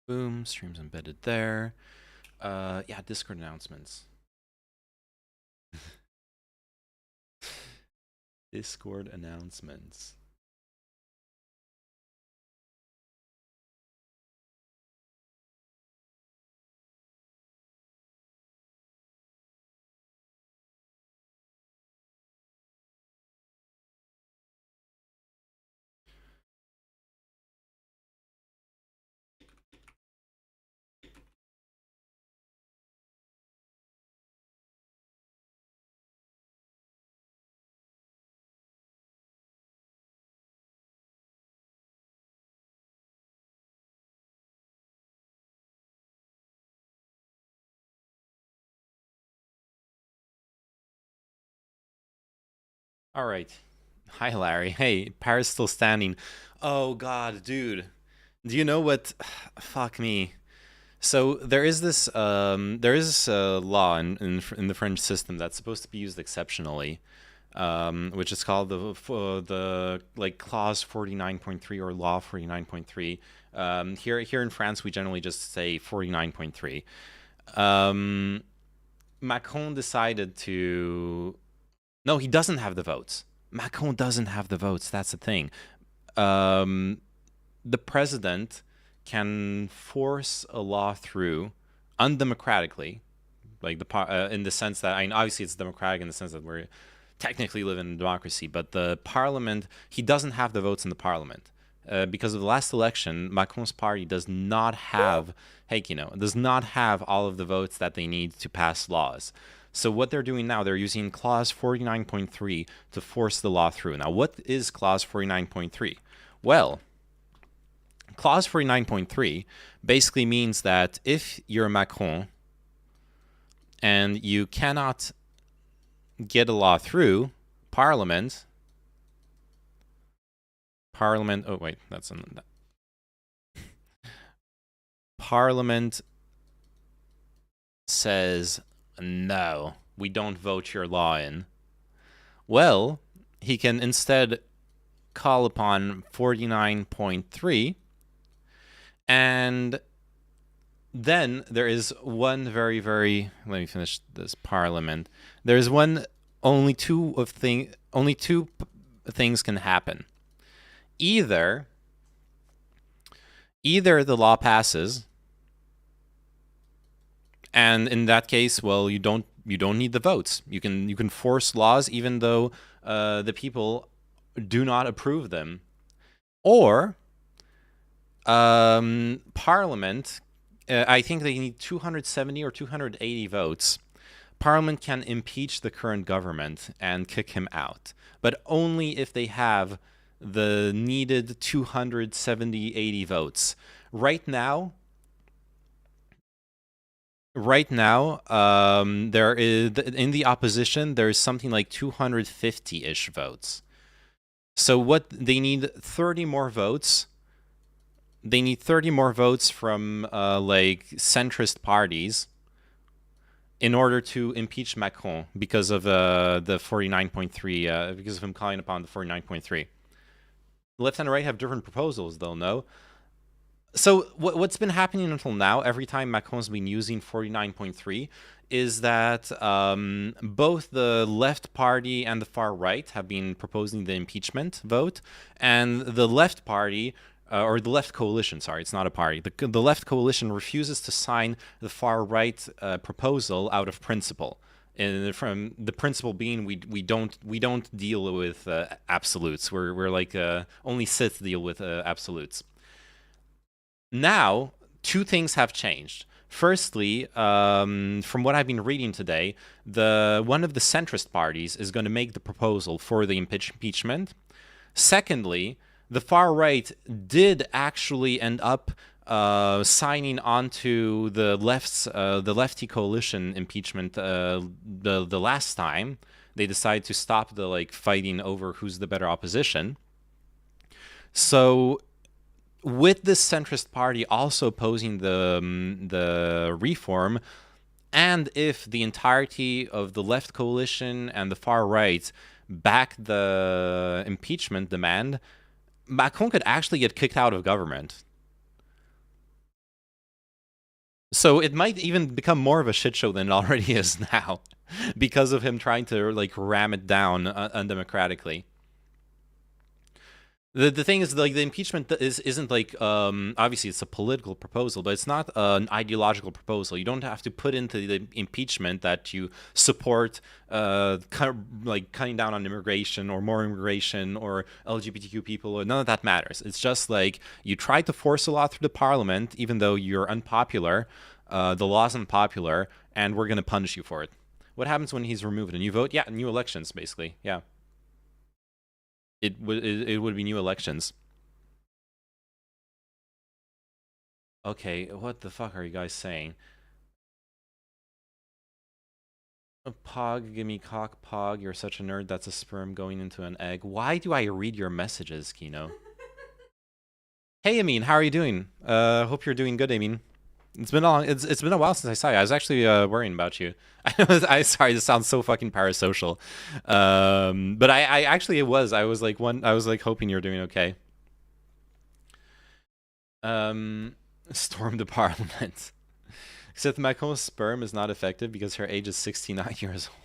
Boom, streams embedded there. Yeah, Discord announcements. Discord announcements. All right. Hi, Larry. Hey, Paris still standing. Oh God, dude. Do you know what? Fuck me. So there is this law in the French system that's supposed to be used exceptionally, which is called the like clause 49.3 or law 49.3. Here in France, we generally just say 49.3. Macron decided to. No, he doesn't have the votes. Macron doesn't have the votes. That's the thing. Um, the president can force a law through undemocratically, like in the sense that, I mean, obviously it's democratic in the sense that we're technically live in a democracy, but the parliament, he doesn't have the votes in the parliament. Because of the last election, Macron's party does not have, does not have all of the votes that they need to pass laws. So what they're doing now, they're using clause 49.3 to force the law through. Now, what is clause 49.3? Well, clause 49.3 basically means that if you're Macron and you cannot get a law through Parliament, oh wait, that's that. Parliament says no, we don't vote your law in. Well, he can instead call upon 49.3, and then there is one very, let me finish this Parliament. There's only two things can happen. Either the law passes, and in that case, well, you don't need the votes. You can force laws even though the people do not approve them, or Parliament. I think they need 270 or 280 votes. Parliament can impeach the current government and kick him out, but only if they have the needed 270-80 votes. Right now, there is, in the opposition, there is something like 250-ish votes. So what they need 30 more votes. They need 30 more votes from like centrist parties in order to impeach Macron because of the 49.3, because of him calling upon the 49.3. Left and right have different proposals, though, no? So what's been happening until now, every time Macron's been using 49.3, is that both the left party and the far right have been proposing the impeachment vote, and the left party, or the left coalition, sorry, it's not a party, the left coalition refuses to sign the far right proposal out of principle. And from the principle being, we don't deal with absolutes. We're like only Sith deal with absolutes. Now, two things have changed. Firstly, from what I've been reading today, one of the centrist parties is going to make the proposal for the impeachment. Secondly, the far right did actually end up signing onto the lefty coalition impeachment the last time. They decided to stop the fighting over who's the better opposition. So with this centrist party also opposing the reform, and if the entirety of the left coalition and the far right back the impeachment demand, Macron could actually get kicked out of government. So it might even become more of a shit show than it already is now, because of him trying to like ram it down undemocratically. The thing is, like, the impeachment isn't like, obviously it's a political proposal, but it's not an ideological proposal. You don't have to put into the impeachment that you support like cutting down on immigration or more immigration or LGBTQ people, or none of that matters. It's just like you try to force a law through the parliament even though you're unpopular, the law's unpopular, and we're going to punish you for it. What happens when he's removed and you vote? Yeah, new elections, basically. Yeah. It would be new elections. Okay, what the fuck are you guys saying? Pog, gimme cock, Pog. You're such a nerd. That's a sperm going into an egg. Why do I read your messages, Kino? Hey, Amin, how are you doing? Hope you're doing good, Amin. It's been a while since I saw you. I was actually worrying about you. I sorry, this sounds so fucking parasocial. But I actually it was. I was like hoping you're doing okay. Storm the parliament. Except Macron's sperm is not effective because her age is 69 years old.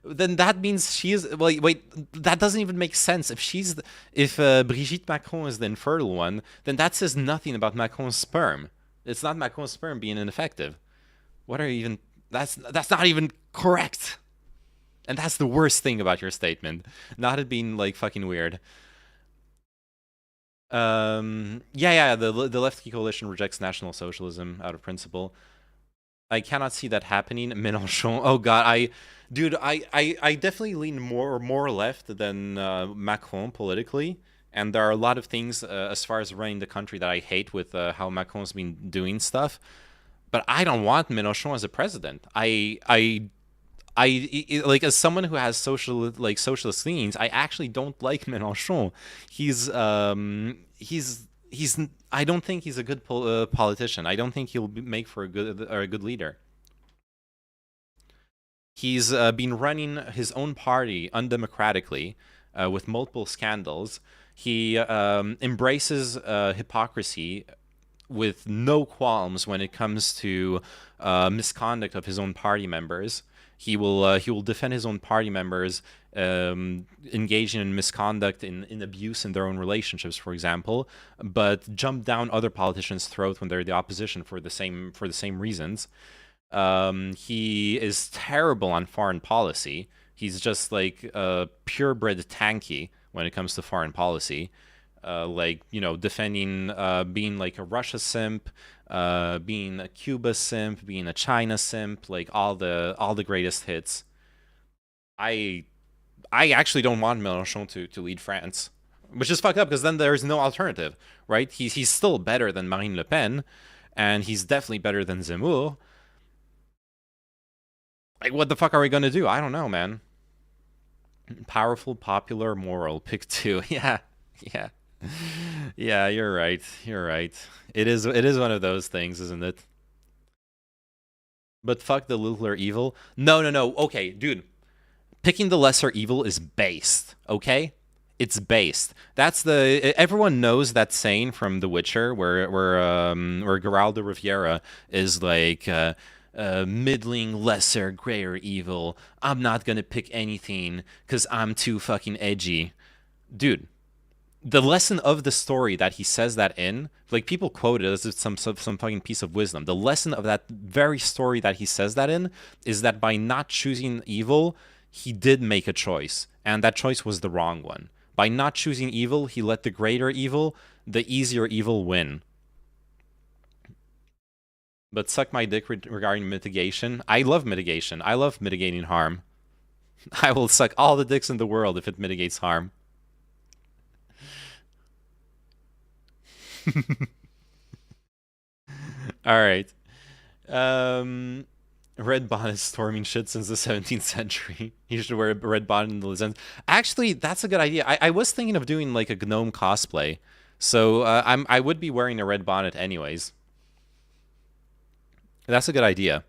Then that means she is. Wait, that doesn't even make sense. If Brigitte Macron is the infertile one, then that says nothing about Macron's sperm. It's not Macron's sperm being ineffective. What are you even? That's not even correct. And that's the worst thing about your statement. Not it being like fucking weird. Yeah. The left coalition rejects National Socialism out of principle. I cannot see that happening. Mélenchon. Oh God, I definitely lean more left than Macron politically, and there are a lot of things as far as running the country that I hate with how Macron's been doing stuff. But I don't want Mélenchon as a president. Like, as someone who has socialist leanings, I actually don't like Mélenchon. He's I don't think he's a good politician. I don't think he'll make for a good leader. He's been running his own party undemocratically with multiple scandals. He embraces hypocrisy with no qualms when it comes to misconduct of his own party members. He will defend his own party members engaging in misconduct, in abuse in their own relationships, for example, but jump down other politicians' throats when they're the opposition for the same reasons. He is terrible on foreign policy. He's just like a purebred tanky when it comes to foreign policy. Like, defending being like a Russia simp, being a Cuba simp, being a China simp, like all the greatest hits. I I actually don't want Mélenchon to lead France, which is fucked up because then there's no alternative, right? He's still better than Marine Le Pen, and he's definitely better than Zemmour. Like, what the fuck are we gonna do? I don't know, man. Powerful, popular, moral. Pick two. Yeah, yeah, yeah. You're right. You're right. It is one of those things, isn't it? But fuck the littler evil. No, no, no. Okay, dude. Picking the lesser evil is based. Okay, it's based. That's the everyone knows that saying from The Witcher, where Geralt de Riviera is like. Middling, lesser, grayer evil. I'm not gonna pick anything because I'm too fucking edgy. Dude, the lesson of the story that he says that in, like, people quote it as if it's some fucking piece of wisdom. The lesson of that very story that he says that in is that by not choosing evil, he did make a choice, and that choice was the wrong one. By not choosing evil, he let the greater evil, the easier evil, win. But suck my dick regarding mitigation. I love mitigation. I love mitigating harm. I will suck all the dicks in the world if it mitigates harm. All right. Red bonnet storming shit since the 17th century. You should wear a red bonnet in the Lizenz. Actually, that's a good idea. I was thinking of doing like a gnome cosplay, so I would be wearing a red bonnet anyways. That's a good idea.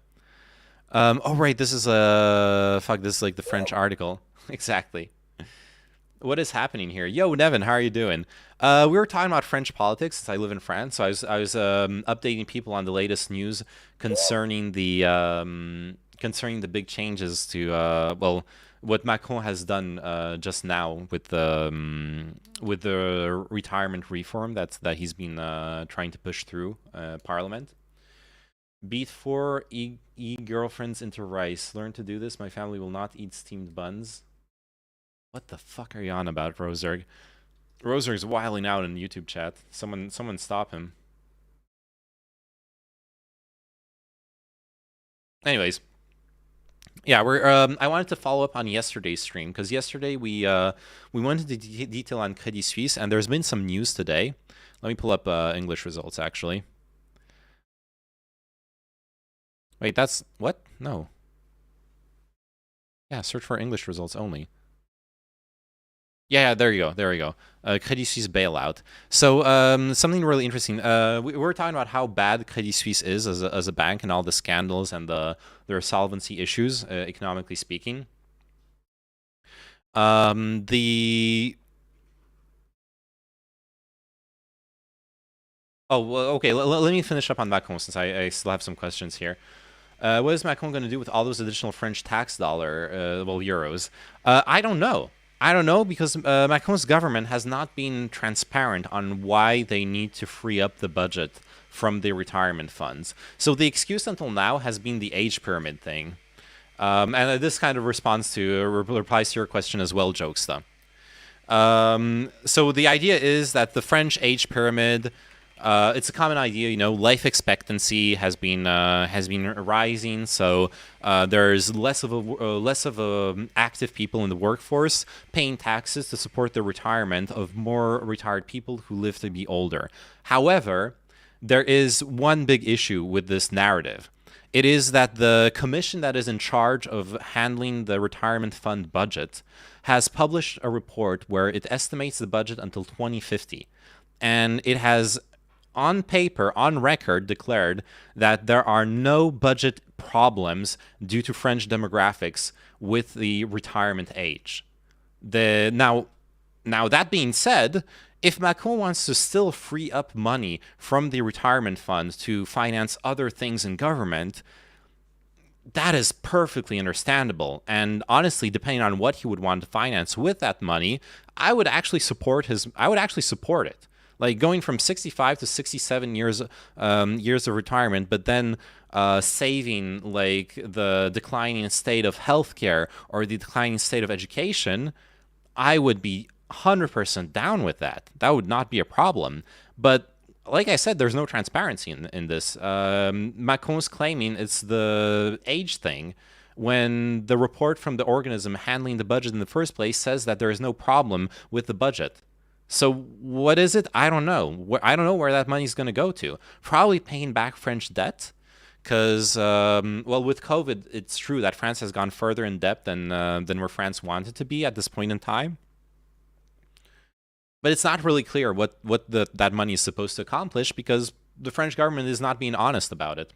Oh right, this is a fuck. This is like the French article. Exactly. What is happening here? Yo, Nevin, how are you doing? We were talking about French politics since I live in France, so I was updating people on the latest news concerning the big changes to what Macron has done just now with the retirement reform that he's been trying to push through Parliament. Beat four girlfriends into rice. Learn to do this. My family will not eat steamed buns. What the fuck are you on about, Roserg? Roserg's wilding out in YouTube chat. Someone stop him. Anyways, yeah, we're. I wanted to follow up on yesterday's stream because yesterday we went into detail on Credit Suisse, and there's been some news today. Let me pull up English results actually. Wait, that's what? No. Yeah, search for English results only. Yeah, there you go. There we go. Credit Suisse bailout. So something really interesting. We were talking about how bad Credit Suisse is as a bank and all the scandals and their solvency issues, economically speaking. The Oh, well, okay. Let me finish up on Macron since I still have some questions here. What is Macron going to do with all those additional French tax euros? I don't know. I don't know because Macron's government has not been transparent on why they need to free up the budget from the retirement funds. So the excuse until now has been the age pyramid thing. And this kind of responds to replies to your question as well, Jokesta. So the idea is that the French age pyramid, it's a common idea, life expectancy has been rising, so there's less of a active people in the workforce paying taxes to support the retirement of more retired people who live to be older. However, there is one big issue with this narrative. It is that the commission that is in charge of handling the retirement fund budget has published a report where it estimates the budget until 2050. And it has, on paper, on record, declared that there are no budget problems due to French demographics with the retirement age. Now, that being said, if Macron wants to still free up money from the retirement fund to finance other things in government, that is perfectly understandable. And honestly, depending on what he would want to finance with that money, I would actually support it. Like going from 65 to 67 years of retirement, but then saving like the declining state of healthcare or the declining state of education, I would be 100% down with that. That would not be a problem. But like I said, there's no transparency in this. Macron's claiming it's the age thing when the report from the organism handling the budget in the first place says that there is no problem with the budget. So what is it? I don't know. I don't know where that money is going to go to. Probably paying back French debt. Because, with COVID, it's true that France has gone further in debt than where France wanted to be at this point in time. But it's not really clear what that money is supposed to accomplish because the French government is not being honest about it.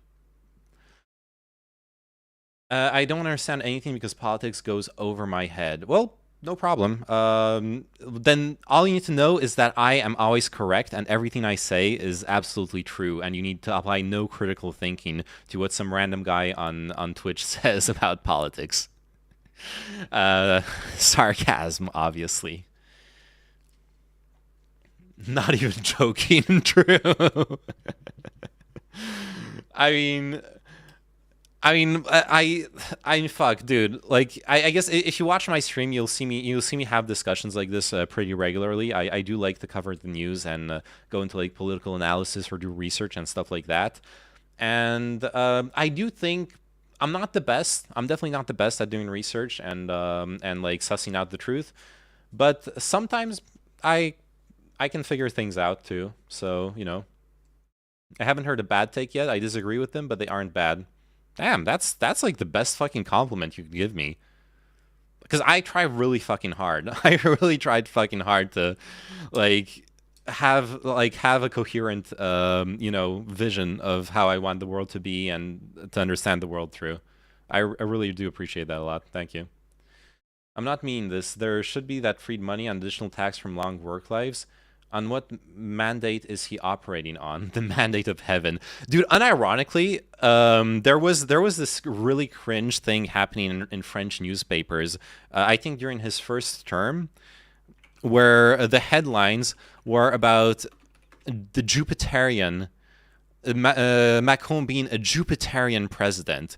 I don't understand anything because politics goes over my head. Well, no problem. Then all you need to know is that I am always correct and everything I say is absolutely true, and you need to apply no critical thinking to what some random guy on Twitch says about politics. Sarcasm, obviously. Not even joking, true. I mean, I fuck, dude. Like, I guess if you watch my stream, you'll see me have discussions like this pretty regularly. I do like to cover the news and go into like political analysis or do research and stuff like that. And I do think I'm not the best. I'm definitely not the best at doing research and like sussing out the truth. But sometimes I can figure things out too. So, I haven't heard a bad take yet. I disagree with them, but they aren't bad. Damn, that's like the best fucking compliment you could give me. Because I try really fucking hard. I really tried fucking hard to like have a coherent vision of how I want the world to be and to understand the world through. I really do appreciate that a lot. Thank you. I'm not meaning this. There should be that freed money on additional tax from long work lives. On what mandate is he operating on? The mandate of heaven, dude. Unironically, there was this really cringe thing happening in French newspapers. I think during his first term, where the headlines were about the Jupiterian Macron being a Jupiterian president,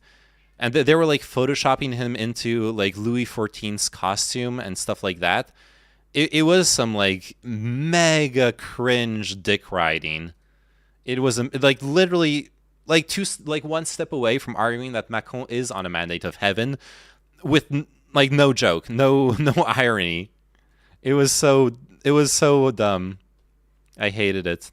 and they were like photoshopping him into like Louis XIV's costume and stuff like that. It was some like mega cringe dick riding. It was like literally like one step away from arguing that Macron is on a mandate of heaven, with like no joke, no irony. It was so dumb. I hated it.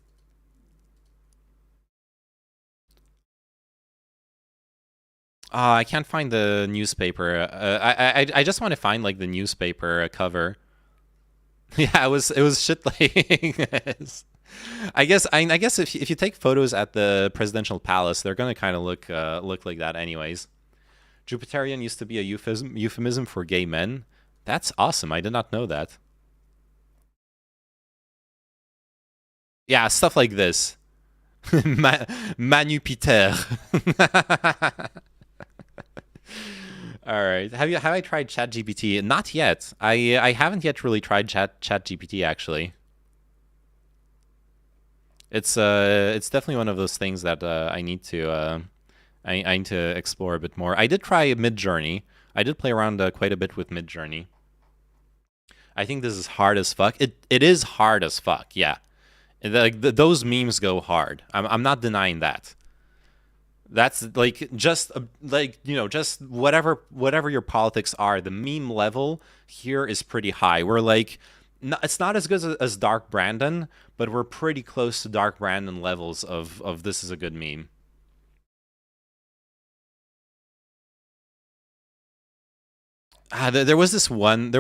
I can't find the newspaper. I just want to find like the newspaper cover. Yeah, it was shit like this. I guess if you take photos at the presidential palace, they're gonna kind of look like that anyways. Jupiterian used to be a euphemism for gay men. That's awesome. I did not know that. Yeah, stuff like this. Manu Peter. All right. Have I tried ChatGPT? Not yet. I haven't yet really tried ChatGPT actually. It's definitely one of those things that I need to explore a bit more. I did try Midjourney. I did play around quite a bit with Midjourney. I think this is hard as fuck. It is hard as fuck. Yeah. Like those memes go hard. I'm not denying that. That's like just like just whatever your politics are. The meme level here is pretty high. We're like, it's not as good as Dark Brandon, but we're pretty close to Dark Brandon levels of this is a good meme. There was this one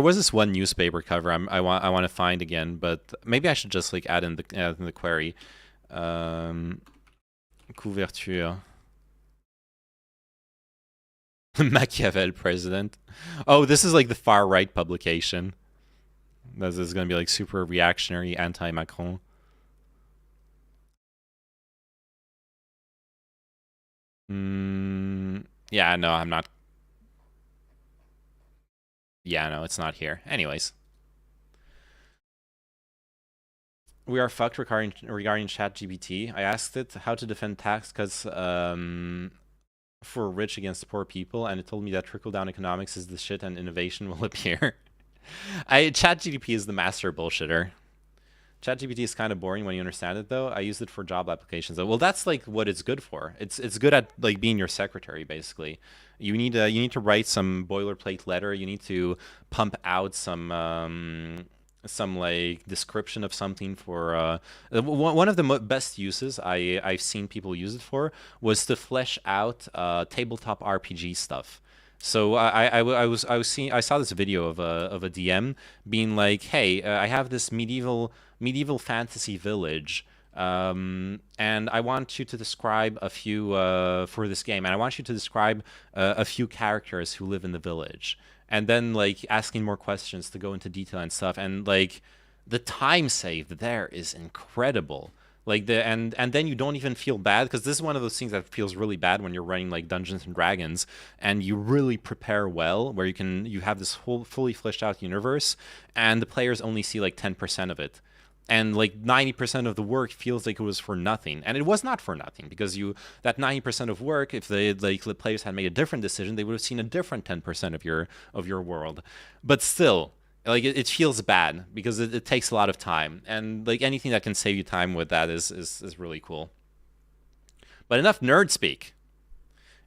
newspaper cover I want to find again, but maybe I should just like add in the query. Um, Couverture. Machiavel president. Oh, this is like the far right publication. This is going to be like super reactionary, anti-Macron. Yeah, no, I'm not. Yeah, no, it's not here. Anyways, we are fucked regarding ChatGPT. I asked it how to defend tax cuts for rich against poor people, and it told me that trickle down economics is the shit and innovation will appear. ChatGPT is the master bullshitter. ChatGPT is kind of boring when you understand it, though. I use it for job applications. Well, that's like what it's good for. It's good at like being your secretary, basically. You need to write some boilerplate letter. You need to pump out some like description of something for one of the best uses I've seen people use it for was to flesh out tabletop RPG stuff. So I saw this video of a DM being like, "Hey, I have this medieval fantasy village, and I want you to describe a few for this game, and I want you to describe a few characters who live in the village, and then like asking more questions to go into detail and stuff, and like the time saved there is incredible." Like and then you don't even feel bad because this is one of those things that feels really bad when you're running like Dungeons and Dragons and you really prepare well, where you have this whole fully fleshed out universe, and the players only see like 10% of it, and like 90% of the work feels like it was for nothing, and it was not for nothing, because you that 90% of work, if the players had made a different decision, they would have seen a different 10% of your world. But still, like it feels bad because it takes a lot of time, and like anything that can save you time with that is really cool. But enough nerd speak.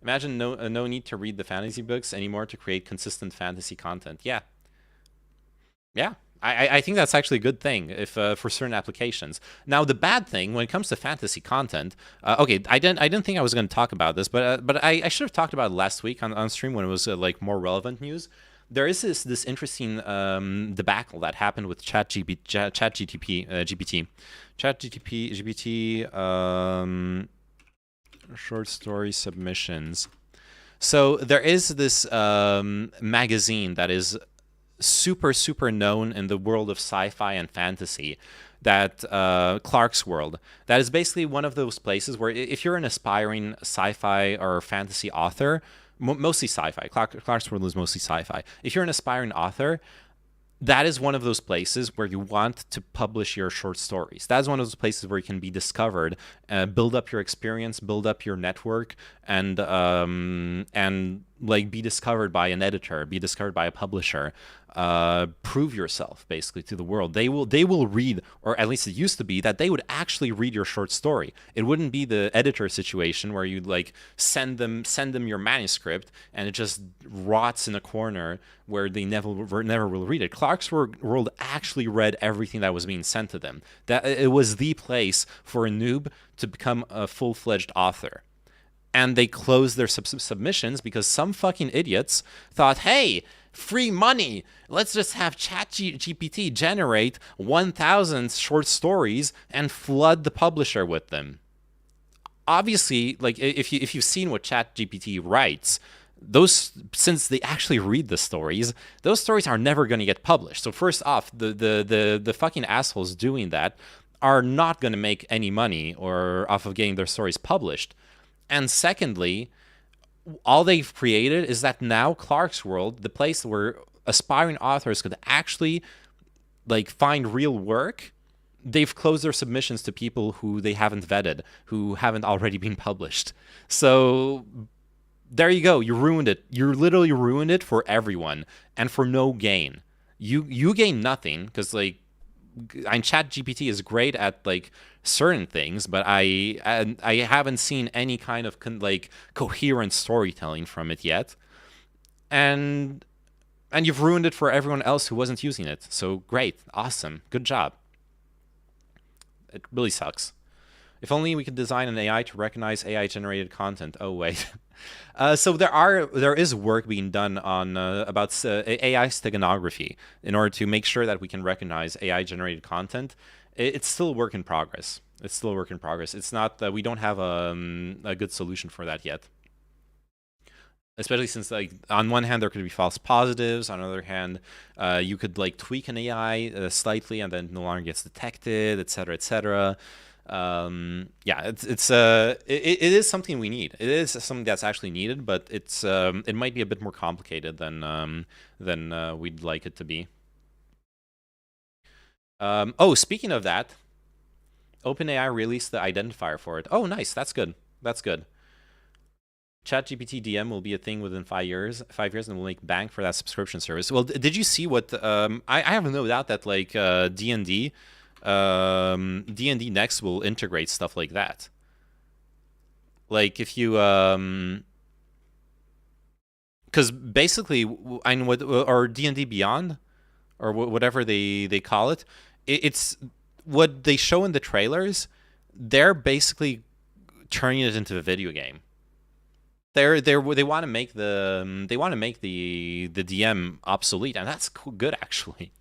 Imagine no need to read the fantasy books anymore to create consistent fantasy content. Yeah, yeah. I think that's actually a good thing if for certain applications. Now the bad thing when it comes to fantasy content, okay, I didn't think I was going to talk about this, but I should have talked about it last week on stream when it was like more relevant news. There is this interesting debacle that happened with GPT short story submissions. So there is this magazine that is super known in the world of sci-fi and fantasy, that Clark's World. That is basically one of those places where if you're an aspiring sci-fi or fantasy author, mostly sci-fi. Clark's World is mostly sci-fi. If you're an aspiring author, that is one of those places where you want to publish your short stories. That is one of those places where you can be discovered, build up your experience, build up your network, and like be discovered by an editor, be discovered by a publisher. Prove yourself basically to the world. They will read, or at least it used to be that they would actually read your short story. It wouldn't be the editor situation where you like send them your manuscript and it just rots in a corner where they never will read it. Clark's World actually read everything that was being sent to them. That it was the place for a noob to become a full-fledged author. And they closed their submissions because some fucking idiots thought, hey, free money. Let's just have ChatGPT generate 1,000 short stories and flood the publisher with them. Obviously, like if you've seen what ChatGPT writes, since they actually read the stories, those stories are never going to get published. So first off, the fucking assholes doing that are not going to make any money or off of getting their stories published. And secondly, all they've created is that now Clark's World, the place where aspiring authors could actually like find real work, they've closed their submissions to people who they haven't vetted, who haven't already been published. So there you go. You ruined it. You literally ruined it for everyone and for no gain. You gain nothing because like ChatGPT is great at like certain things, but I haven't seen any kind of like coherent storytelling from it yet, and you've ruined it for everyone else who wasn't using it. So great, awesome, good job. It really sucks. If only we could design an AI to recognize AI generated content. Oh wait. So there is work being done on about AI steganography in order to make sure that we can recognize AI generated content. It's still a work in progress. It's not that we don't have a good solution for that yet. Especially since, like, on one hand there could be false positives, on the other hand, you could like tweak an AI slightly and then it no longer gets detected, etc., etc. Yeah, it is something we need. It is something that's actually needed, but it might be a bit more complicated than we'd like it to be. Oh, speaking of that, OpenAI released the identifier for it. Oh, nice. That's good. That's good. ChatGPT DM will be a thing within 5 years. 5 years, and will make bank for that subscription service. Well, did you see what? I have no doubt that like D&D, D&D Next will integrate stuff like that. Like if you because basically, I know what, or D&D Beyond, or whatever they call it. It's what they show in the trailers. They're basically turning it into a video game. They want to make the DM obsolete, and that's good actually.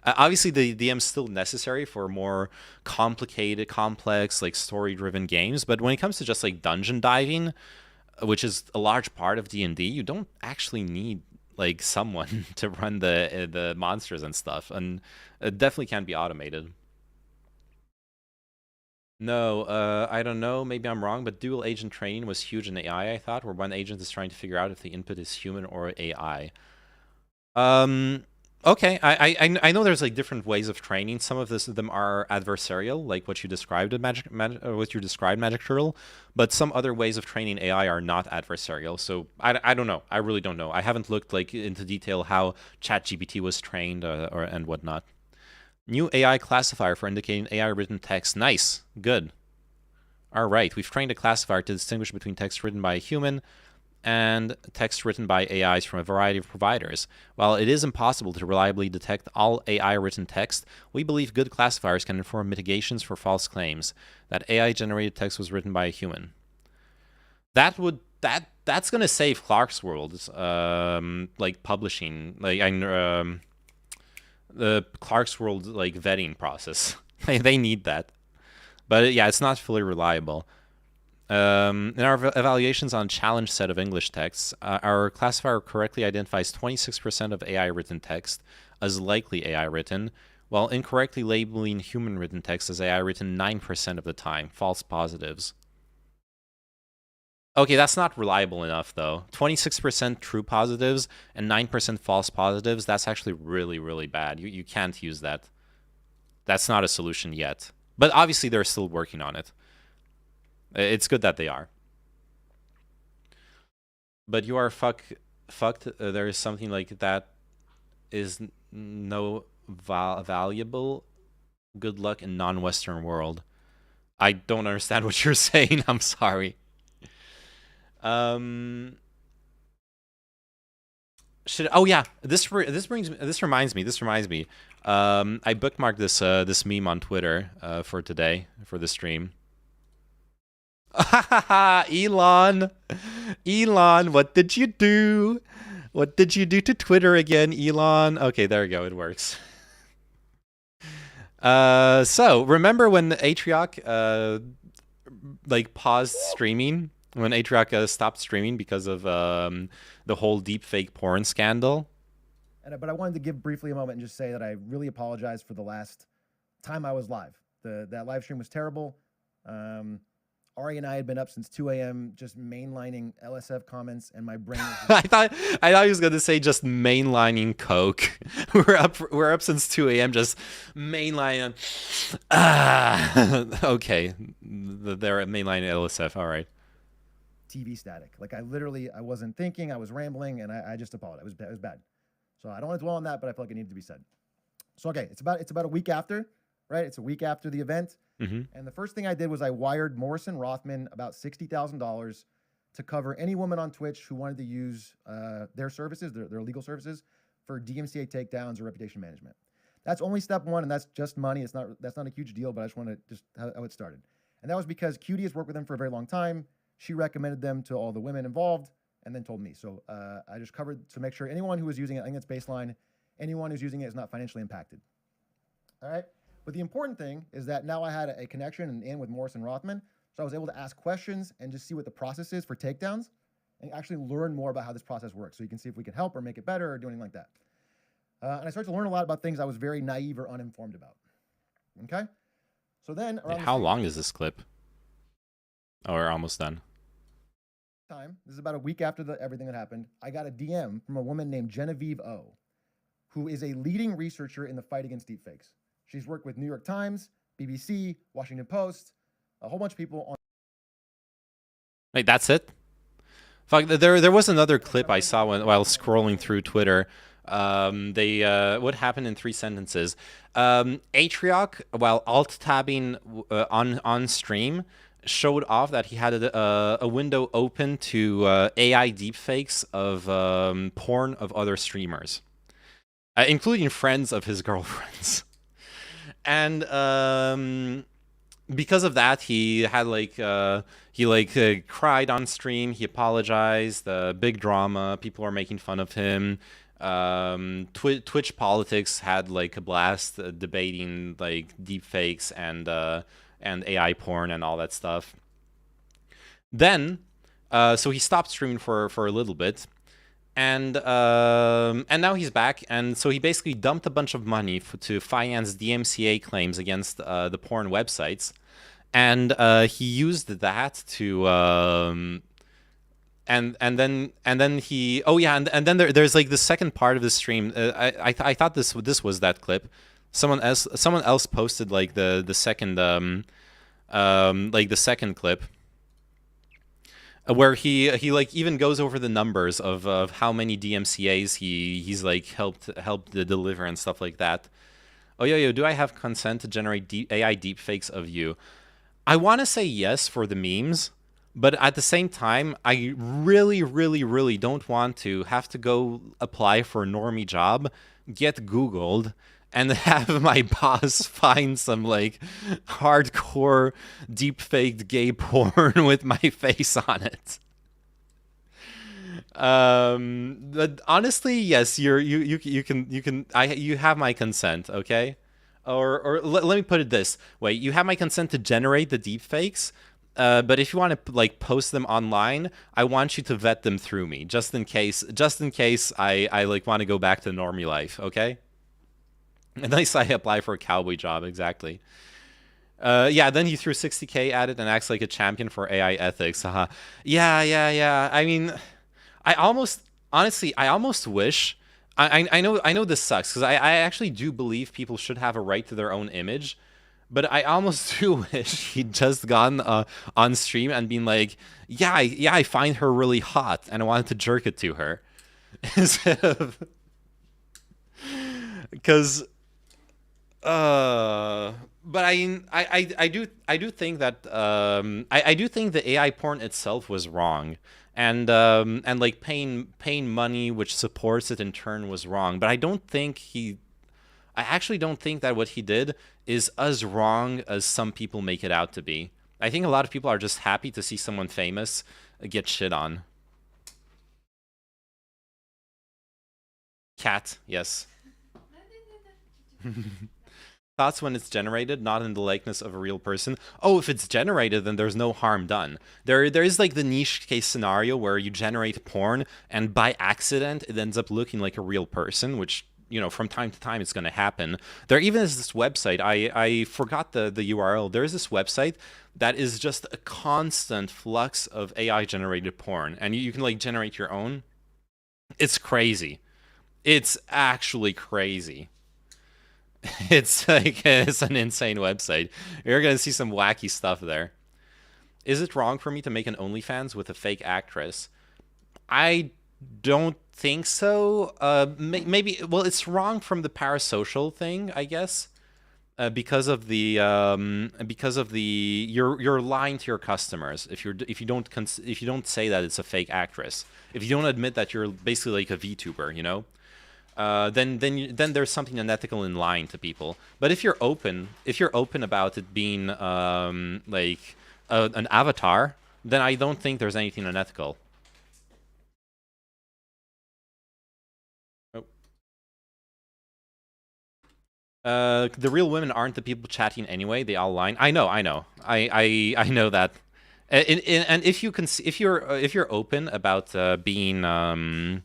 Obviously, the DM's still necessary for more complicated, complex, like story-driven games. But when it comes to just like dungeon diving, which is a large part of D&D, you don't actually need like someone to run the monsters and stuff, and it definitely can be automated. No, I don't know. Maybe I'm wrong, but dual agent training was huge in AI, I thought, where one agent is trying to figure out if the input is human or AI. Um, okay, I know there's like different ways of training. Some of them are adversarial, like what you described in what you described Magic Turtle, but some other ways of training AI are not adversarial. So I don't know. I really don't know. I haven't looked like into detail how ChatGPT was trained and whatnot. New AI classifier for indicating AI written text. Nice. Good. All right. We've trained a classifier to distinguish between text written by a human and text written by AIs from a variety of providers. While it is impossible to reliably detect all AI written text, we believe good classifiers can inform mitigations for false claims that AI generated text was written by a human. That's going to save Clark's World, like publishing, like the Clark's World like vetting process. They need that, but yeah, it's not fully reliable. In our evaluations on challenge set of English texts, our classifier correctly identifies 26% of AI written text as likely AI written, while incorrectly labeling human written text as AI written 9% of the time, false positives. Okay, that's not reliable enough, though. 26% true positives and 9% false positives, that's actually really, really bad. You can't use that. That's not a solution yet. But obviously, they're still working on it. It's good that they are. But you are fucked. There is something like that is no valuable. Good luck in non-Western world. I don't understand what you're saying. I'm sorry. Oh yeah, this reminds me. I bookmarked this meme on Twitter for today for the stream. Elon, what did you do? What did you do to Twitter again, Elon? Okay, there we go. It works. So remember when Atrioc like paused streaming? When Atrioc stopped streaming because of the whole deepfake porn scandal? But I wanted to give briefly a moment and just say that I really apologize for the last time I was live. That live stream was terrible. Ari and I had been up since 2 a.m. just mainlining LSF comments, and my brain was I thought he was gonna say just mainlining coke. we're up since 2 a.m. just mainlining. Okay, they're mainlining LSF. All right. TV static. Like I wasn't thinking, I was rambling, and I just apologize. It was bad. So I don't want to dwell on that, but I feel like it needed to be said. So okay, it's about a week after, right? It's a week after the event. Mm-hmm. And the first thing I did was I wired Morrison Rothman about $60,000 to cover any woman on Twitch who wanted to use their services, their legal services, for DMCA takedowns or reputation management. That's only step one, and that's just money. That's not a huge deal, but I just want to just how it started. And that was because QD has worked with them for a very long time. She recommended them to all the women involved and then told me. So I just covered to make sure anyone who was using it, I think that's baseline, anyone who's using it is not financially impacted. All right. But the important thing is that now I had a connection and in with Morrison Rothman. So I was able to ask questions and just see what the process is for takedowns and actually learn more about how this process works. So you can see if we can help or make it better or do anything like that. And I started to learn a lot about things I was very naive or uninformed about. Okay. So then how long is this clip? Oh, we're almost done. This is about a week after everything that happened. I got a DM from a woman named Genevieve O, who is a leading researcher in the fight against deepfakes. She's worked with New York Times, BBC, Washington Post, a whole bunch of people on. Wait, that's it? Fuck, there was another clip I saw while scrolling through Twitter. What happened in 3 sentences? Atrioc, while alt-tabbing on stream, showed off that he had a window open to AI deepfakes of porn of other streamers, including friends of his girlfriends. And because of that, he had cried on stream. He apologized. Big drama. People are making fun of him. Twitch politics had like a blast debating like deepfakes and AI porn and all that stuff. Then, so he stopped streaming for a little bit. And now he's back, and so he basically dumped a bunch of money to finance DMCA claims against the porn websites, and he used that to and then he and then there's like the second part of the stream. I thought this was that clip. Someone else posted like the second like the second clip, where he like even goes over the numbers of how many DMCA's he's like helped deliver and stuff like that. Oh yo, do I have consent to generate AI deepfakes of you? I want to say yes for the memes, but at the same time, I really don't want to have to go apply for a normie job, get Googled, and have my boss find some like hardcore deep-faked gay porn with my face on it. But honestly, yes, you can you have my consent, okay? Or let me put it this way: you have my consent to generate the deepfakes. But if you want to like post them online, I want you to vet them through me, just in case I like want to go back to normie life. Okay. And nice, I apply for a cowboy job. Exactly. Yeah, then he threw 60K at it and acts like a champion for AI ethics. Haha. Yeah. I mean, I almost, honestly, I almost wish. I know this sucks because I actually do believe people should have a right to their own image, but I almost do wish he'd just gone on stream and been like, I find her really hot and I wanted to jerk it to her, instead of because but I do think that I do think the AI porn itself was wrong, and like paying money which supports it in turn was wrong. But I actually don't think that what he did is as wrong as some people make it out to be. I think a lot of people are just happy to see someone famous get shit on. Cat, yes. Thoughts when it's generated, not in the likeness of a real person. Oh, if it's generated, then there's no harm done. There is like the niche case scenario where you generate porn and by accident it ends up looking like a real person, which, you know, from time to time it's going to happen. There even is this website. I forgot the URL. There is this website that is just a constant flux of AI generated porn, and you can like generate your own. It's crazy. It's actually crazy. It's like it's an insane website. You're gonna see some wacky stuff there. Is it wrong for me to make an OnlyFans with a fake actress? I don't think so. Maybe. Well, it's wrong from the parasocial thing, I guess, because of the you're lying to your customers if you don't say that it's a fake actress. If you don't admit that you're basically like a VTuber, you know. Then there's something unethical in lying to people. But if you're open about it being like an avatar, then I don't think there's anything unethical. Oh. The real women aren't the people chatting anyway. They all line. I know. I know that. And if you can, if you're open about being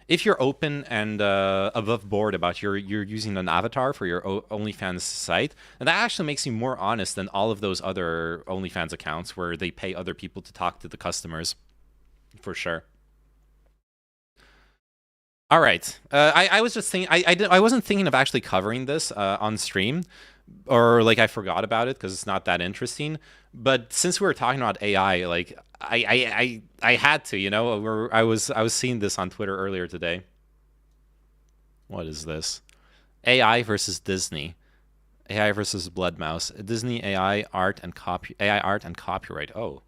if you're open and above board about you're using an avatar for your OnlyFans site, then that actually makes you more honest than all of those other OnlyFans accounts where they pay other people to talk to the customers, for sure. All right, I was just thinking I wasn't thinking of actually covering this on stream, or like I forgot about it because it's not that interesting. But since we were talking about AI, like I had to, you know, I was seeing this on Twitter earlier today. What is this? AI versus Disney. AI versus Blood Mouse. Disney AI art and copyright. Oh,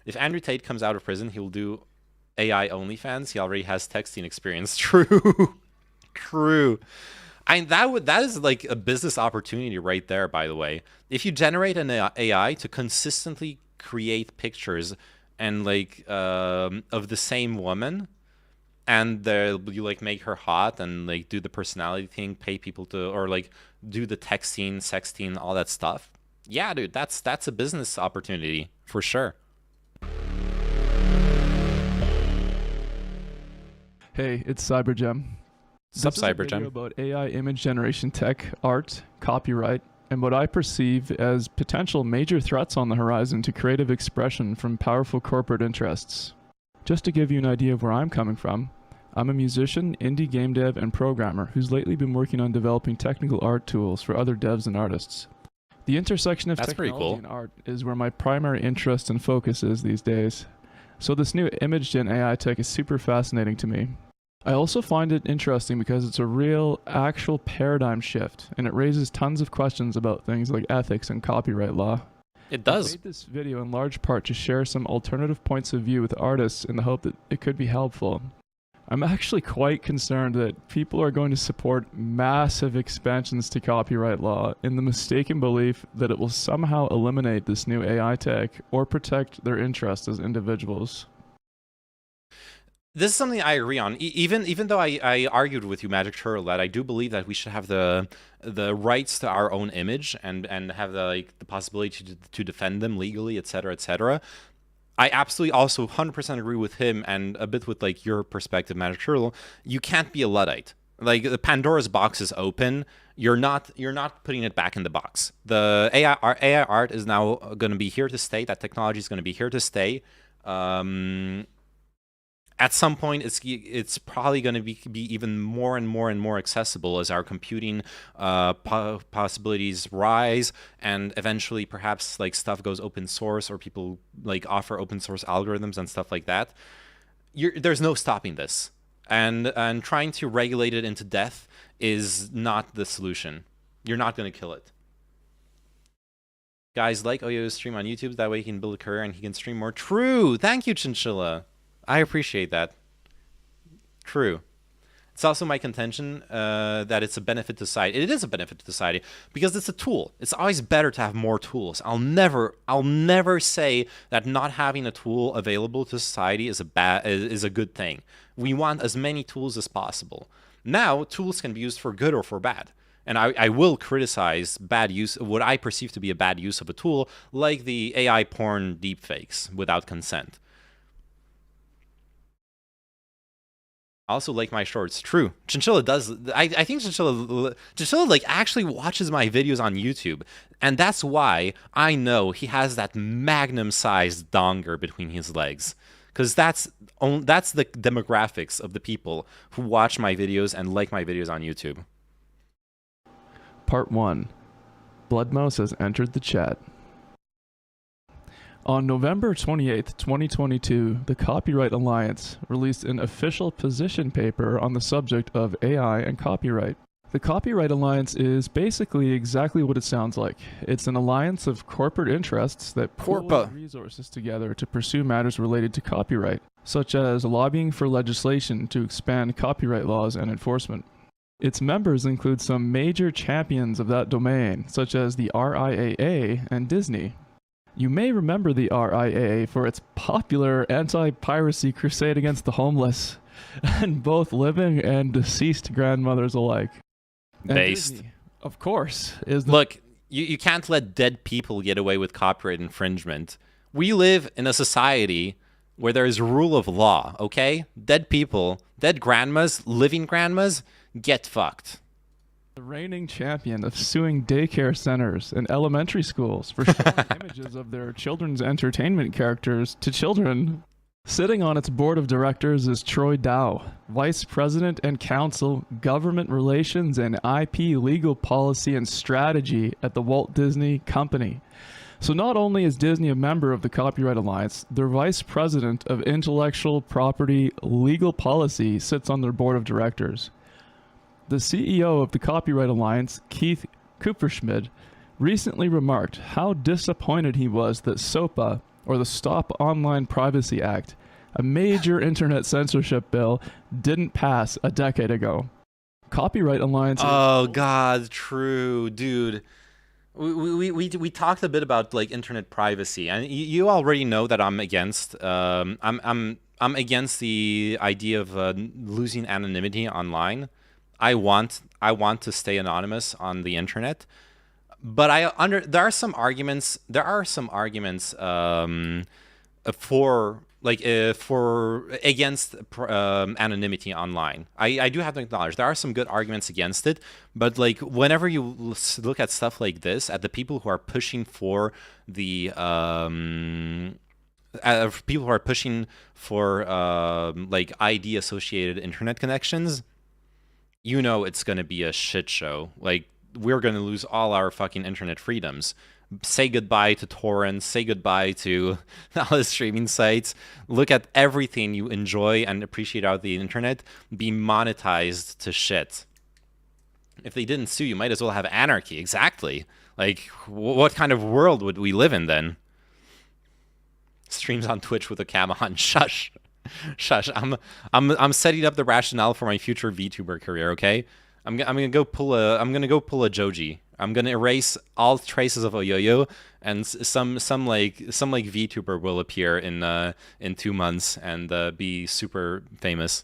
if Andrew Tate comes out of prison, he will do AI OnlyFans. He already has texting experience. True, true. That is like a business opportunity right there. By the way, if you generate an AI to consistently create pictures and like of the same woman, and you like make her hot and like do the personality thing, pay people to, or like do the texting, sexting, all that stuff. Yeah, dude, that's a business opportunity for sure. Hey, it's CyberGem. Sup, This is a video Cybergem? about AI image generation tech, art, copyright, and what I perceive as potential major threats on the horizon to creative expression from powerful corporate interests. Just to give you an idea of where I'm coming from, I'm a musician, indie game dev, and programmer who's lately been working on developing technical art tools for other devs and artists. The intersection of That's pretty technology cool. and art is where my primary interest and focus is these days. So this new image gen AI tech is super fascinating to me. I also find it interesting because it's a real, actual paradigm shift, and it raises tons of questions about things like ethics and copyright law. It I does. made this video in large part to share some alternative points of view with artists in the hope that it could be helpful. I'm actually quite concerned that people are going to support massive expansions to copyright law in the mistaken belief that it will somehow eliminate this new AI tech or protect their interests as individuals. This is something I agree on. Even though I argued with you, Magic Turtle, that I do believe that we should have the rights to our own image and have the possibility to defend them legally, etc., etc. I absolutely also 100% agree with him and a bit with like your perspective, Magic Turtle. You can't be a Luddite. Like the Pandora's box is open. You're not putting it back in the box. The AI art is now going to be here to stay. That technology is going to be here to stay. At some point, it's probably going to be even more and more and more accessible as our computing possibilities rise, and eventually perhaps like stuff goes open source or people like offer open source algorithms and stuff like that. There's no stopping this, and trying to regulate it into death is not the solution. You're not going to kill it. Guys, like Oyo's stream on YouTube. That way he can build a career and he can stream more. True. Thank you, Chinchilla. I appreciate that. True. It's also my contention that it's a benefit to society. It is a benefit to society because it's a tool. It's always better to have more tools. I'll never say that not having a tool available to society is a good thing. We want as many tools as possible. Now, tools can be used for good or for bad. And I will criticize bad use, what I perceive to be a bad use of a tool, like the AI porn deepfakes without consent. Also like my shorts. True. Chinchilla does. I think Chinchilla like actually watches my videos on YouTube, and that's why I know he has that magnum-sized donger between his legs, because that's the demographics of the people who watch my videos and like my videos on YouTube. Part 1. Bloodmouse has entered the chat. On November 28, 2022, the Copyright Alliance released an official position paper on the subject of AI and copyright. The Copyright Alliance is basically exactly what it sounds like. It's an alliance of corporate interests that pool resources together to pursue matters related to copyright, such as lobbying for legislation to expand copyright laws and enforcement. Its members include some major champions of that domain, such as the RIAA and Disney. You may remember the RIAA for its popular anti-piracy crusade against the homeless, and both living and deceased grandmothers alike. And Based. Disney, of course, is the... Look, you can't let dead people get away with copyright infringement. We live in a society where there is rule of law, okay? Dead people, dead grandmas, living grandmas, get fucked. The reigning champion of suing daycare centers and elementary schools for showing images of their children's entertainment characters to children. Sitting on its board of directors is Troy Dow, Vice President and Counsel, Government Relations and IP Legal Policy and Strategy at the Walt Disney Company. So not only is Disney a member of the Copyright Alliance, their Vice President of Intellectual Property Legal Policy sits on their board of directors. The CEO of the Copyright Alliance, Keith Kupferschmidt, recently remarked how disappointed he was that SOPA, or the Stop Online Privacy Act, a major internet censorship bill, didn't pass a decade ago. Copyright Alliance... Oh, God, true, dude. We talked a bit about like internet privacy, and you already know that I'm against I'm against the idea of losing anonymity online. I want to stay anonymous on the internet, but there are some arguments for against anonymity online. I do have to acknowledge there are some good arguments against it, but like whenever you look at stuff like this, at the people who are pushing for the like ID associated internet connections, you know it's going to be a shit show. Like, we're going to lose all our fucking internet freedoms. Say goodbye to torrents, say goodbye to all the streaming sites. Look at everything you enjoy and appreciate out of the internet be monetized to shit. If they didn't sue, you might as well have anarchy. Exactly. Like, what kind of world would we live in then? Streams on Twitch with a cam on. Shush. Shush. I'm setting up the rationale for my future VTuber career. Okay, I'm gonna go pull a Joji. I'm gonna erase all traces of Oyoyo, and some VTuber will appear in 2 months and be super famous.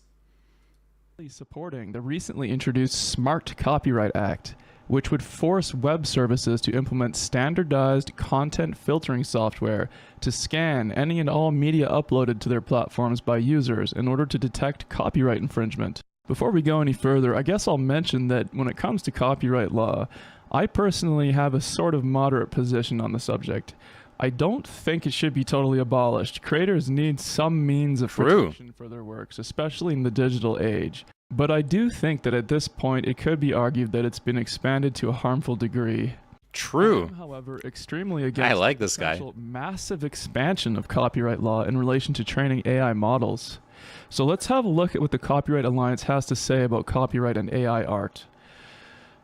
Supporting the recently introduced Smart Copyright Act, which would force web services to implement standardized content filtering software to scan any and all media uploaded to their platforms by users in order to detect copyright infringement. Before we go any further, I guess I'll mention that when it comes to copyright law, I personally have a sort of moderate position on the subject. I don't think it should be totally abolished. Creators need some means of protection for their works, especially in the digital age. But I do think that at this point it could be argued that it's been expanded to a harmful degree. True. I am, however, extremely against I like this guy. Massive expansion of copyright law in relation to training AI models. So let's have a look at what the Copyright Alliance has to say about copyright and AI art.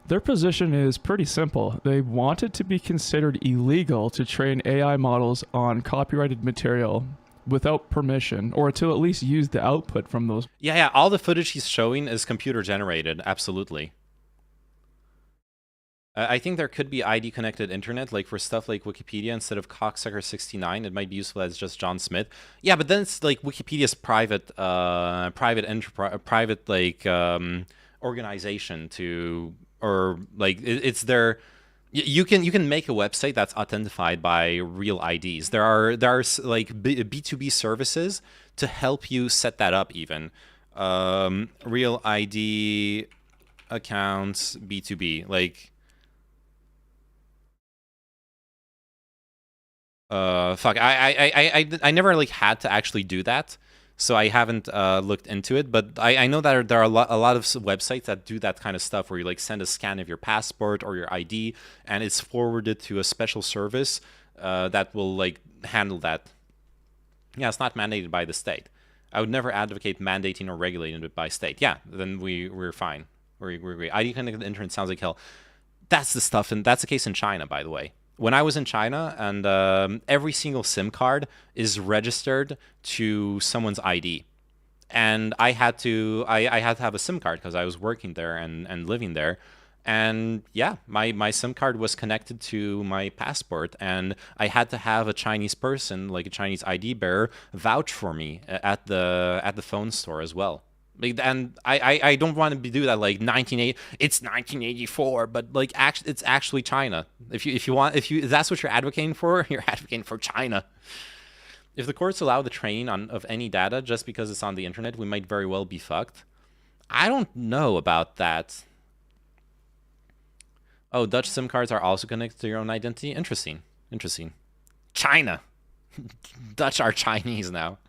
Their position is pretty simple. They want it to be considered illegal to train AI models on copyrighted material without permission, or to at least use the output from those. Yeah, all the footage he's showing is computer generated, absolutely. I think there could be ID connected internet, like for stuff like Wikipedia, instead of Cocksucker69, it might be useful as just John Smith. Yeah, but then it's like Wikipedia's private organization to, or like it's their. You can make a website that's authenticated by real IDs. There are like B2B services to help you set that up even. Real ID accounts B2B, like fuck, I never like had to actually do that, so I haven't looked into it, but I know that there are a lot of websites that do that kind of stuff where you like send a scan of your passport or your ID and it's forwarded to a special service that will like handle that. Yeah, it's not mandated by the state. I would never advocate mandating or regulating it by state. Yeah, then we're fine. We agree. ID connected internet sounds like hell. That's the stuff, and that's the case in China, by the way. When I was in China, and every single SIM card is registered to someone's ID, and I had to have a SIM card because I was working there and living there, and yeah, my SIM card was connected to my passport, and I had to have a Chinese person, like a Chinese ID bearer, vouch for me at the phone store as well. And I don't want to do that like 1980. It's 1984, but like it's actually China. If that's what you're advocating for, you're advocating for China. If the courts allow the training of any data just because it's on the internet, we might very well be fucked. I don't know about that. Oh, Dutch SIM cards are also connected to your own identity. Interesting. China. Dutch are Chinese now.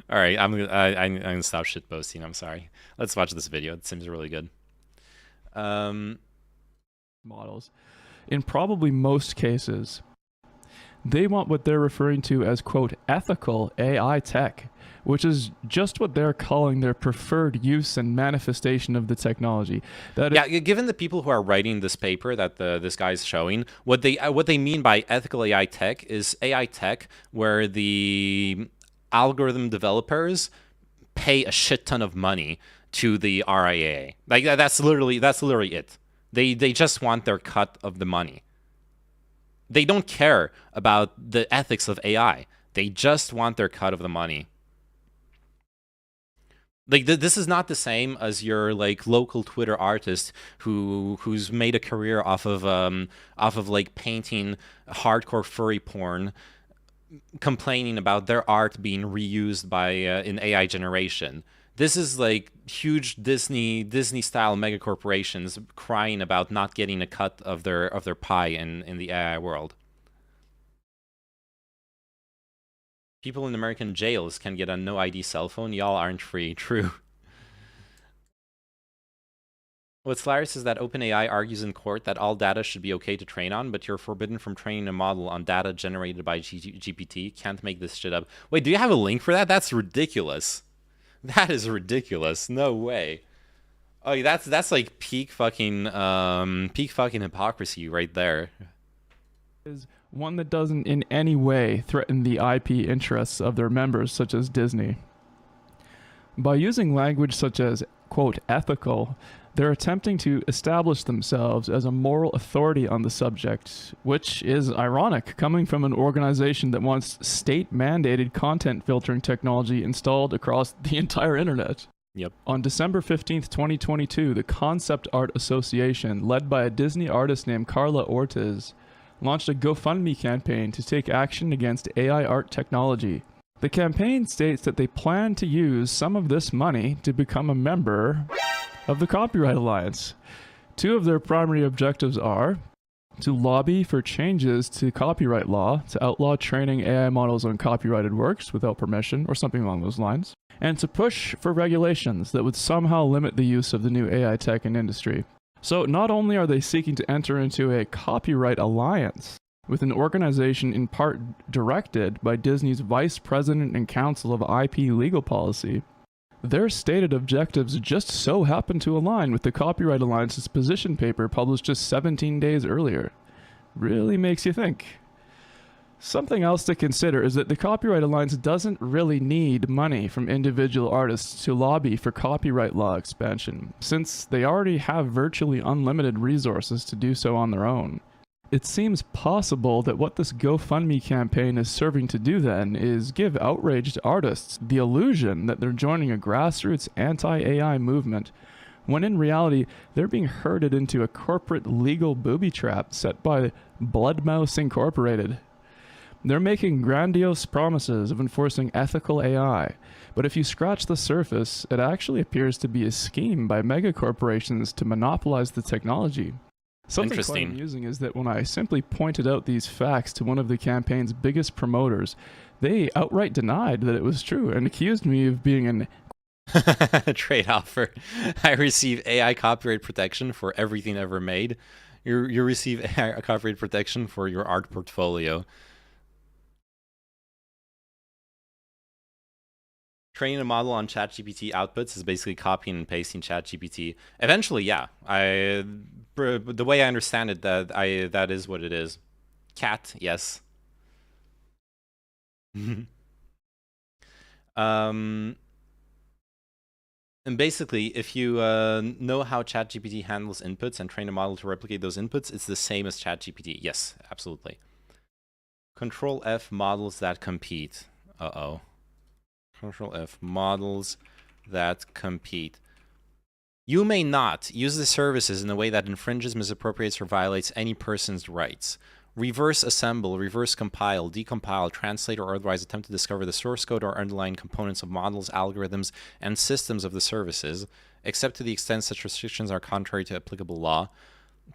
All right, I'm gonna stop shit posting. I'm sorry. Let's watch this video. It seems really good. Models. In probably most cases, they want what they're referring to as, quote, ethical AI tech, which is just what they're calling their preferred use and manifestation of the technology. Given the people who are writing this paper that this guy's showing, what they mean by ethical AI tech is AI tech where the algorithm developers pay a shit ton of money to the RIAA. Like that's literally it. They just want their cut of the money. They don't care about the ethics of AI. They just want their cut of the money. Like this is not the same as your like local Twitter artist who's made a career off of like painting hardcore furry porn, complaining about their art being reused by in AI generation. This is like huge Disney style mega corporations crying about not getting a cut of their pie in the AI world. People in American jails can get a no ID cell phone. Y'all aren't free. True. What's hilarious is that OpenAI argues in court that all data should be okay to train on, but you're forbidden from training a model on data generated by GPT. Can't make this shit up. Wait, do you have a link for that? That's ridiculous. That is ridiculous. No way. Oh, that's like peak fucking hypocrisy right there. Is one that doesn't in any way threaten the IP interests of their members, such as Disney. By using language such as, quote, ethical, They're attempting to establish themselves as a moral authority on the subject, which is ironic coming from an organization that wants state-mandated content filtering technology installed across the entire internet. Yep. On December 15th, 2022, the Concept Art Association, led by a Disney artist named Carla Ortiz, launched a GoFundMe campaign to take action against AI art technology. The campaign states that they plan to use some of this money to become a member of the Copyright Alliance. Two of their primary objectives are to lobby for changes to copyright law to outlaw training AI models on copyrighted works without permission or something along those lines, and to push for regulations that would somehow limit the use of the new AI tech in industry. So not only are they seeking to enter into a copyright alliance with an organization in part directed by Disney's Vice President and Counsel of IP Legal Policy, their stated objectives just so happen to align with the Copyright Alliance's position paper published just 17 days earlier. Really makes you think. Something else to consider is that the Copyright Alliance doesn't really need money from individual artists to lobby for copyright law expansion, since they already have virtually unlimited resources to do so on their own. It seems possible that what this GoFundMe campaign is serving to do then is give outraged artists the illusion that they're joining a grassroots anti-AI movement, when in reality they're being herded into a corporate legal booby trap set by Bloodmouse Incorporated. They're making grandiose promises of enforcing ethical AI, but if you scratch the surface, it actually appears to be a scheme by megacorporations to monopolize the technology. Something quite amusing is that when I simply pointed out these facts to one of the campaign's biggest promoters, they outright denied that it was true and accused me of being an trade offer. I receive AI copyright protection for everything ever made. You receive AI copyright protection for your art portfolio. Training a model on ChatGPT outputs is basically copying and pasting ChatGPT. Eventually, yeah. The way I understand it, that is what it is. Cat, yes. And basically, if you know how ChatGPT handles inputs and train a model to replicate those inputs, it's the same as ChatGPT. Yes, absolutely. Control F models that compete. Uh-oh. Control F models that compete. You may not use the services in a way that infringes, misappropriates, or violates any person's rights. Reverse assemble, reverse compile, decompile, translate, or otherwise attempt to discover the source code or underlying components of models, algorithms, and systems of the services, except to the extent such restrictions are contrary to applicable law.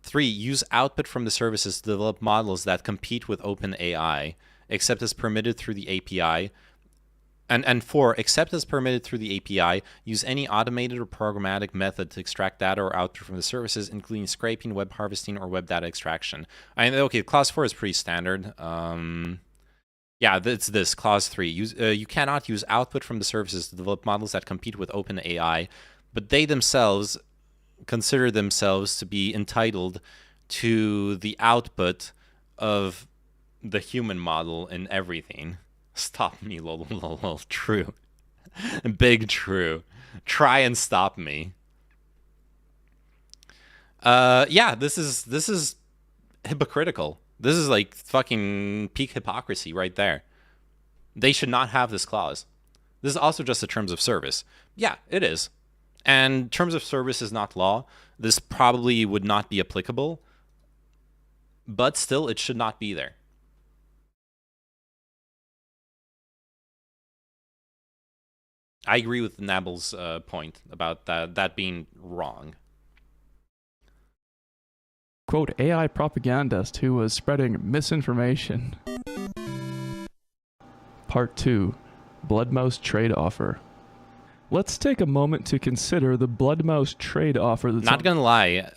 3. Use output from the services to develop models that compete with OpenAI, except as permitted through the API. And 4, except as permitted through the API, use any automated or programmatic method to extract data or output from the services, including scraping, web harvesting, or web data extraction. Okay, clause 4 is pretty standard. Yeah, it's this, clause 3. You cannot use output from the services to develop models that compete with OpenAI, but they themselves consider themselves to be entitled to the output of the human model in everything. Stop me, lol, lol, lol. True. Big true. Try and stop me. Yeah, this is hypocritical. This is like fucking peak hypocrisy right there. They should not have this clause. This is also just the terms of service. Yeah, it is. And terms of service is not law. This probably would not be applicable. But still, it should not be there. I agree with Nabal's point about that being wrong. Quote, AI propagandist who was spreading misinformation. Part 2. Bloodmouse Trade Offer. Let's take a moment to consider the Bloodmouse trade offer that's not gonna lie,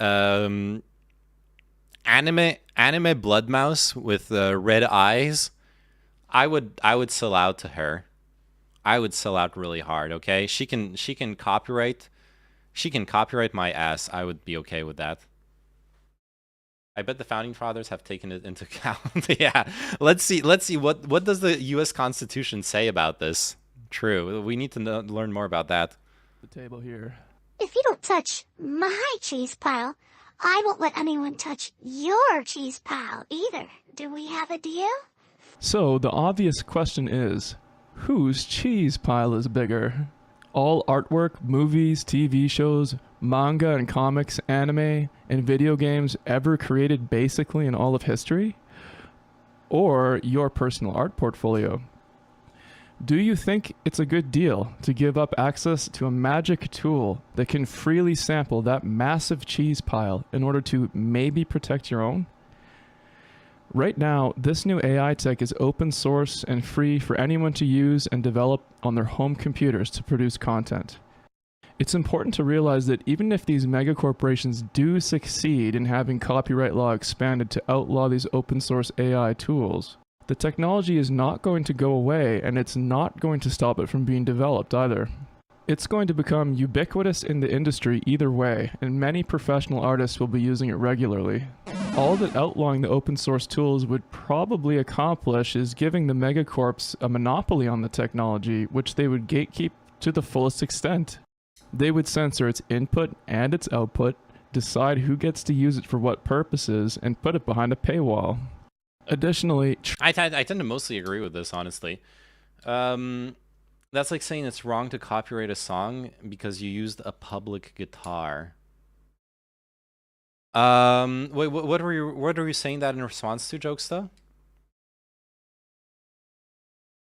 anime Bloodmouse with red eyes, I would sell out to her. I would sell out really hard, okay? She can copyright my ass. I would be okay with that. I bet the founding fathers have taken it into account. Yeah. Let's see what does the US Constitution say about this? True. We need to learn more about that. the table here. If you don't touch my cheese pile, I won't let anyone touch your cheese pile either. Do we have a deal? So the obvious question is, whose cheese pile is bigger? All artwork, movies, TV shows, manga and comics, anime, and video games ever created basically in all of history? Or your personal art portfolio? Do you think it's a good deal to give up access to a magic tool that can freely sample that massive cheese pile in order to maybe protect your own? Right now, this new AI tech is open source and free for anyone to use and develop on their home computers to produce content. It's important to realize that even if these megacorporations do succeed in having copyright law expanded to outlaw these open source AI tools, the technology is not going to go away, and it's not going to stop it from being developed either. It's going to become ubiquitous in the industry either way, and many professional artists will be using it regularly. All that outlawing the open source tools would probably accomplish is giving the megacorps a monopoly on the technology, which they would gatekeep to the fullest extent. They would censor its input and its output, decide who gets to use it for what purposes, and put it behind a paywall. Additionally, I tend to mostly agree with this, honestly. That's like saying it's wrong to copyright a song because you used a public guitar. Wait, what were you saying that in response to, Jokesta?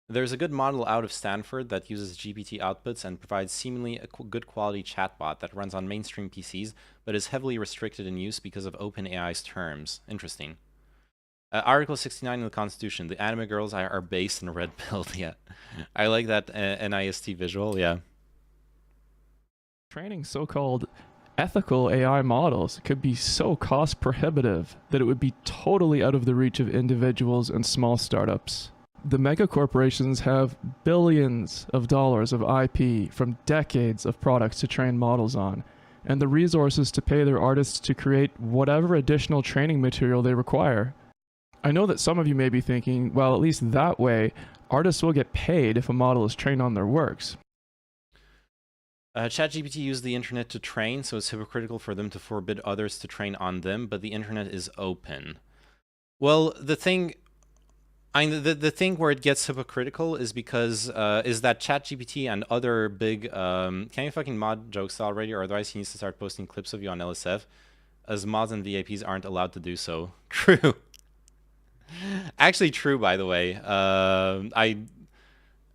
There's a good model out of Stanford that uses GPT outputs and provides seemingly a good quality chatbot that runs on mainstream PCs, but is heavily restricted in use because of OpenAI's terms. Interesting. Article 69 in the Constitution. The anime girls are based in red pilled. Yeah, I like that NIST visual. Yeah. Training so-called ethical AI models could be so cost prohibitive that it would be totally out of the reach of individuals and small startups. The megacorporations have billions of dollars of IP from decades of products to train models on, and the resources to pay their artists to create whatever additional training material they require. I know that some of you may be thinking, well, at least that way, artists will get paid if a model is trained on their works. ChatGPT used the internet to train, so it's hypocritical for them to forbid others to train on them, but the internet is open. Well, the thing where it gets hypocritical is because is that ChatGPT and other big can you fucking mod jokes already, or otherwise he needs to start posting clips of you on LSF, as mods and VIPs aren't allowed to do so. True. Actually true, by the way.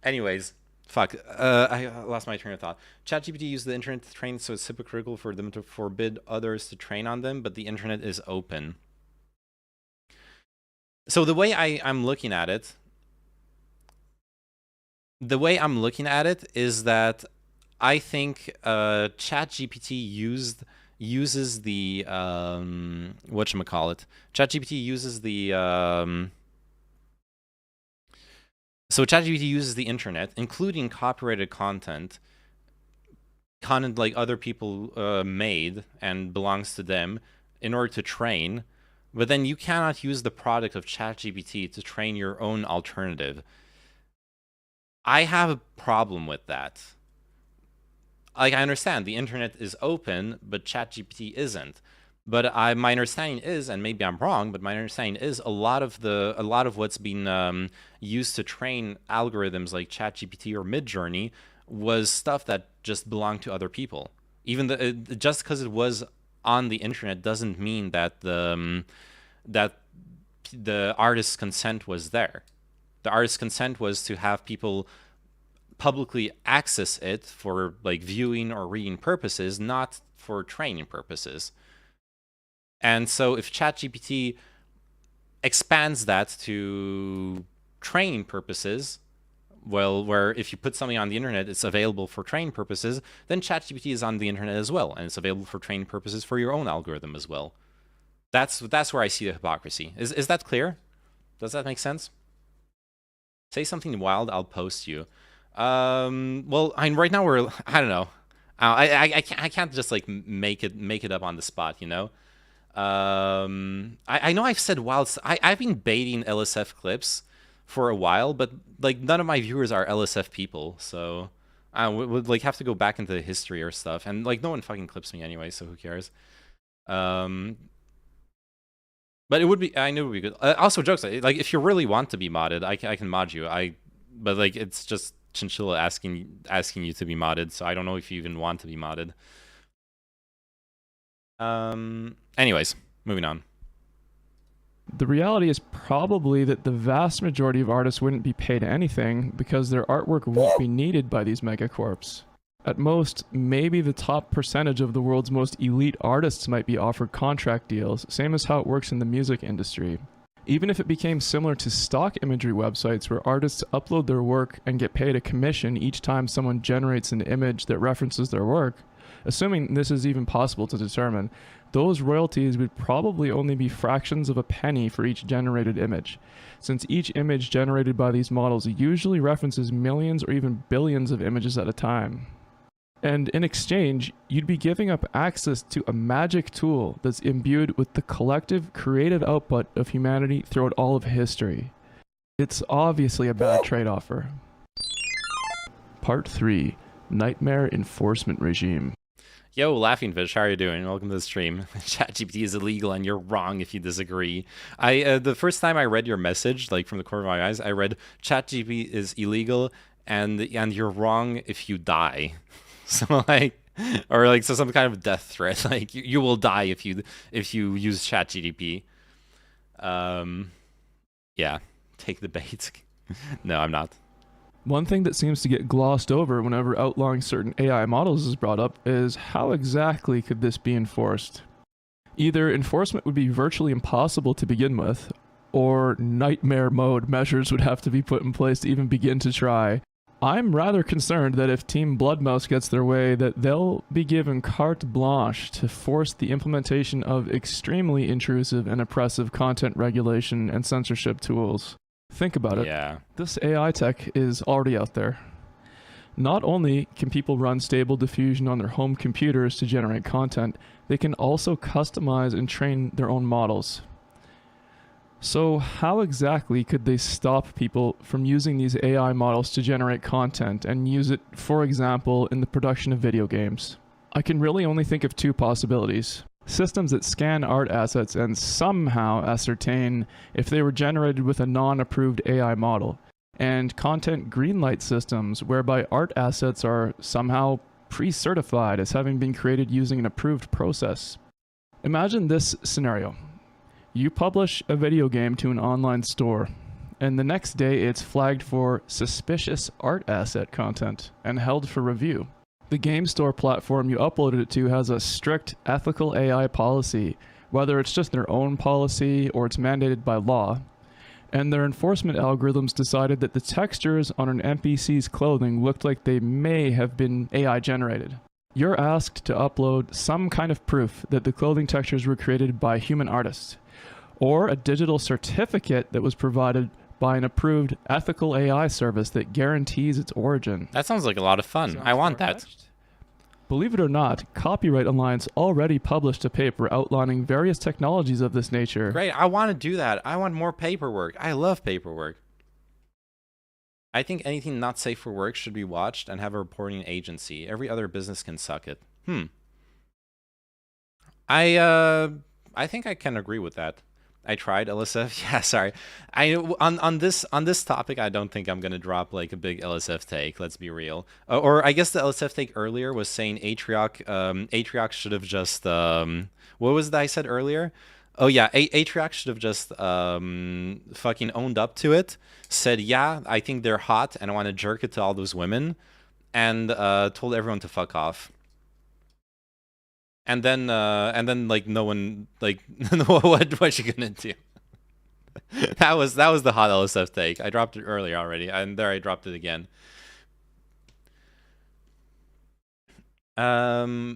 Anyways, fuck. I lost my train of thought. ChatGPT used the internet to train, so it's hypocritical for them to forbid others to train on them, but the internet is open. So the way I'm looking at it, is that I think ChatGPT uses the whatchamacallit. ChatGPT uses the so ChatGPT uses the internet, including copyrighted content like other people made and belongs to them, in order to train. But then you cannot use the product of ChatGPT to train your own alternative. I have a problem with that. Like, I understand the internet is open, but ChatGPT isn't. But my understanding is, and maybe I'm wrong, but my understanding is a lot of what's been used to train algorithms like ChatGPT or Midjourney was stuff that just belonged to other people. Even just because it was on the internet doesn't mean that the artist's consent was there. The artist's consent was to have people publicly access it for like viewing or reading purposes, not for training purposes. And so if ChatGPT expands that to training purposes, well, where if you put something on the internet, it's available for training purposes, then ChatGPT is on the internet as well, and it's available for training purposes for your own algorithm as well. That's where I see the hypocrisy. Is that clear? Does that make sense? Say something wild, I'll post you. Well, I mean, right now I don't know. I can't just like make it up on the spot, you know. I know I've said wild. I've been baiting LSF clips for a while, but like none of my viewers are LSF people, so I would like have to go back into the history or stuff, and like no one fucking clips me anyway, so who cares? But it would be, I knew it would be good. Also, jokes, like if you really want to be modded, I can mod you. But like it's just Chinchilla asking you to be modded, so I don't know if you even want to be modded. Anyways, moving on. The reality is probably that the vast majority of artists wouldn't be paid anything because their artwork won't be needed by these megacorps. At most, maybe the top percentage of the world's most elite artists might be offered contract deals, same as how it works in the music industry. Even if it became similar to stock imagery websites where artists upload their work and get paid a commission each time someone generates an image that references their work, assuming this is even possible to determine, those royalties would probably only be fractions of a penny for each generated image, since each image generated by these models usually references millions or even billions of images at a time. And in exchange, you'd be giving up access to a magic tool that's imbued with the collective creative output of humanity throughout all of history. It's obviously a bad trade-offer. Part 3. Nightmare Enforcement Regime. Yo, Laughing Fish, how are you doing? Welcome to the stream. ChatGPT is illegal and you're wrong if you disagree. The first time I read your message, like from the corner of my eyes, I read ChatGPT is illegal and you're wrong if you die. So like, or like, so some kind of death threat, like you will die if you use ChatGPT. Yeah, take the bait. No, I'm not. One thing that seems to get glossed over whenever outlawing certain AI models is brought up is how exactly could this be enforced? Either enforcement would be virtually impossible to begin with, or nightmare mode measures would have to be put in place to even begin to try. I'm rather concerned that if Team Bloodmouse gets their way, that they'll be given carte blanche to force the implementation of extremely intrusive and oppressive content regulation and censorship tools. Think about it. Yeah. This AI tech is already out there. Not only can people run Stable Diffusion on their home computers to generate content, they can also customize and train their own models. So how exactly could they stop people from using these AI models to generate content and use it, for example, in the production of video games? I can really only think of two possibilities. Systems that scan art assets and somehow ascertain if they were generated with a non-approved AI model, and content greenlight systems whereby art assets are somehow pre-certified as having been created using an approved process. Imagine this scenario. You publish a video game to an online store, and the next day it's flagged for suspicious art asset content and held for review. The game store platform you uploaded it to has a strict ethical AI policy, whether it's just their own policy or it's mandated by law. And their enforcement algorithms decided that the textures on an NPC's clothing looked like they may have been AI generated. You're asked to upload some kind of proof that the clothing textures were created by human artists, or a digital certificate that was provided by an approved ethical AI service that guarantees its origin. That sounds like a lot of fun. I want that. Believe it or not, Copyright Alliance already published a paper outlining various technologies of this nature. Great, I want to do that. I want more paperwork. I love paperwork. I think anything not safe for work should be watched and have a reporting agency. Every other business can suck it. I think I can agree with that. I tried LSF. Yeah, sorry. On this topic, I don't think I'm gonna drop like a big LSF take. Let's be real. Or I guess the LSF take earlier was saying Atrioc should have just what was that I said earlier? Oh yeah, Atrioc should have just fucking owned up to it. Said yeah, I think they're hot and I want to jerk it to all those women, and told everyone to fuck off. And then like no one like what's she gonna do? that was the hot LSF take. I dropped it earlier already, and there I dropped it again. I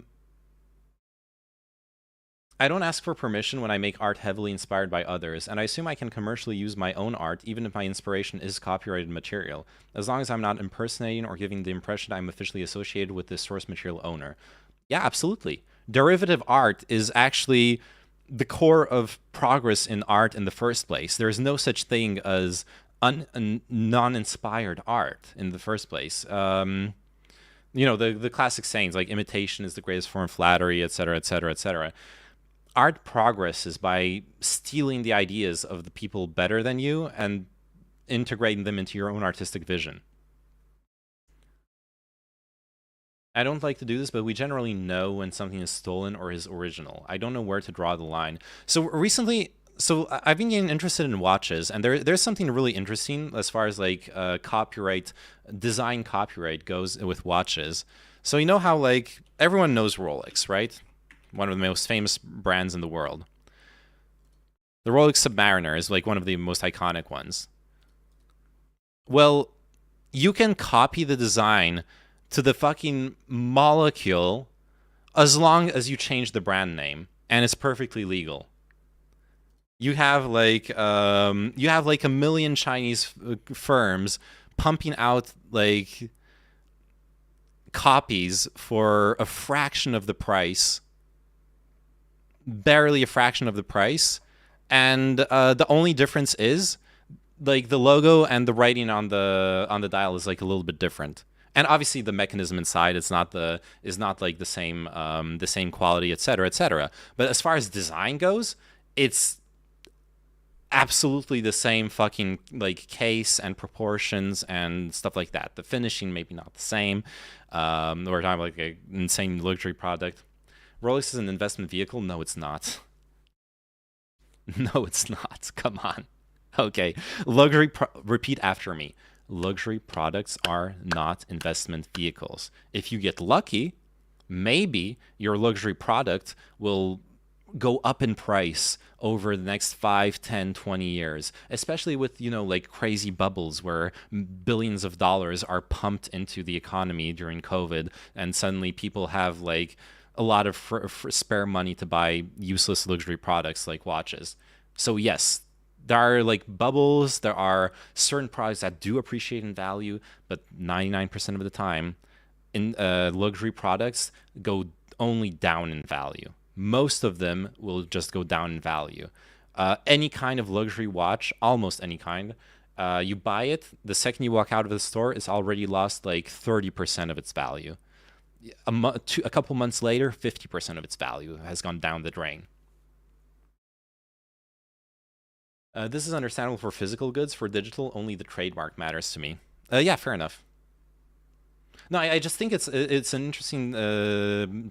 don't ask for permission when I make art heavily inspired by others, and I assume I can commercially use my own art even if my inspiration is copyrighted material, as long as I'm not impersonating or giving the impression I'm officially associated with the source material owner. Yeah, absolutely. Derivative art is actually the core of progress in art in the first place. There's no such thing as non-inspired art in the first place. you know, the classic sayings like imitation is the greatest form of flattery, etc., etc., etc. Art progresses by stealing the ideas of the people better than you and integrating them into your own artistic vision. I don't like to do this, but we generally know when something is stolen or is original. I don't know where to draw the line. So recently, I've been getting interested in watches, and there's something really interesting as far as like copyright, design copyright goes with watches. So you know how like everyone knows Rolex, right? One of the most famous brands in the world. The Rolex Submariner is like one of the most iconic ones. Well, you can copy the design to the fucking molecule as long as you change the brand name, and it's perfectly legal. You have like a million Chinese firms pumping out like copies for a fraction of the price, barely a fraction of the price, and the only difference is like the logo and the writing on the dial is like a little bit different. And obviously the mechanism inside is not like the same quality, etc., etc. But as far as design goes, it's absolutely the same fucking like case and proportions and stuff like that. The finishing maybe not the same. We're talking like an insane luxury product. Rolex is an investment vehicle? No, it's not. No, it's not. Come on. Okay. Repeat after me. Luxury products are not investment vehicles. If you get lucky, maybe your luxury product will go up in price over the next 5, 10, 20 years, especially with, you know, like crazy bubbles where billions of dollars are pumped into the economy during COVID, and suddenly people have like a lot of spare money to buy useless luxury products like watches. So yes, there are like bubbles, there are certain products that do appreciate in value, but 99% of the time, in luxury products go only down in value. Most of them will just go down in value. Any kind of luxury watch, almost any kind, you buy it, the second you walk out of the store, it's already lost like 30% of its value. A couple months later, 50% of its value has gone down the drain. This is understandable for physical goods. For digital, only the trademark matters to me. Yeah, fair enough. No, I just think it's an interesting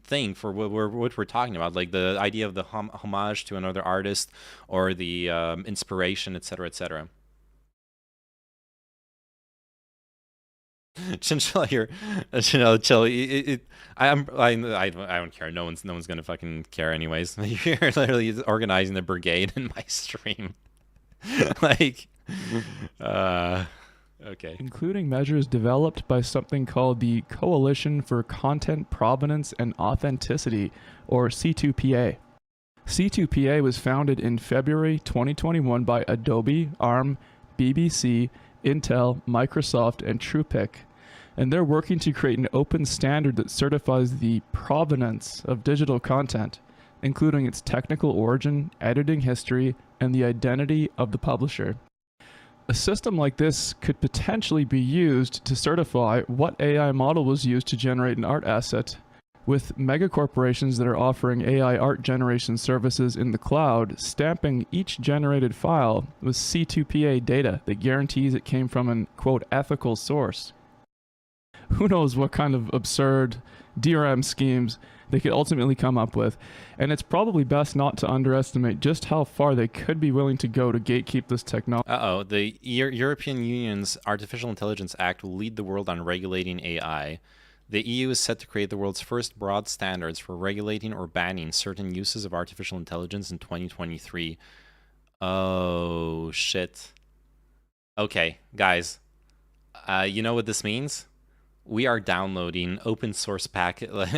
thing for what we're talking about, like the idea of the homage to another artist or the inspiration, etc., etc. Chinchilla here, Chinchilla, chill. I don't care. No one's gonna fucking care anyways. You're literally organizing the brigade in my stream. Like, okay. Including measures developed by something called the Coalition for Content Provenance and Authenticity, or C2PA. C2PA was founded in February 2021 by Adobe, ARM, BBC, Intel, Microsoft, and TruePic, and they're working to create an open standard that certifies the provenance of digital content, including its technical origin, editing history, and the identity of the publisher. A system like this could potentially be used to certify what AI model was used to generate an art asset, with megacorporations that are offering AI art generation services in the cloud stamping each generated file with C2PA data that guarantees it came from an, quote, ethical source. Who knows what kind of absurd DRM schemes they could ultimately come up with, and it's probably best not to underestimate just how far they could be willing to go to gatekeep this technology. The European Union's Artificial Intelligence Act will lead the world on regulating AI. The EU is set to create the world's first broad standards for regulating or banning certain uses of artificial intelligence in 2023. Oh, shit. Okay, guys. You know what this means? We are downloading open source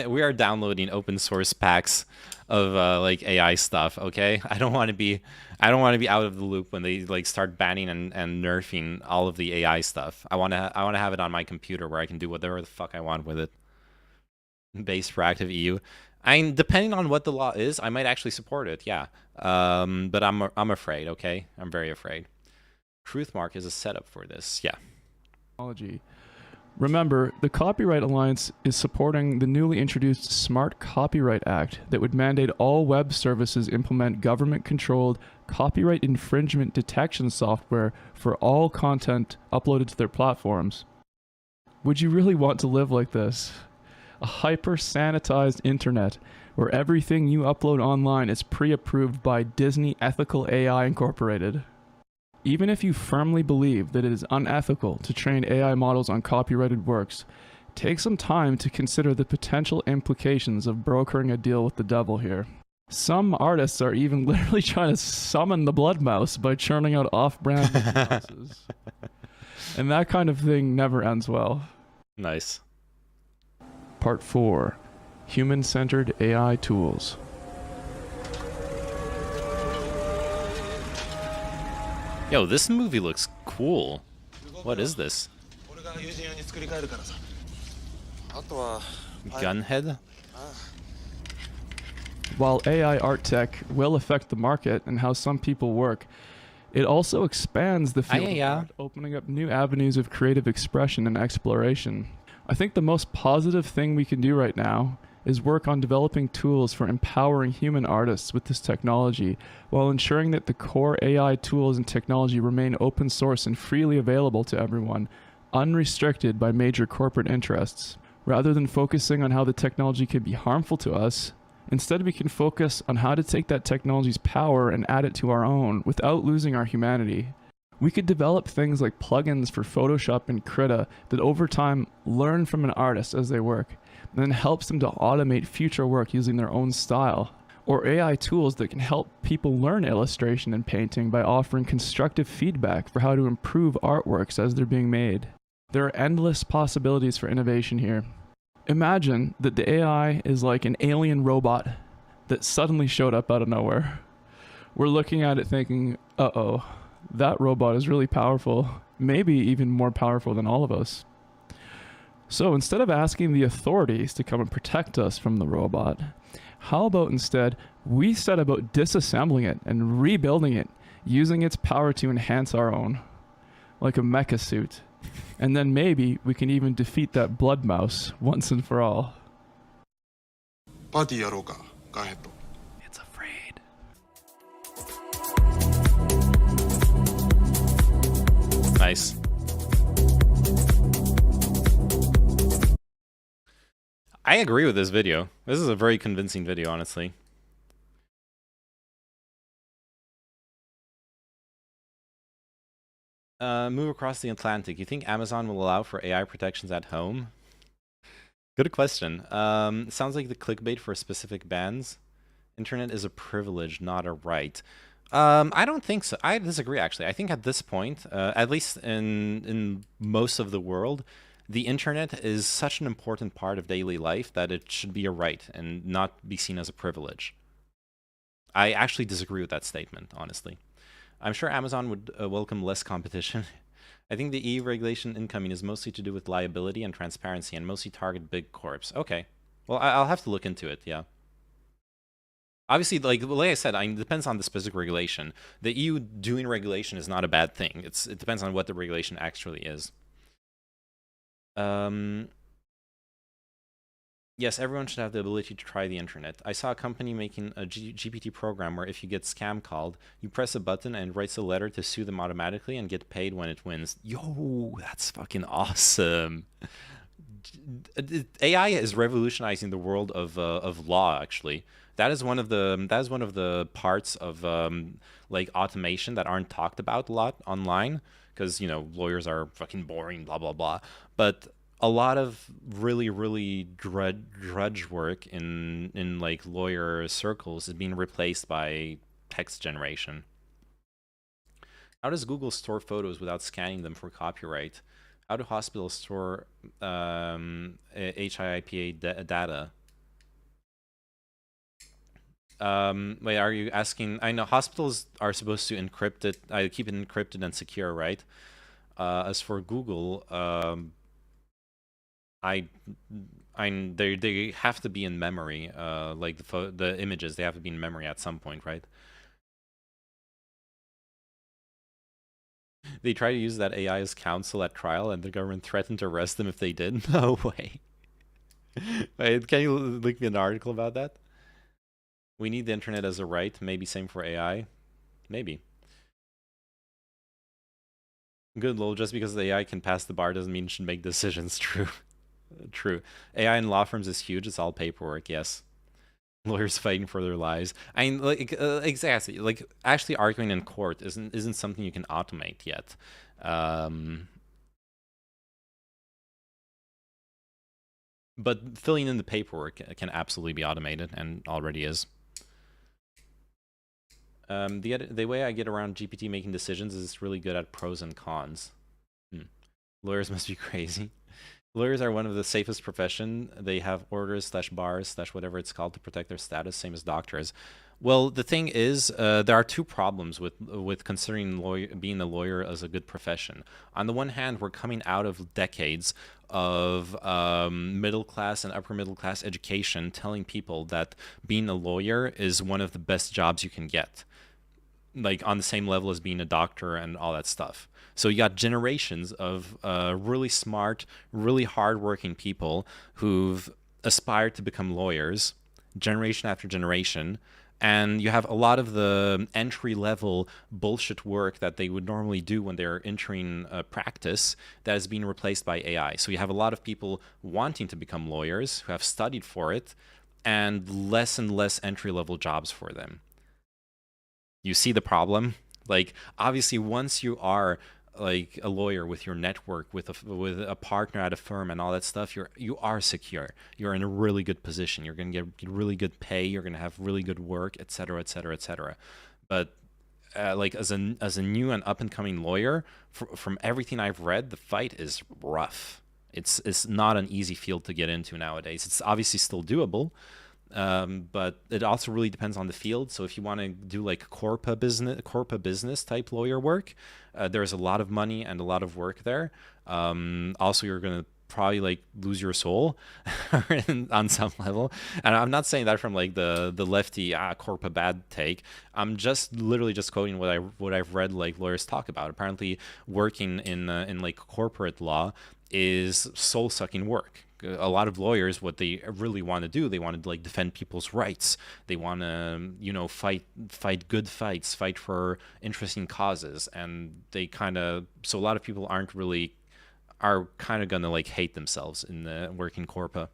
we are downloading open source packs of like AI stuff. Okay, I don't want to be out of the loop when they like start banning and nerfing all of the AI stuff. I want to have it on my computer where I can do whatever the fuck I want with it. Based for active EU. Depending on what the law is, I might actually support it. Yeah, but I'm afraid. Okay, I'm very afraid. Truthmark is a setup for this. Yeah. Technology. Remember, the Copyright Alliance is supporting the newly introduced Smart Copyright Act that would mandate all web services implement government-controlled copyright infringement detection software for all content uploaded to their platforms. Would you really want to live like this? A hyper-sanitized internet where everything you upload online is pre-approved by Disney Ethical AI Incorporated. Even if you firmly believe that it is unethical to train AI models on copyrighted works, take some time to consider the potential implications of brokering a deal with the devil here. Some artists are even literally trying to summon the blood mouse by churning out off-brand mouses. And that kind of thing never ends well. Nice. Part 4. Human-centered AI tools. Yo, this movie looks cool. What is this? Gunhead? While AI art tech will affect the market and how some people work, it also expands the field of art, opening up new avenues of creative expression and exploration. I think the most positive thing we can do right now is work on developing tools for empowering human artists with this technology, while ensuring that the core AI tools and technology remain open source and freely available to everyone, unrestricted by major corporate interests. Rather than focusing on how the technology can be harmful to us, instead we can focus on how to take that technology's power and add it to our own without losing our humanity. We could develop things like plugins for Photoshop and Krita that over time learn from an artist as they work, and then helps them to automate future work using their own style. Or AI tools that can help people learn illustration and painting by offering constructive feedback for how to improve artworks as they're being made. There are endless possibilities for innovation here. Imagine that the AI is like an alien robot that suddenly showed up out of nowhere. We're looking at it thinking, uh-oh, that robot is really powerful, maybe even more powerful than all of us. So instead of asking the authorities to come and protect us from the robot, how about instead we set about disassembling it and rebuilding it, using its power to enhance our own, like a mecha suit. And then maybe we can even defeat that blood mouse once and for all. Party やろうか、ガンヘッド。 It's afraid. Nice. I agree with this video. This is a very convincing video, honestly. Move across the Atlantic. You think Amazon will allow for AI protections at home? Good question. Sounds like the clickbait for specific bans. Internet is a privilege, not a right. I don't think so. I disagree, actually. I think at this point, at least in most of the world, the internet is such an important part of daily life that it should be a right and not be seen as a privilege. I actually disagree with that statement, honestly. I'm sure Amazon would welcome less competition. I think the EU regulation incoming is mostly to do with liability and transparency and mostly target big corps. Okay. Well, I'll have to look into it, yeah. Obviously, like I said, it depends on the specific regulation. The EU doing regulation is not a bad thing. It depends on what the regulation actually is. Yes, everyone should have the ability to try the internet. I saw a company making a GPT program where if you get scam called, you press a button and it writes a letter to sue them automatically and get paid when it wins. Yo, that's fucking awesome. AI is revolutionizing the world of law, actually. That is one of the parts of like automation that aren't talked about a lot online, because, you know, lawyers are fucking boring, blah blah blah. But a lot of really drudge work in like lawyer circles is being replaced by text generation. How does Google store photos without scanning them for copyright? How do hospitals store HIPAA data? Wait, are you asking? I know hospitals are supposed to encrypt it, keep it encrypted and secure, right? As for Google, they have to be in memory. Like the images, they have to be in memory at some point, right? They try to use that AI as counsel at trial, and the government threatened to arrest them if they did. No way. Wait, can you link me an article about that? We need the internet as a right. Maybe same for AI. Maybe. Good, lol. Just because the AI can pass the bar doesn't mean it should make decisions. True. True. AI in law firms is huge. It's all paperwork. Yes. Lawyers fighting for their lives. I mean, like exactly. Like actually arguing in court isn't something you can automate yet. But filling in the paperwork can absolutely be automated and already is. The way I get around GPT making decisions is it's really good at pros and cons. Lawyers must be crazy. Lawyers are one of the safest profession. They have orders / bars / whatever it's called to protect their status, same as doctors. Well, the thing is, there are two problems with considering being a lawyer as a good profession. On the one hand, we're coming out of decades of middle class and upper middle class education telling people that being a lawyer is one of the best jobs you can get, like on the same level as being a doctor and all that stuff. So you got generations of really smart, really hardworking people who've aspired to become lawyers, generation after generation. And you have a lot of the entry-level bullshit work that they would normally do when they're entering practice that is being replaced by AI. So you have a lot of people wanting to become lawyers who have studied for it, and less entry-level jobs for them. You see the problem? Like, obviously, once you are like a lawyer with your network, with a partner at a firm and all that stuff, you are secure. You're in a really good position. You're going to get really good pay. You're going to have really good work, etc., etc., etc. But like as a new and up and coming lawyer, from everything I've read, the fight is rough. It's not an easy field to get into nowadays. It's obviously still doable. But it also really depends on the field. So if you want to do like corpa business type lawyer work, there's a lot of money and a lot of work there. Also, you're going to probably like lose your soul on some level. And I'm not saying that from like the lefty corpa bad take. I'm just literally just quoting what I've read like lawyers talk about. Apparently, working in like corporate law is soul sucking work. A lot of lawyers, what they really want to do, they want to like defend people's rights. They want to, fight good fights, fight for interesting causes, and they so a lot of people are kind of gonna like hate themselves in the working corpa.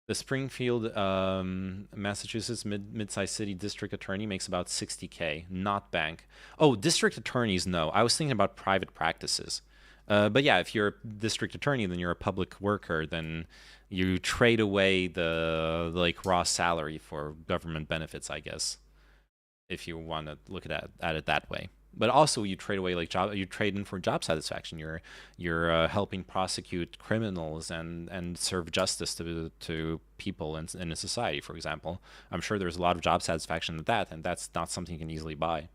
The Springfield, Massachusetts mid-sized city district attorney makes about $60K, not bank. Oh, district attorneys, no. I was thinking about private practices. But yeah, if you're a district attorney, then you're a public worker, then you trade away the like raw salary for government benefits, I guess, if you want to look at it that way. But also you trade away you trade in for job satisfaction. You're helping prosecute criminals and serve justice to people in a society, for example. I'm sure there's a lot of job satisfaction in that, and that's not something you can easily buy.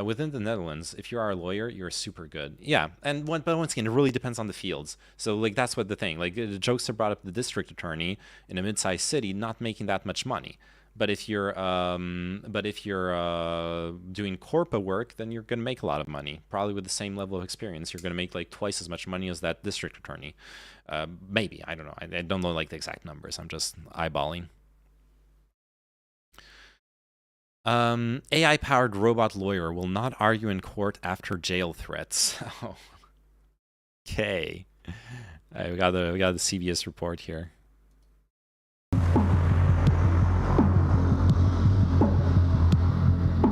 Within the Netherlands, if you are a lawyer, you're super good. Yeah, but once again, it really depends on the fields. So like that's what the thing. Like the jokester brought up the district attorney in a mid-sized city, not making that much money. But if you're doing corpa work, then you're gonna make a lot of money. Probably with the same level of experience, you're gonna make like twice as much money as that district attorney. Maybe, I don't know. I don't know like the exact numbers. I'm just eyeballing. AI-powered robot lawyer will not argue in court after jail threats. Oh. Okay. We got the CBS report here.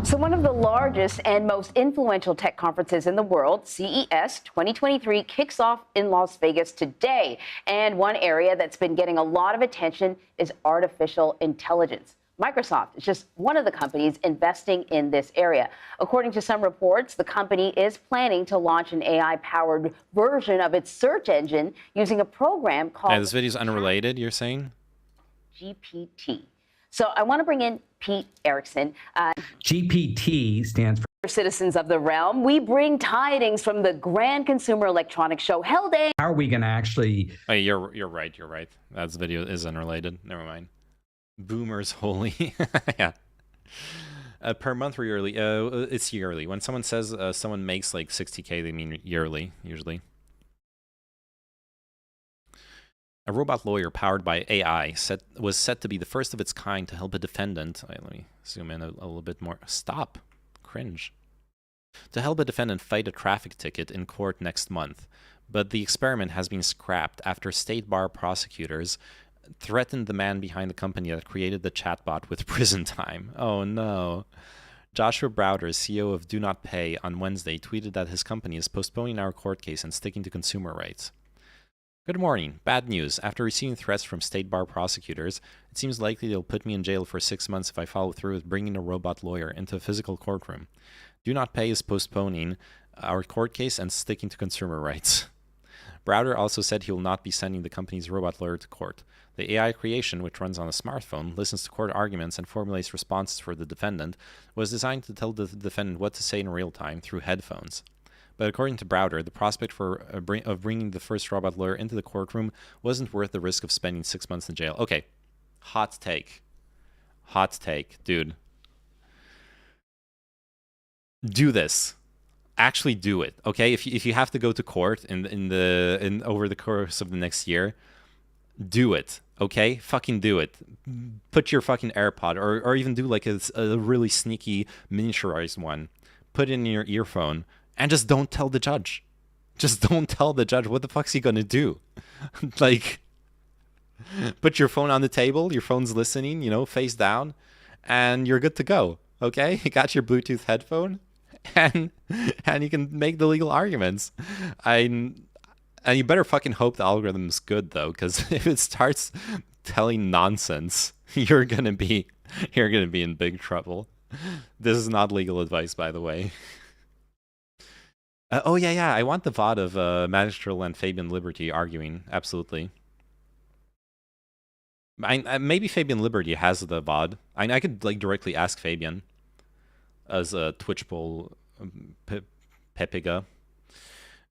So one of the largest and most influential tech conferences in the world, CES 2023, kicks off in Las Vegas today. And one area that's been getting a lot of attention is artificial intelligence. Microsoft is just one of the companies investing in this area. According to some reports, the company is planning to launch an AI-powered version of its search engine using a program called... Yeah, this video is unrelated, you're saying? GPT. So I want to bring in Pete Erickson. GPT stands for Citizens of the Realm. We bring tidings from the Grand Consumer Electronics Show held in... How are we going to actually... Oh, you're right. That video is unrelated. Never mind. Boomers holy. Yeah. Per month or yearly? It's yearly. When someone says someone makes like 60K, they mean yearly, usually. A robot lawyer powered by AI was set to be the first of its kind to help a defendant. Let me zoom in a little bit more. Stop. Cringe. To help a defendant fight a traffic ticket in court next month. But the experiment has been scrapped after state bar prosecutors threatened the man behind the company that created the chatbot with prison time. Oh no. Joshua Browder, CEO of Do Not Pay, on Wednesday tweeted that his company is postponing our court case and sticking to consumer rights. Good morning. Bad news. After receiving threats from state bar prosecutors, it seems likely they'll put me in jail for 6 months if I follow through with bringing a robot lawyer into a physical courtroom. Do Not Pay is postponing our court case and sticking to consumer rights. Browder also said he will not be sending the company's robot lawyer to court. The AI creation, which runs on a smartphone, listens to court arguments, and formulates responses for the defendant, was designed to tell the defendant what to say in real time through headphones. But according to Browder, the prospect of bringing the first robot lawyer into the courtroom wasn't worth the risk of spending 6 months in jail. Okay, hot take. Hot take, dude. Do this. Actually do it, okay? If you have to go to court in over the course of the next year, do it, okay? Fucking do it. Put your fucking AirPod, or even do like a really sneaky miniaturized one. Put it in your earphone. And just don't tell the judge. Just don't tell the judge. What the fuck's he gonna do? Like, put your phone on the table. Your phone's listening, face down. And you're good to go, okay? You got your Bluetooth headphone. And you can make the legal arguments. And you better fucking hope the algorithm's good, though. Because if it starts telling nonsense, you're gonna be in big trouble. This is not legal advice, by the way. Oh, yeah. I want the VOD of Magistral and Fabian Liberty arguing. Absolutely. Maybe Fabian Liberty has the VOD. I could like directly ask Fabian as a Twitch poll Pepiga.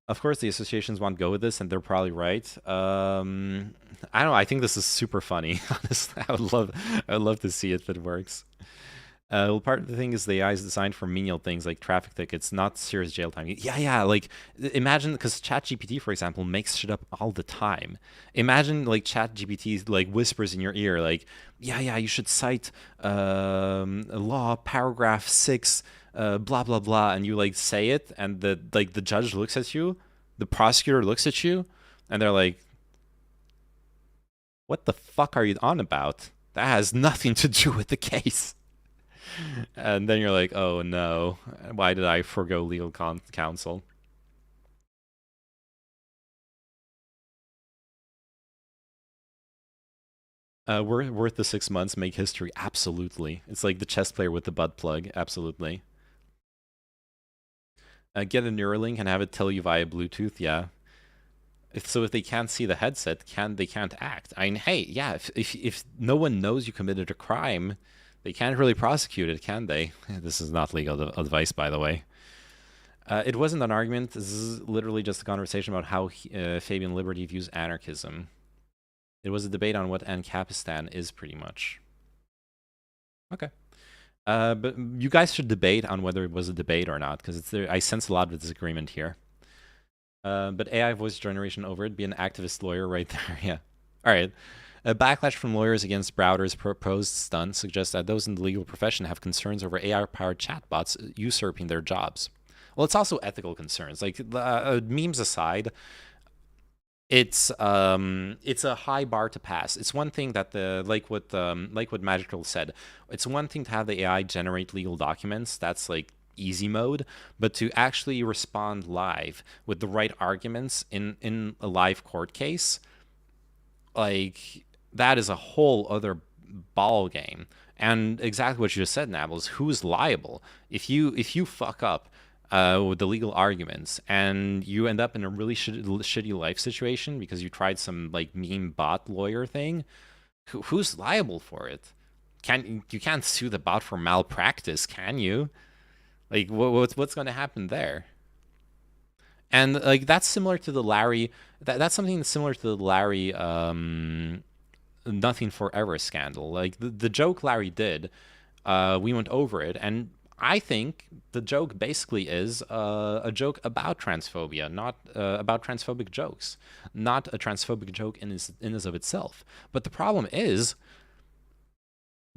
Of course, the associations won't go with this, and they're probably right. I don't know. I think this is super funny. Honestly, I would love to see it if it works. Well, part of the thing is the AI is designed for menial things like traffic tickets, not serious jail time. Yeah. Like, imagine, because ChatGPT, for example, makes shit up all the time. Imagine, like, ChatGPT, like, whispers in your ear, like, yeah, you should cite law, paragraph 6, blah, blah, blah, and you, like, say it, and the judge looks at you, the prosecutor looks at you, and they're like, what the fuck are you on about? That has nothing to do with the case. And then you're like, oh no, why did I forgo legal counsel? Worth the 6 months, make history. Absolutely. It's like the chess player with the butt plug. Absolutely. Get a Neuralink and have it tell you via Bluetooth. Yeah. So if they can't see the headset, they can't act. I mean, hey, yeah, if no one knows you committed a crime, they can't really prosecute it, can they? This is not legal advice, by the way. It wasn't an argument. This is literally just a conversation about how Fabian Liberty views anarchism. It was a debate on what Ancapistan is, pretty much. Okay. But you guys should debate on whether it was a debate or not, because I sense a lot of disagreement here. But AI voice generation over it, be an activist lawyer right there, yeah. All right. A backlash from lawyers against Browder's proposed stunt suggests that those in the legal profession have concerns over AI-powered chatbots usurping their jobs. Well, it's also ethical concerns. Like, memes aside, it's a high bar to pass. It's one thing that like what Magical said. It's one thing to have the AI generate legal documents. That's like easy mode, but to actually respond live with the right arguments in a live court case, like, that is a whole other ball game. And exactly what you just said, Nabbles, who's liable? If you fuck up with the legal arguments and you end up in a really shitty life situation because you tried some like meme bot lawyer thing, who's liable for it? You can't sue the bot for malpractice, can you? Like, what's going to happen there? And like, that's similar to the Larry. That's something similar to the Larry Nothing Forever scandal. Like the joke Larry did We went over it, and I think the joke basically is a joke about transphobia, not about transphobic jokes, not a transphobic joke in and of itself. But the problem is,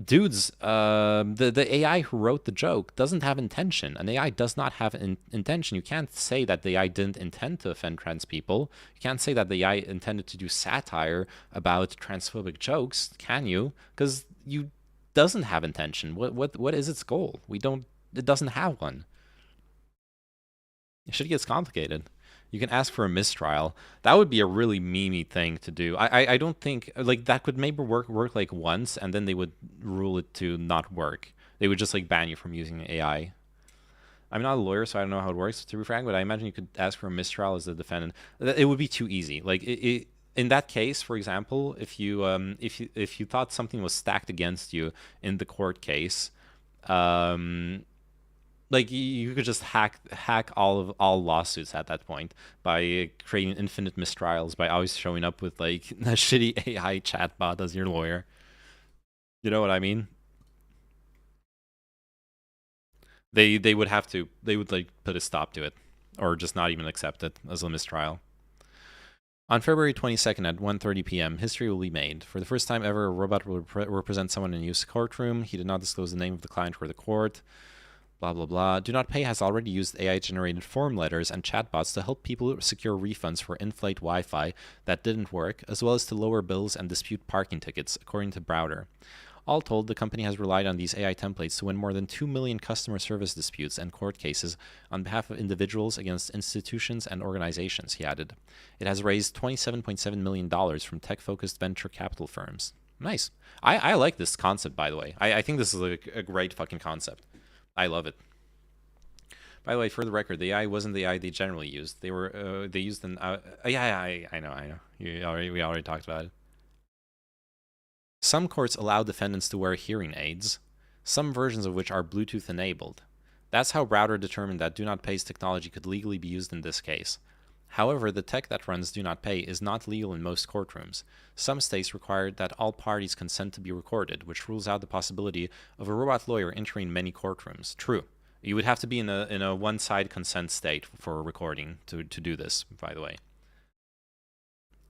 dudes, the AI who wrote the joke doesn't have intention. An AI does not have intention. You can't say that the AI didn't intend to offend trans people. You can't say that the AI intended to do satire about transphobic jokes, can you? Because you doesn't have intention. What is its goal? It doesn't have one. It should get complicated. You can ask for a mistrial. That would be a really memey thing to do. I don't think like that could maybe work like once, and then they would rule it to not work. They would just like ban you from using AI. I'm not a lawyer, so I don't know how it works, to be frank, but I imagine you could ask for a mistrial as the defendant. It would be too easy. Like in that case, for example, if you thought something was stacked against you in the court case, like you could just hack all lawsuits at that point by creating infinite mistrials, by always showing up with like a shitty AI chatbot as your lawyer. You know what I mean? They would like put a stop to it, or just not even accept it as a mistrial. On February 22nd at 1:30 p.m., history will be made. For the first time ever, a robot will represent someone in a U.S. courtroom. He did not disclose the name of the client or the court. Blah, blah, blah. Do Not Pay has already used AI-generated form letters and chatbots to help people secure refunds for in-flight Wi-Fi that didn't work, as well as to lower bills and dispute parking tickets, according to Browder. All told, the company has relied on these AI templates to win more than 2 million customer service disputes and court cases on behalf of individuals against institutions and organizations, he added. It has raised $27.7 million from tech-focused venture capital firms. Nice. I like this concept, by the way. I think this is a great fucking concept. I love it. By the way, for the record, the AI wasn't the AI they generally used. They used an yeah, I know. We already talked about it. Some courts allow defendants to wear hearing aids, some versions of which are Bluetooth enabled. That's how Browder determined that Do Not Pay's technology could legally be used in this case. However, the tech that runs Do Not Pay is not legal in most courtrooms. Some states require that all parties consent to be recorded, which rules out the possibility of a robot lawyer entering many courtrooms. True. You would have to be in a one-side consent state for a recording to do this, by the way.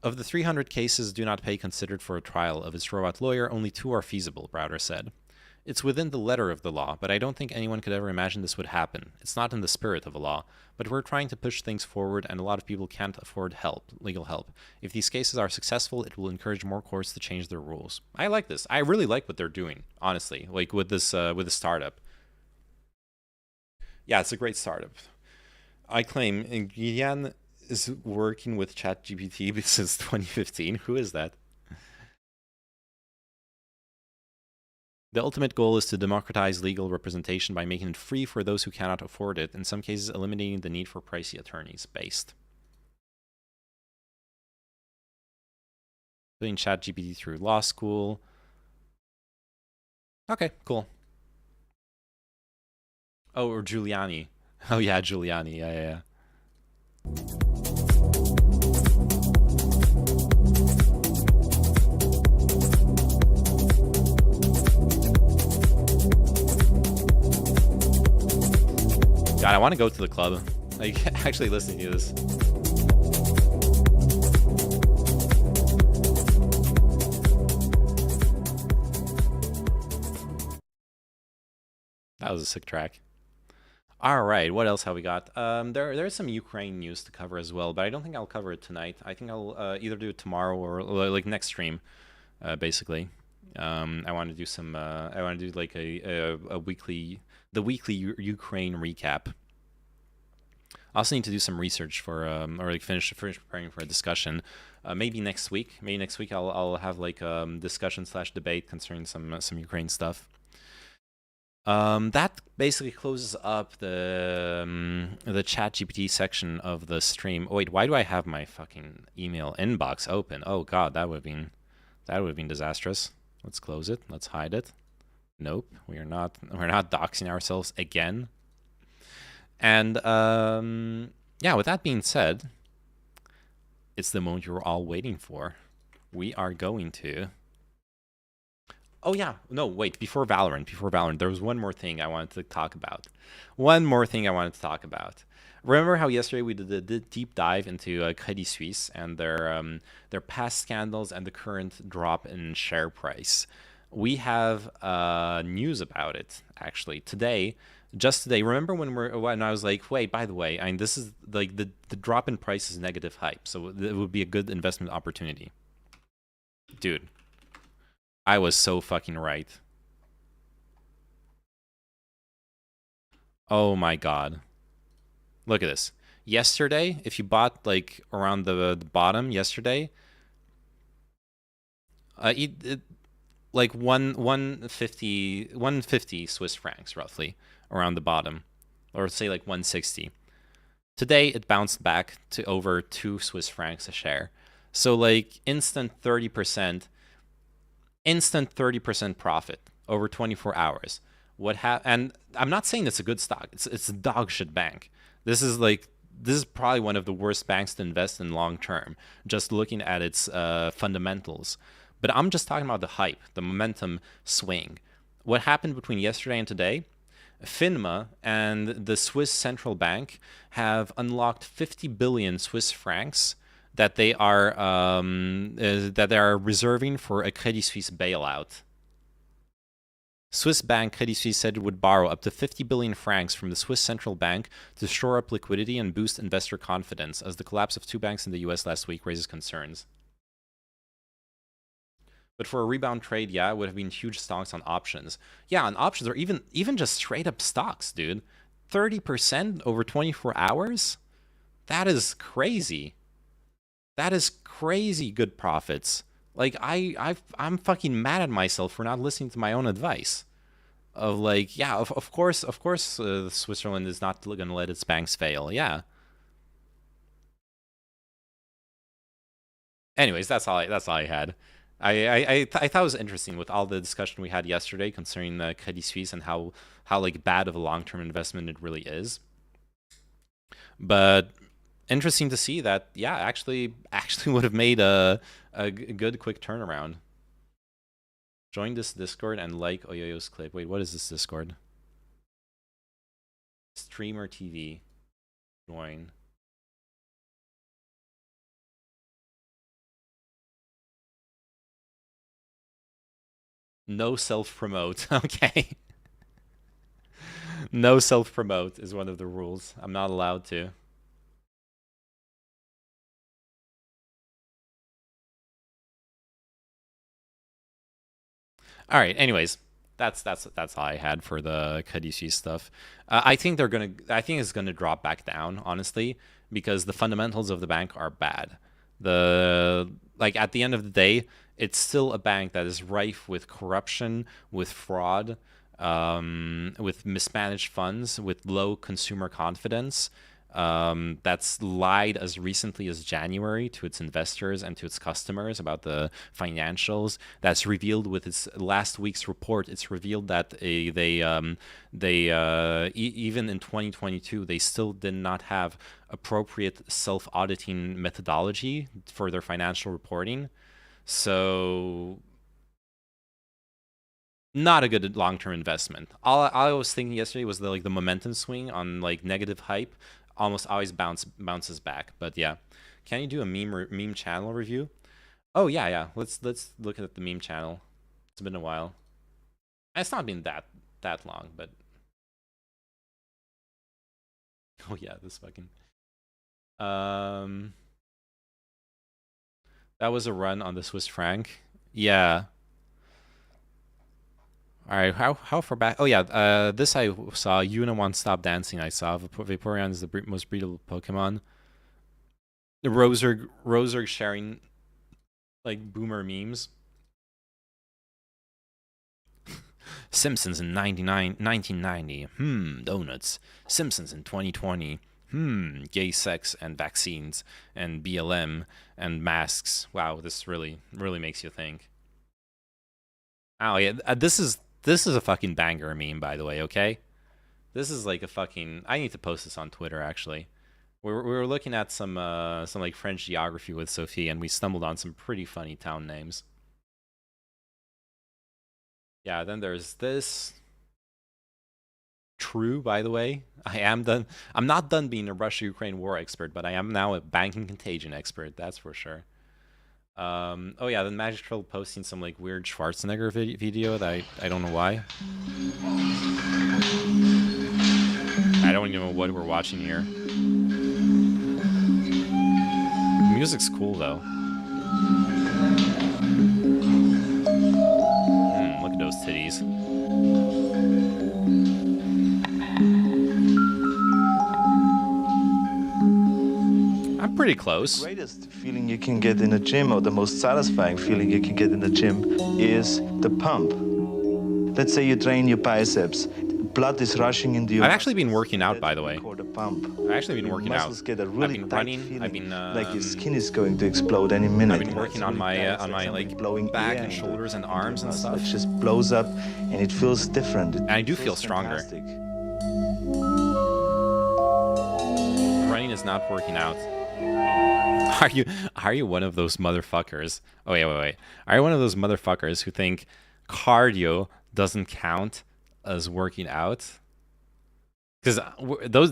Of the 300 cases Do Not Pay considered for a trial of its robot lawyer, only 2 are feasible, Browder said. It's within the letter of the law, but I don't think anyone could ever imagine this would happen. It's not in the spirit of a law, but we're trying to push things forward, and a lot of people can't afford legal help. If these cases are successful, it will encourage more courts to change their rules. I like this. I really like what they're doing, honestly, like with this startup. Yeah, it's a great startup. I claim Guyan is working with ChatGPT since 2015. Who is that? The ultimate goal is to democratize legal representation by making it free for those who cannot afford it, in some cases eliminating the need for pricey attorneys. Based. Putting ChatGPT through law school. Okay, cool. Oh, or Giuliani. Oh yeah, Giuliani. Yeah. God, I want to go to the club. Like, actually listening to this. That was a sick track. All right, what else have we got? There's some Ukraine news to cover as well, but I don't think I'll cover it tonight. I think I'll either do it tomorrow or like next stream, basically. I want to do some. I want to do like a weekly Ukraine recap. I also need to do some research for or like finish preparing for a discussion. Maybe next week. Maybe next week I'll have like discussion / debate concerning some Ukraine stuff. That basically closes up the ChatGPT section of the stream. Oh, wait, why do I have my fucking email inbox open? Oh god, that would have been disastrous. Let's close it. Let's hide it. Nope, we're not doxing ourselves again. And yeah, with that being said, it's the moment you're all waiting for. We are going to Oh yeah, no, wait, before Valorant, there was one more thing I wanted to talk about. One more thing I wanted to talk about. Remember how yesterday we did a deep dive into Credit Suisse and their past scandals and the current drop in share price? We have news about it actually today. Just today, remember when I was like, wait, by the way, I mean this is like the drop in price is negative hype, so it would be a good investment opportunity, dude. I was so fucking right. Oh my god. Look at this. Yesterday, if you bought like around the bottom yesterday, like 150 Swiss francs roughly around the bottom, or say like 160. Today it bounced back to over 2 Swiss francs a share. So like instant 30% profit over 24 hours. And I'm not saying it's a good stock. It's a dog shit bank. This is probably one of the worst banks to invest in long term, just looking at its fundamentals. But I'm just talking about the hype, the momentum swing. What happened between yesterday and today? FINMA and the Swiss Central Bank have unlocked 50 billion Swiss francs that they are reserving for a Credit Suisse bailout. Swiss bank Credit Suisse said it would borrow up to 50 billion francs from the Swiss Central Bank to shore up liquidity and boost investor confidence, as the collapse of two banks in the US last week raises concerns. But for a rebound trade, yeah, it would have been huge stocks on options. Yeah, on options, or even just straight up stocks, dude. 30% over 24 hours? That is crazy. That is crazy good profits. Like I'm fucking mad at myself for not listening to my own advice. Of like, yeah, of course, Switzerland is not going to let its banks fail. Yeah. Anyways, that's all I had. I thought it was interesting with all the discussion we had yesterday concerning the Credit Suisse and how like bad of a long term investment it really is. But interesting to see that, yeah, actually would have made a good quick turnaround. Join this Discord and like Oyoyo's clip. Wait, what is this Discord? Streamer TV. Join. No self promote. Okay. No self promote is one of the rules. I'm not allowed to. All right. Anyways, that's all I had for the Kadishi stuff. I think it's gonna drop back down, honestly, because the fundamentals of the bank are bad. At the end of the day, it's still a bank that is rife with corruption, with fraud, with mismanaged funds, with low consumer confidence. That's lied as recently as January to its investors and to its customers about the financials. That's revealed with its last week's report. It's revealed that even in 2022 they still did not have appropriate self-auditing methodology for their financial reporting. So not a good long-term investment. All I was thinking yesterday was the momentum swing on like negative hype almost always bounces back. But yeah, can you do a meme channel review? Oh yeah. Let's look at the meme channel. It's been a while. It's not been that long, but oh yeah, this fucking that was a run on the Swiss franc. Yeah. All right, how far back? Oh yeah, this I saw. Yuna won't stop dancing. I saw Vaporeon is the most breedable Pokemon. The Roserg sharing like boomer memes. Simpsons in 1990. Donuts. Simpsons in 2020. Gay sex and vaccines and BLM and masks. Wow, this really makes you think. Oh yeah, this is a fucking banger meme, by the way. Okay, this is like a fucking. I need to post this on Twitter actually. We were looking at some like French geography with Sophie, and we stumbled on some pretty funny town names. Yeah, then there's this. True, by the way. I'm not done being a Russia-Ukraine war expert, but I am now a banking contagion expert, that's for sure. Oh yeah, then Magic Troll posting some like weird Schwarzenegger video that I don't know why. I don't even know what we're watching here. The music's cool though. Look at those titties. I'm pretty close. The greatest feeling you can get in a gym, or the most satisfying feeling you can get in the gym, is the pump. Let's say you train your biceps. Blood is rushing into your. I've actually been working out, by the way. Called a pump. I've actually been working out. Muscles get a really I've been tight running. feeling, I've been like your skin is going to explode any minute. I've been working on my like back and shoulders and arms and stuff. It just blows up, and it feels different. And I do feel stronger. Fantastic. Running is not working out. Are you one of those motherfuckers? Oh wait. Are you one of those motherfuckers who think cardio doesn't count as working out? Because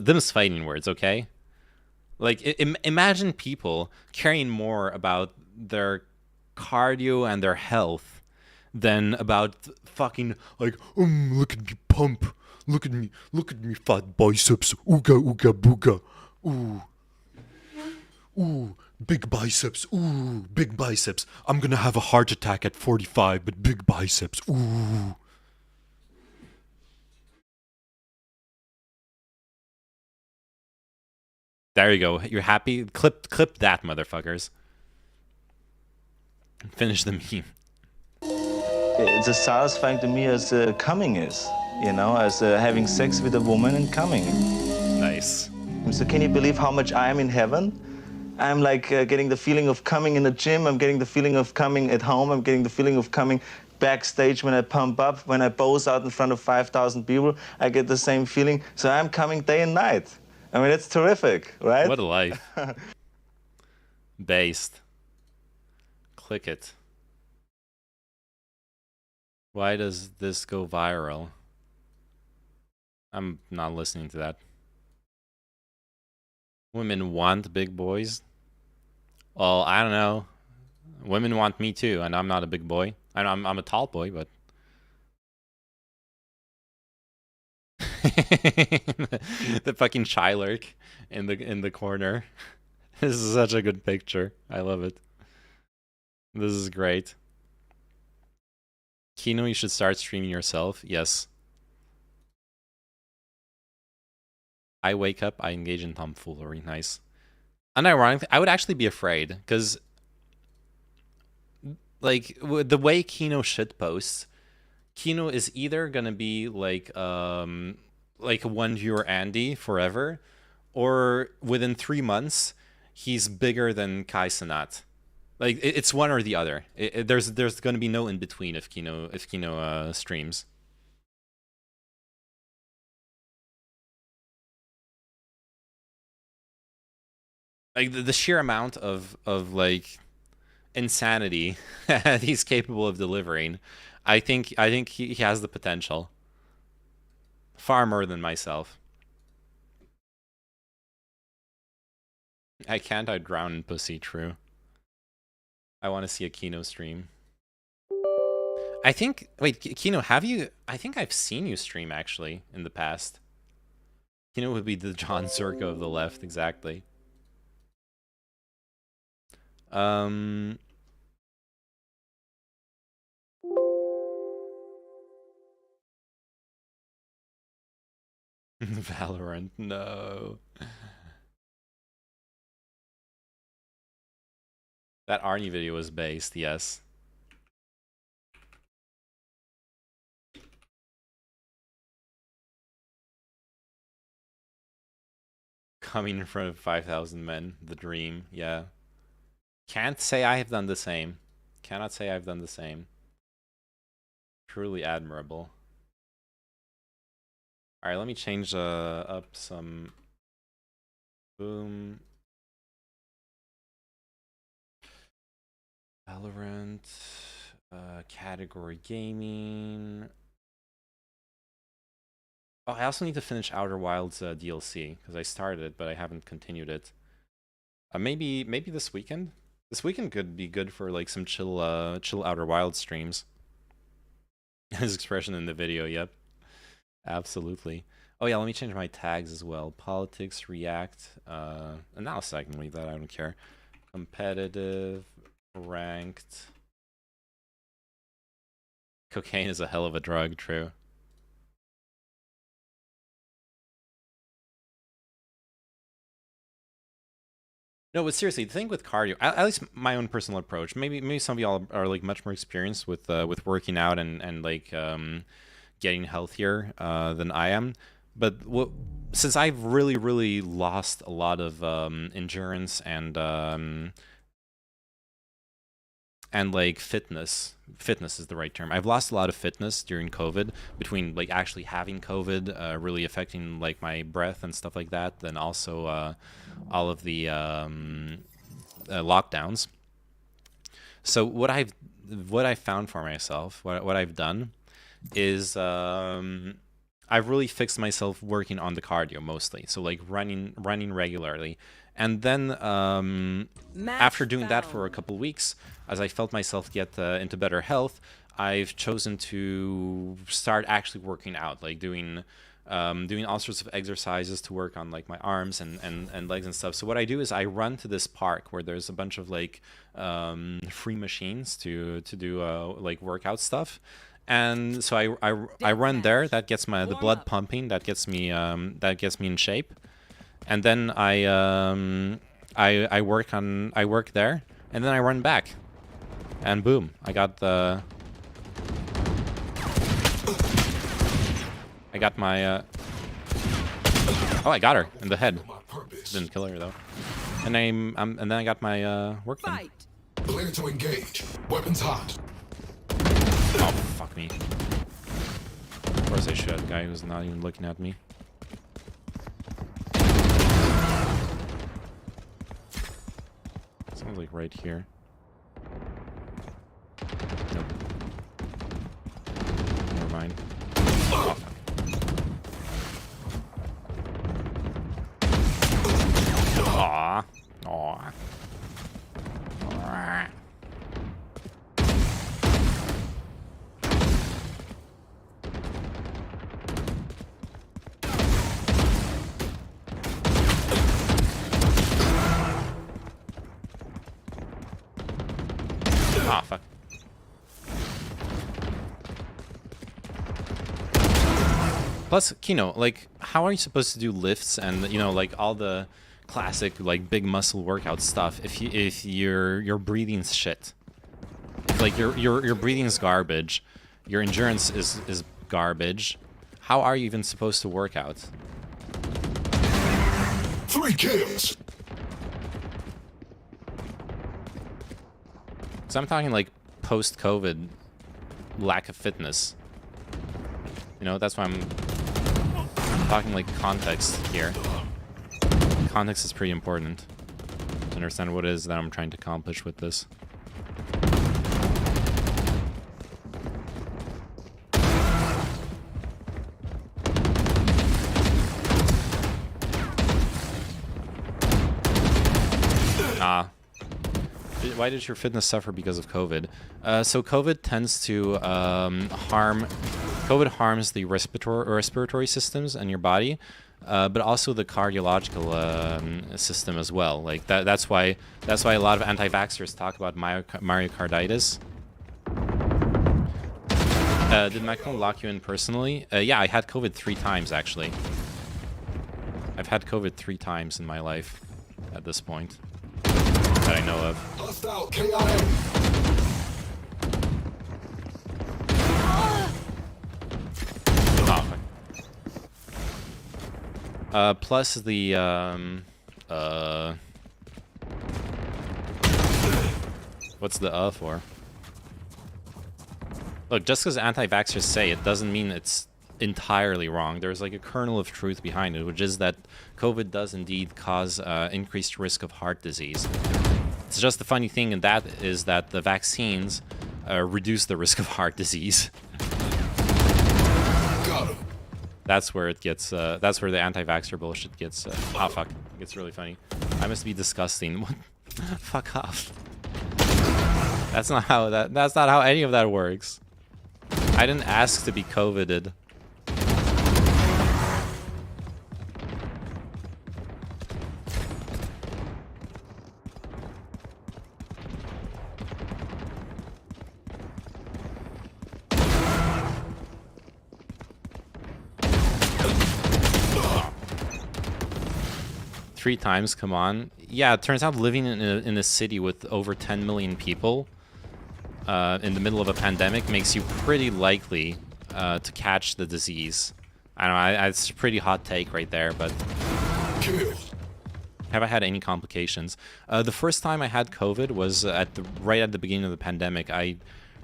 them's fighting words, okay? Like imagine people caring more about their cardio and their health than about fucking like look at me pump, look at me fat biceps, ooga ooga booga, ooh, big biceps, ooh, big biceps. I'm gonna have a heart attack at 45, but big biceps, ooh. There you go. You're happy? Clip that, motherfuckers. Finish the meme. It's as satisfying to me as coming is, you know, as having sex with a woman and coming. Nice. So can you believe how much I am in heaven? I'm like getting the feeling of coming in the gym. I'm getting the feeling of coming at home. I'm getting the feeling of coming backstage when I pump up, when I pose out in front of 5,000 people. I get the same feeling. So I'm coming day and night. I mean, it's terrific, right? What a life. Based. Click it. Why does this go viral? I'm not listening to that. Women want big boys? Well, I don't know. Women want me too, and I'm not a big boy. I'm a tall boy, but... the fucking Chilurk in the corner. This is such a good picture. I love it. This is great. Kino, you should start streaming yourself. Yes. I wake up, I engage in tomfoolery. Nice. Unironically, I would actually be afraid, because like the way Kino shitposts, Kino is either gonna be like a one viewer Andy forever, or within 3 months he's bigger than Kai Cenat. Like it's one or the other. There's gonna be no in between if Kino streams. Like the sheer amount of like insanity that he's capable of delivering, I think he has the potential. Far more than myself. I drown in pussy, true. I want to see a Kino stream. I think, wait, Kino, have you, I think I've seen you stream actually in the past. Kino would be the John Zerko of the left, exactly. Valorant, no. That Arnie video was based, yes. Coming in front of 5,000 men, the dream, yeah. Can't say I have done the same. Cannot say I've done the same. Truly admirable. Alright, let me change up some... Boom. Valorant. Category gaming. Oh, I also need to finish Outer Wilds DLC because I started it, but I haven't continued it. Maybe this weekend. This weekend could be good for like some chill Outer Wilds streams. His expression in the video, yep, absolutely. Oh yeah, let me change my tags as well. Politics, React, analysis. I can leave that. I don't care. Competitive, ranked. Cocaine is a hell of a drug. True. No, but seriously, the thing with cardio, at least my own personal approach, maybe some of y'all are like much more experienced with working out and like getting healthier than I am. But since I've really lost a lot of endurance and like fitness is the right term. I've lost a lot of fitness during COVID, between like actually having COVID really affecting like my breath and stuff like that, then also all of the lockdowns. So what I've found for myself, what I've done is I've really fixed myself working on the cardio mostly, so like running regularly. And then after doing that for a couple weeks, as I felt myself get into better health, I've chosen to start actually working out, like doing all sorts of exercises to work on like my arms and legs and stuff. So what I do is I run to this park where there's a bunch of like free machines to do like workout stuff. And so I run there. That gets the blood pumping. That gets me in shape. And then I work there, and then I run back, and boom, I got my oh, I got her in the head. Didn't kill her though. And and then I got my work done. Clear to engage. Weapons hot. Oh, fuck me. Of course I should. Guy who's not even looking at me. Sounds like right here. Nope. Never mind. Oh, fuck. Aww. Aww. Aww. Ah, fuck. Plus, Kino, like, how are you supposed to do lifts and, you know, like all the classic like big muscle workout stuff if your breathing's shit? Like your breathing's garbage, your endurance is garbage. How are you even supposed to work out? 3 kills. So I'm talking like post-COVID lack of fitness. You know, that's why I'm talking like context here. Context is pretty important to understand what it is that I'm trying to accomplish with this. Why did your fitness suffer because of COVID? So COVID tends to COVID harms the respiratory systems in your body, but also the cardiological system as well. Like that's why a lot of anti-vaxxers talk about myocarditis. Did Macron lock you in personally? Yeah, I had COVID 3 times actually. I've had COVID 3 times in my life at this point that I know of. Hostile KIA. Plus the what's the for? Look, just because anti-vaxxers say it doesn't mean it's entirely wrong. There's like a kernel of truth behind it, which is that COVID does indeed cause increased risk of heart disease. It's just the funny thing in that is that the vaccines reduce the risk of heart disease. Got him. That's where it gets. That's where the anti-vaxxer bullshit gets. Oh fuck! It gets really funny. I must be disgusting. What? Fuck off. That's not how that. That's not how any of that works. I didn't ask to be COVIDed. Three times, come on. Yeah, it turns out living in a city with over 10 million people in the middle of a pandemic makes you pretty likely to catch the disease. I don't know, it's a pretty hot take right there, but Kill. have I had any complications? The first time I had COVID was right at the beginning of the pandemic. I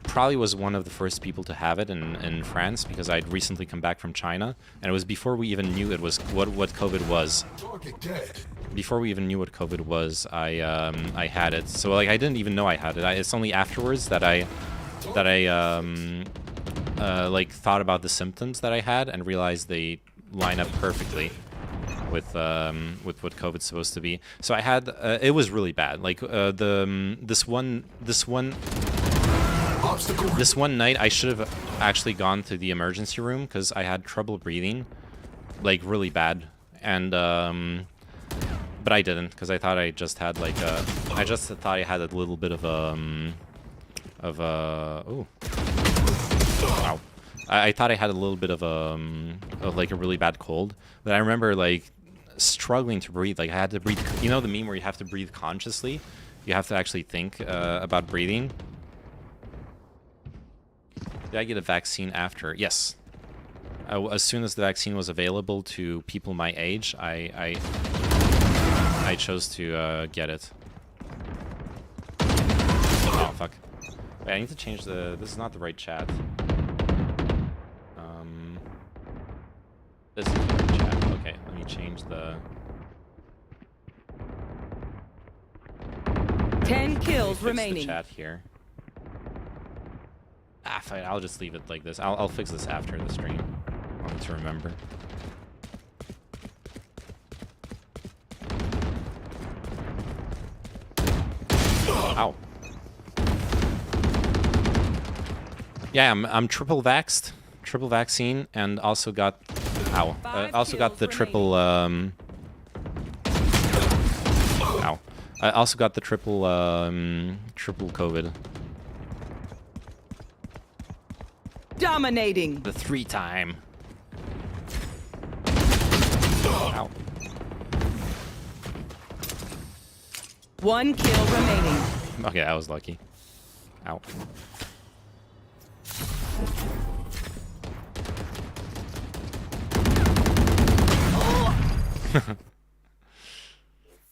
probably was one of the first people to have it in France because I'd recently come back from China, and it was before we even knew it was what COVID was. Target dead. Before we even knew what COVID was, I had it. So like I didn't even know I had it. It's only afterwards that I like thought about the symptoms that I had and realized they line up perfectly with what COVID's supposed to be. So I had it was really bad. Like this one night I should have actually gone to the emergency room because I had trouble breathing, like really bad, and but I didn't because I thought I just had like I just thought I had a little bit of oh wow. I thought I had a little bit of like a really bad cold, but I remember like struggling to breathe. Like I had to breathe. You know the meme where you have to breathe consciously? You have to actually think about breathing. Did I get a vaccine after? Yes. As soon as the vaccine was available to people my age, I chose to get it. Oh fuck! Wait, I need to change the. This is not the right chat. This is the right chat. Okay, let me change the. 10 kills Fix remaining. the chat here. Ah, fine. I'll just leave it like this. I'll fix this after the stream. I want to remember. Ow. Yeah, I'm triple vaxxed, triple vaccine, and also got. Ow. Also got the triple. Ow. I also got the triple triple COVID. Dominating. The 3-time. Ow. 1 kill remaining. Okay, I was lucky. Ow.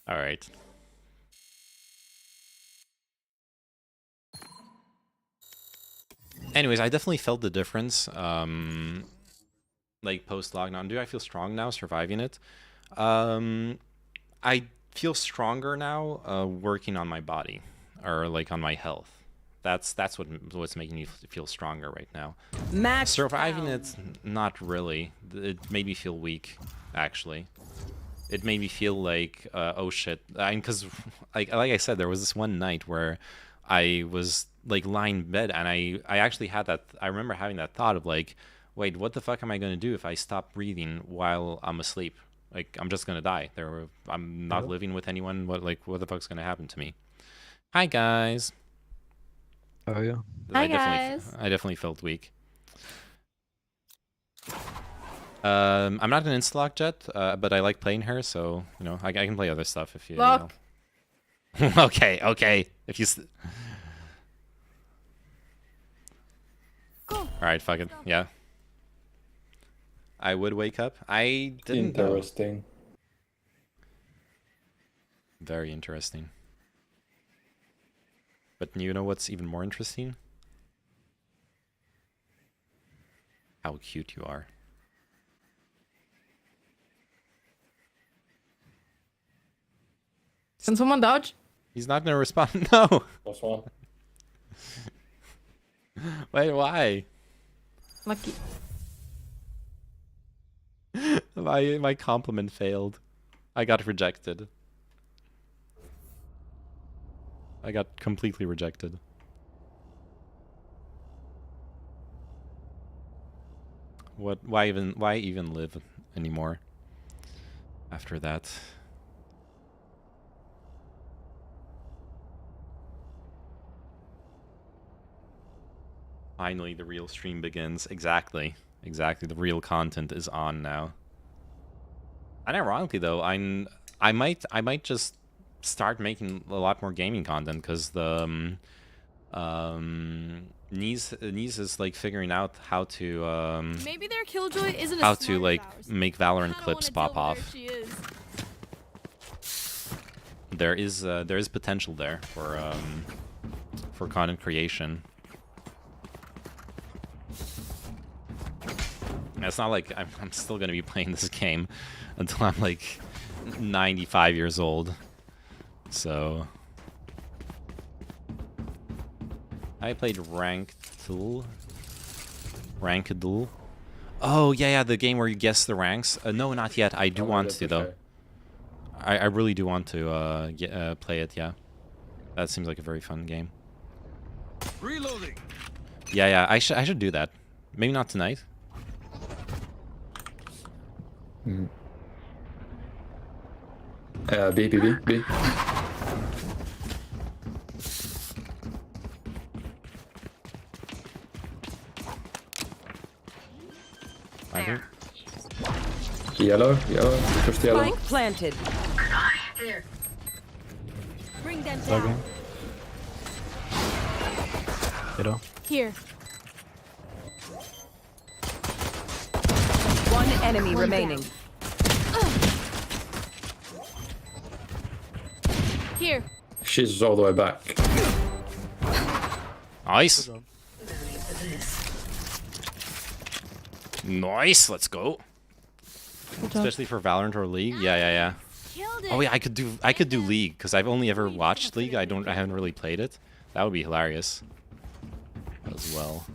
All right. Anyways, I definitely felt the difference. Like post lockdown, do I feel strong now, surviving it? I feel stronger now, working on my body or like on my health. That's what's making me feel stronger right now. Match Surviving found. it, not really. It made me feel weak, actually. It made me feel like, oh shit. Because, like I said, there was this one night where I was like lying in bed, and I actually had that. I remember having that thought of like, wait, what the fuck am I gonna do if I stop breathing while I'm asleep? Like, I'm just gonna die. I'm not living with anyone. What the fuck's gonna happen to me? Hi guys. Oh yeah. I definitely felt weak. I'm not an Instalock Jett, but I like playing her, so you know I can play other stuff if you. Look. You know. Okay. If you. Go. All right, fuck it. Yeah. I would wake up. I didn't. Interesting. Very interesting. But you know what's even more interesting? How cute you are. Can someone dodge? He's not gonna respond. No. What's wrong? Wait, why? Lucky. My compliment failed. I got rejected. I got completely rejected. What? Why even live anymore after that? Finally, the real stream begins. Exactly. The real content is on now. And ironically, though, I might just start making a lot more gaming content because the Niece is like figuring out how to Maybe their killjoy isn't how as to smart like as ours. make Valorant I clips don't wanna pop tell her off. she is. There is potential there for content creation. And it's not like I'm still gonna be playing this game until I'm like 95 years old. So I played Rankedle. Oh yeah, the game where you guess the ranks. No, not yet. I do want to though. I really do want to play it. Yeah, that seems like a very fun game. Reloading. Yeah. I should do that. Maybe not tonight. B. I think. Yellow. Push yellow. Spike planted. Bring them down. Yellow. Here. One enemy remaining. Here. She's all the way back. Nice. Nice. Let's go. Especially for Valorant or League. Yeah. Killed it. Oh yeah, I could do League because I've only ever watched League. I haven't really played it. That would be hilarious as well.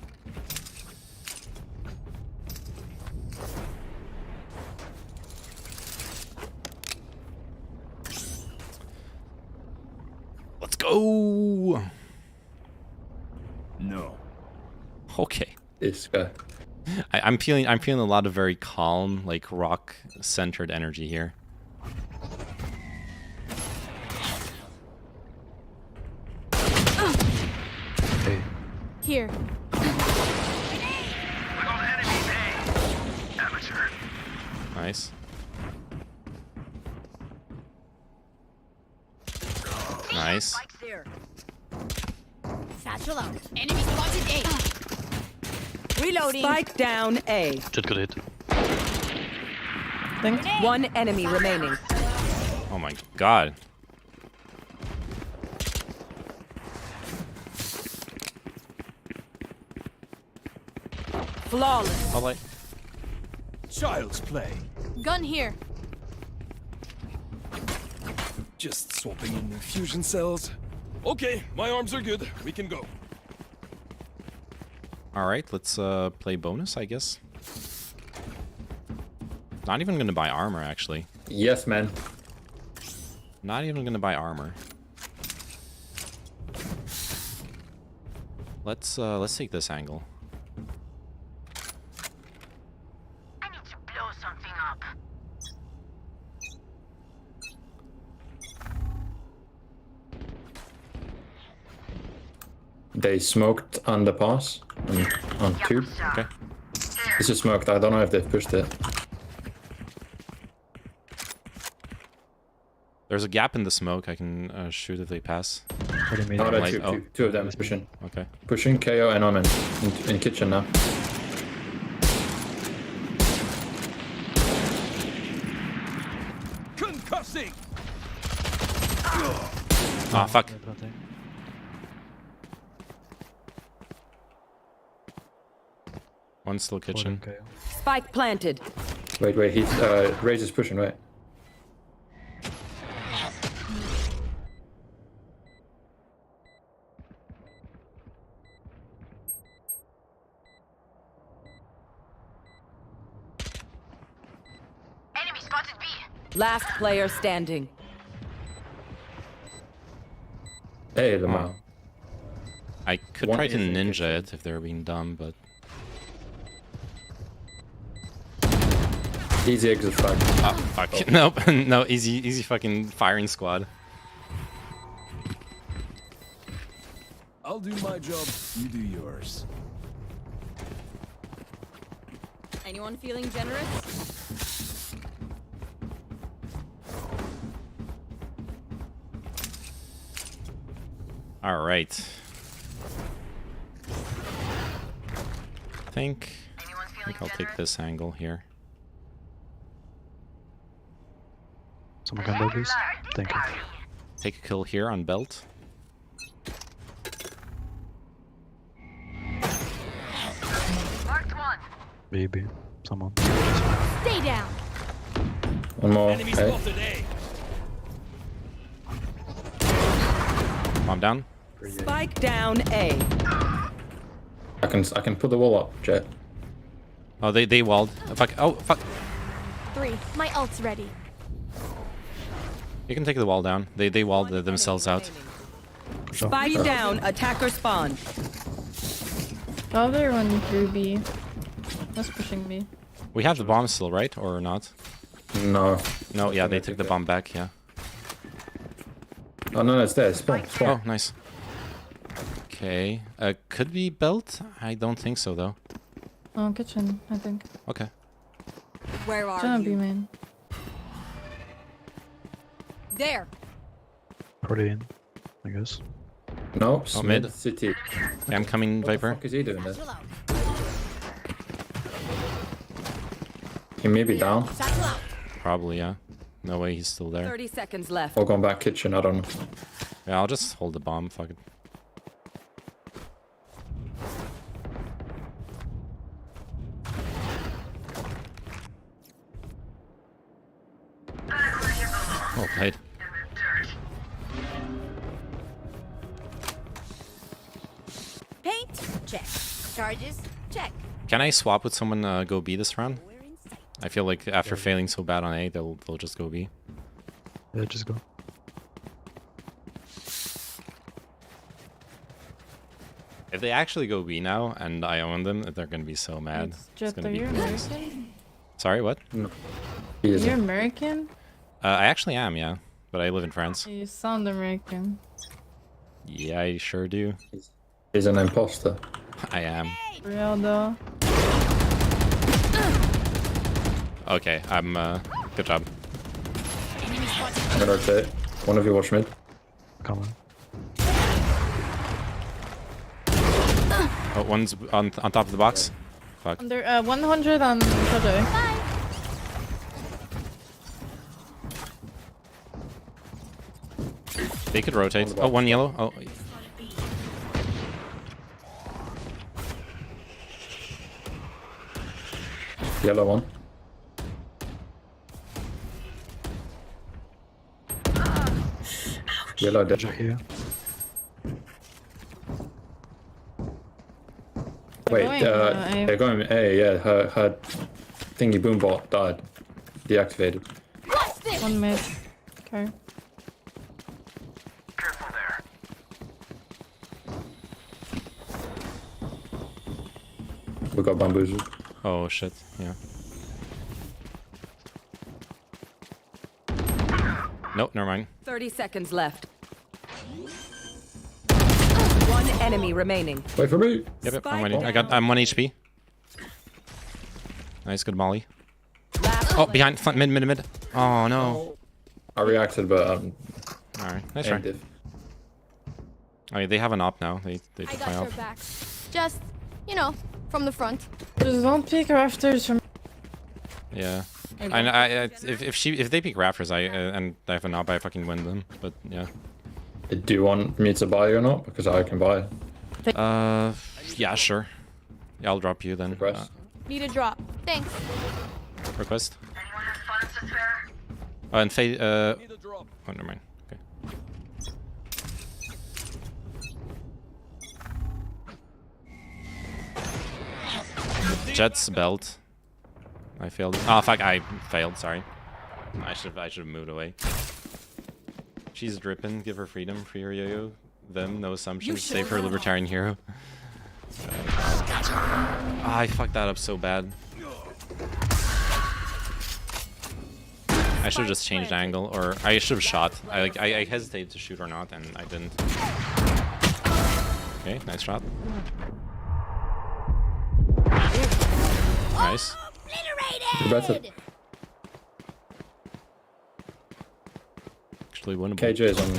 Let's go. No. Okay. This guy. I'm feeling a lot of very calm, like rock-centered energy here. Hey. Here. Nice. Nice. Satchel out. Enemy spotted A. Reloading. Spike down A. Jett got hit. One enemy remaining. Oh my god. Flawless. I'll like. Child's play. Gun here. Just swapping in infusion cells. Okay, my arms are good. We can go. Alright, let's play bonus, I guess. Not even gonna buy armor, actually. Yes, man. Not even gonna buy armor. Let's take this angle. I need to blow something up. They smoked on the pass on tube. Okay. This is smoked. I don't know if they've pushed it. There's a gap in the smoke. I can shoot if they pass. Oh, that's two of them pushing. Okay. Pushing KO and Omen in kitchen now. Concussing. Ah, fuck. One's still kitchen. Spike planted. Wait. He's Raze is pushing, right? Last player standing. Hey, Lamar. I could One try to is in ninja it if they're being dumb, but Easy exit flag. oh fuck. Nope. No, easy fucking firing squad. I'll do my job, you do yours. Anyone feeling generous? All right. I think I'll take this angle here. Someone can build this. Thank you. Take a kill here on belt. Maybe. Someone. Stay down. One more. Enemy Hey. spotted A. Bomb down. Spike down A. I can put the wall up, Jett. Oh, they walled. Oh, fuck. Oh, fuck. 3. My ult's ready. You can take the wall down. They walled themselves out. Spike down. Attacker spawn. The other one through B. That's pushing me. We have the bomb still, right? Or not? No. No, yeah, they took the bomb back, yeah. Oh no, it's there. Spawn. Oh, nice. Okay. Could be belt? I don't think so, though. Oh, kitchen, I think. Okay. Where are Gonna you? be main. There. Pretty in, I guess. No, Oh, mid. City. Yeah, I'm coming, What Viper. the fuck is he doing there? Satchel out. He may be down. Satchel out. Probably, yeah. No way he's still there. 30 seconds left. Or going back kitchen, I don't know. Yeah, I'll just hold the bomb. Fuck it. Well played. Paint. Check. Charges. Check. Can I swap with someone go B this round? We're in sight. I feel like after failing so bad on A, they'll just go B. Yeah, just go. If they actually go B now and I own them, they're gonna be so mad. It's It's Jett, gonna are be you gross. American? Sorry, what? He is. You're American? I actually am, yeah. But I live in France. You sound American. Yeah, I sure do. He's an imposter. I am. Real though. Okay, I'm, good job. Enemy spotted. I'm gonna rotate. One of you watch mid. Come on. Oh, one's on top of the box. Fuck. Under 100 on Project. Bye. They could rotate. Oh, one yellow. Oh, Yellow one. Yellow dead. Ninja here. Wait, going, A. they're going A, yeah. Her thingy boombot died. Deactivated. What's this? One mid. Okay. We got bamboozled. oh shit. Yeah. Nope, never mind. 30 seconds left. One enemy remaining. Wait for me! Yep, I'm Spike ready. down. I'm 1 HP. Nice, good molly. Last Oh, behind, front, mid. Oh no. I reacted, but Alright, nice try. aimed it. Oh, yeah, they have an op now. They I took got my your op. back. Just, you know, from the front. Just don't pick rafters from. Yeah. If they pick Raptors, and I have an op, I fucking win them. But yeah. Do you want me to buy or not? Because I can buy. Yeah, sure. Yeah, I'll drop you then. Request. Need a drop. Thanks. Request. And fade. Oh, Need a drop. never mind. Okay. Jett's belt. I failed. Oh fuck! I failed. Sorry. I should have moved away. She's dripping. Give her freedom. Free her yo-yo. Them. No assumptions. Save her libertarian hero. I fucked that up so bad. I should have just changed angle, or I should have shot. I hesitated to shoot or not, and I didn't. Okay, nice shot. Nice. Obliterated! Actually winnable. KJ is on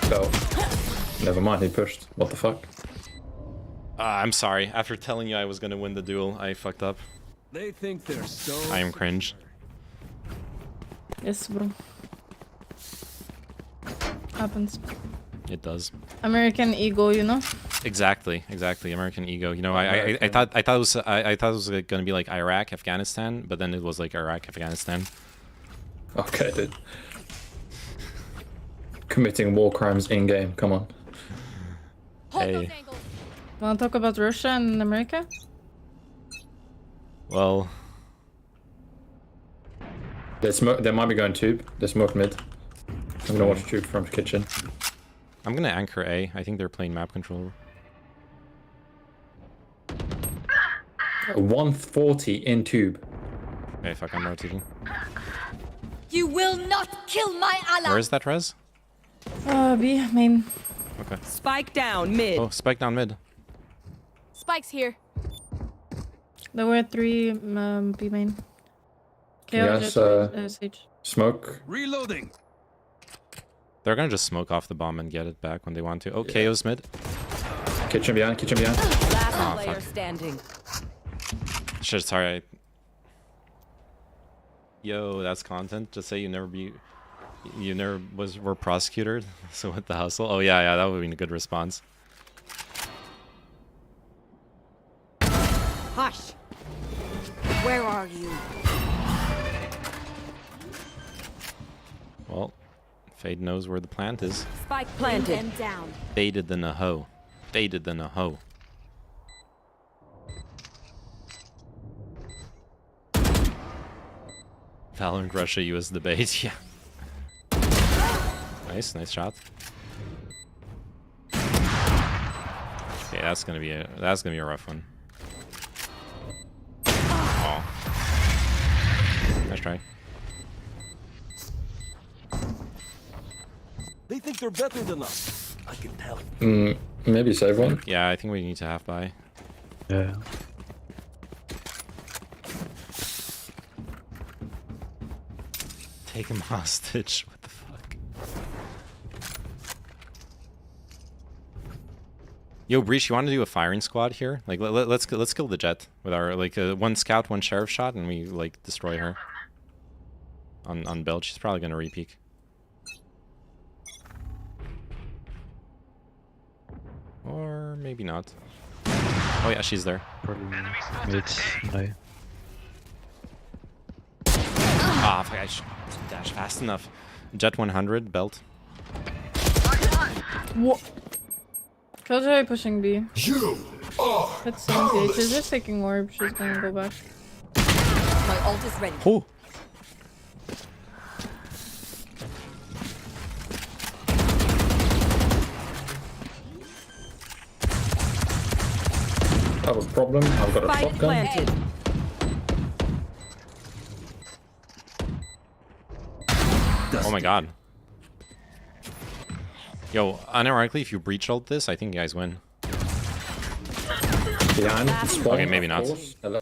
belt. Never mind, he pushed. What the fuck? I'm sorry. After telling you I was gonna win the duel, I fucked up. They think they're so. I am cringe. Yes, bro. Happens. It does. American ego, you know. Exactly. American ego. You know, I thought it was gonna be like Iraq, Afghanistan, but then it was like Iraq, Afghanistan. Okay, dude. Committing war crimes in game. Come on. Hey. Wanna talk about Russia and America? Well. They might be going tube. They smoked mid. I'm gonna watch tube from kitchen. I'm gonna anchor A. I think they're playing map control. 140 in tube. Okay, fuck, I'm rotating. You will not kill my ally! Where is that res? B, main. Okay. Spike down mid. Oh, spike down mid. Spike's here. There were 3 B main. Yes, Sage. smoke. Reloading. They're gonna just smoke off the bomb and get it back when they want to. Oh, KO's mid. Kitchen behind, kitchen behind. Last player fuck. standing. Shit, sorry. Yo, that's content. Just say you never were prosecuted. So what the hustle? Oh yeah, that would be a good response. Hush! Where are you? Well, Fade knows where the plant is. Spike planted. Them down. Faded than a hoe. Faded than a hoe. Valorant Russia US debate, yeah. Nice shot. Okay, that's gonna be a rough one. Oh. Nice try. They think they're better than us. I can tell. Maybe save one. Yeah, I think we need to half buy. Yeah. Take him hostage. What the fuck? Yo, Breach, you want to do a firing squad here? Like, let's kill the Jett with our like one scout, one sheriff shot, and we like destroy her. On Belt, she's probably gonna repeak. Or maybe not. Oh yeah, she's there. Probably mid. No. Ah, fuck, I should dash fast enough. Jett 100, Belt. What? Killjoy pushing B. You are. That's 78. She's just taking orb. She's gonna go back. My ult is ready. Oh. That was a problem. I've got a Spike shotgun. planted. Oh my god. Yo, unironically, if you breach ult this, I think you guys win. Behind. Spawn, Okay, maybe of not. course. Hello.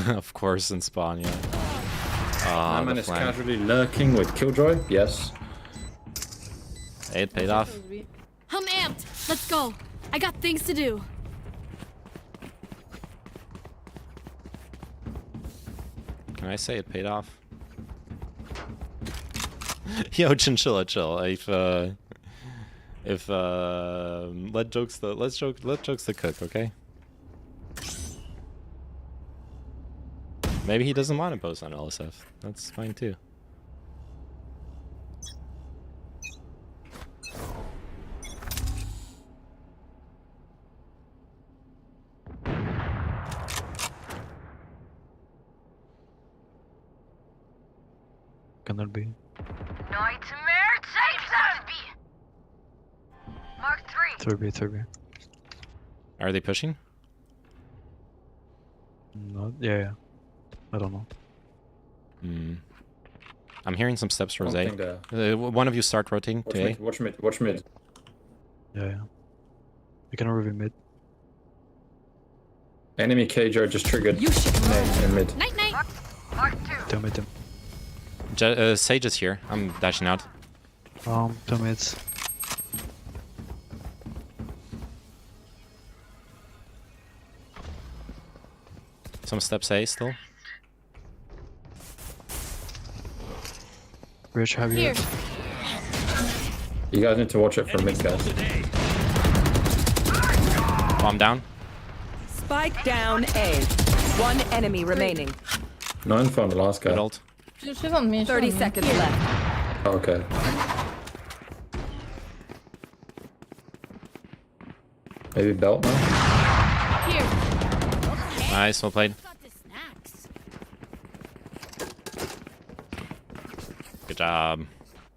Of course, in spawn, yeah. My man The is flank. casually lurking with Killjoy. Yes. Hey, it paid off. I'm amped. Let's go. I got things to do. Can I say it paid off? Yo, chinchilla, chill. If let jokes the cook, okay? Maybe he doesn't want to post on LSF. That's fine too. cannot be. Nightmare Titan! Mark 3. 3B. Are they pushing? No, yeah. I don't know. I'm hearing some steps for I don't A. think they're- One of you start rotating Watch to A. mid, watch mid, watch mid. Yeah. You can review mid. Enemy Kjo just triggered You should nade in mid. Night night. Mark 2. 2 mid. Sage is here. I'm dashing out. 2 mids. Some steps A still. Rich, have you? Here. You guys need to watch it for mid, guys. Bomb down. Spike down A. One enemy remaining. No info on the last guy. Good ult. She's on me. 30 seconds left. Oh, okay. Maybe belt now? Here. Nice, well played. Got the snacks. Good job.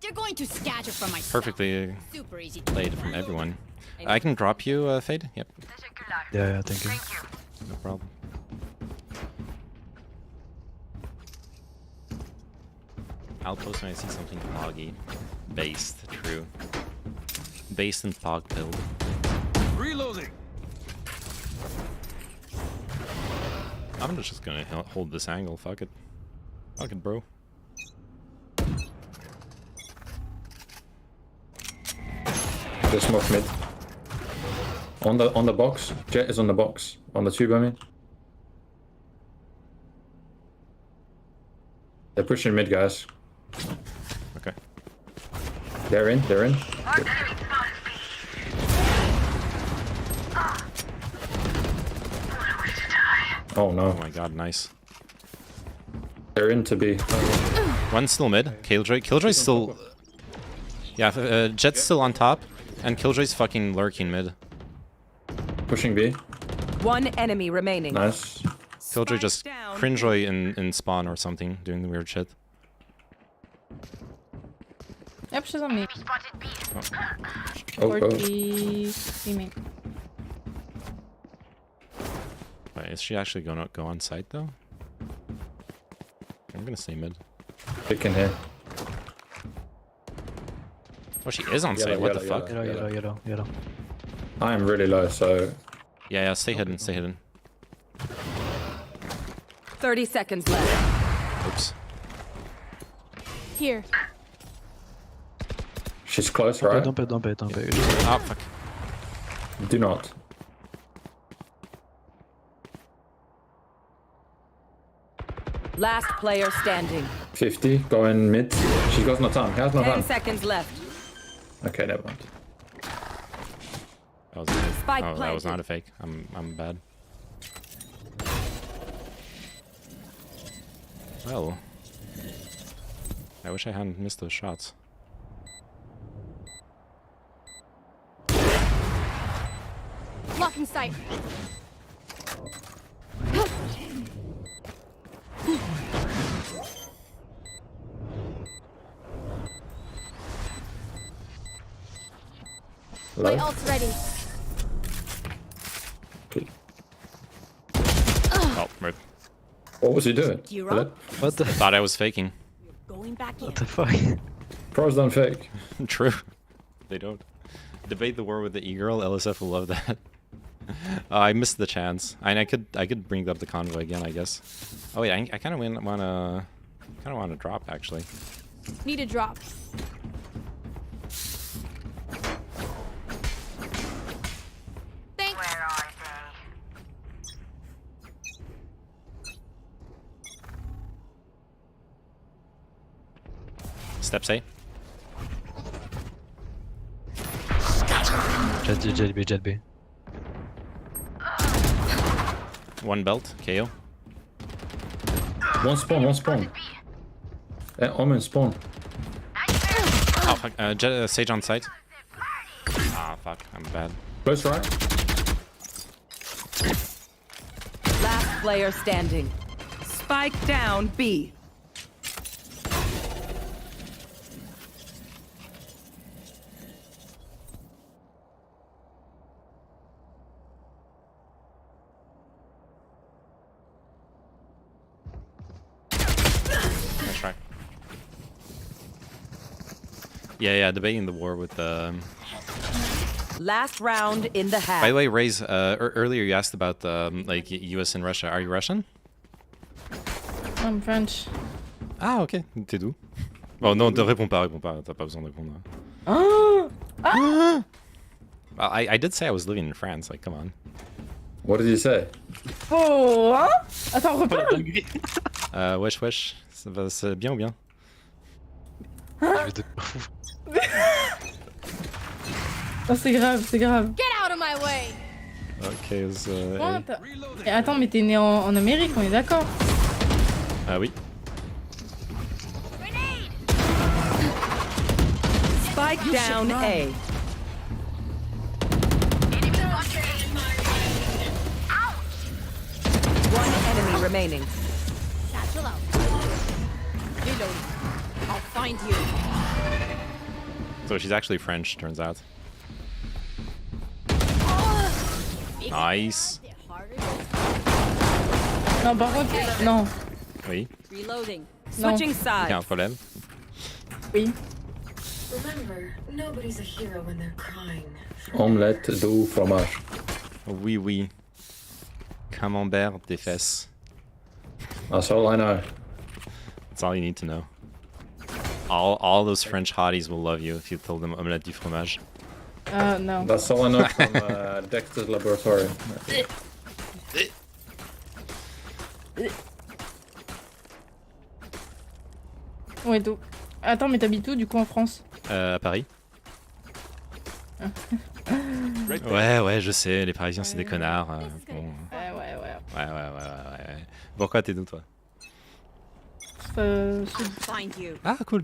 They're going to scatter from my Perfectly Super easy to played from everyone. I can drop you, Fade? Yep, Yeah, thank you. no problem. I'll post when I see something foggy. Based, true. Based in fog build. Reloading. I'm just gonna hold this angle, fuck it. Fuck it, bro. Just smoke mid. On the box. Jett is on the box. On the tube, I mean. They're pushing mid, guys. Okay. They're in. Oh no. Oh my god, nice. They're in to be. One's still mid. Killjoy's still... Yeah, Jett's still on top. And Killjoy's fucking lurking mid. Pushing B. One enemy remaining. Nice. Killjoy Spike just down. cringejoy in spawn or something, doing the weird shit. Yep, she's on me. Oh, 40. See me. Wait, is she actually gonna go on site though? I'm gonna stay mid. Pick in here. Oh, she is on site. What the fuck? Yellow. I am really low, so Yeah, stay hidden, stay hidden. 30 seconds left. Oops. Here. she's close, right? Don't pay. Oh, fuck. Do not. Last player standing. 50, going mid. She got no time. He has no 10 time. seconds left. Okay, never mind. That was a fake. Spike Oh, that was planted. not a fake. I'm bad. Well, I wish I hadn't missed those shots. Blocking sight. My Low. ult's ready. Okay. Oh, rip. What was he doing? You Hello? up? What the Thought I was faking. Going back in. what the fuck? Pros don't fake. True. They don't. Debate the war with the e-girl. LSF will love that. I missed the chance. I could bring up the convoy again, I guess. Oh wait, I kind of wanna drop actually. Need a drop. Thanks. Where are they? Steps A. Jet B. One belt. KO. One spawn. Omen spawn. Oh fuck. Sage on site. Ah fuck. I'm bad. Close right. Last player standing. Spike down B. Yeah, debating the war with the. Last round in the half. By the way, Ray's, earlier you asked about like U.S. and Russia. Are you Russian? I'm French. Ah, ok. T'es d'où? Bon, non, réponds pas. T'as pas besoin de répondre. I did say I was living in France. Like, come on. What did you say? Oh, hein? Attends, reparle. Wesh. Ça va, c'est bien ou bien? Oh, c'est grave. Get out of my way. Ok, Attends, mais t'es né en Amérique, on est d'accord? Ah oui. Spike down A. One enemy remaining. Satchel out. Reloading. I'll find you. So she's actually French, turns out. Nice. Non, par contre, non. Oui. Reloading. Switching sides. Aucun problème. Oui. Remember, nobody's a hero when they're crying. Omelette du fromage. Oui. Camembert des fesses. That's all I know. That's all you need to know. All those French hotties will love you if you told them omelette du fromage. No. That's all I know from Dexter's laboratory. Ouais, d'où? Attends, mais t'habites où du coup en France? À Paris. Ouais, je sais, les Parisiens c'est des connards. Bon. Ouais. Pourquoi t'es d'où toi? Ah cool.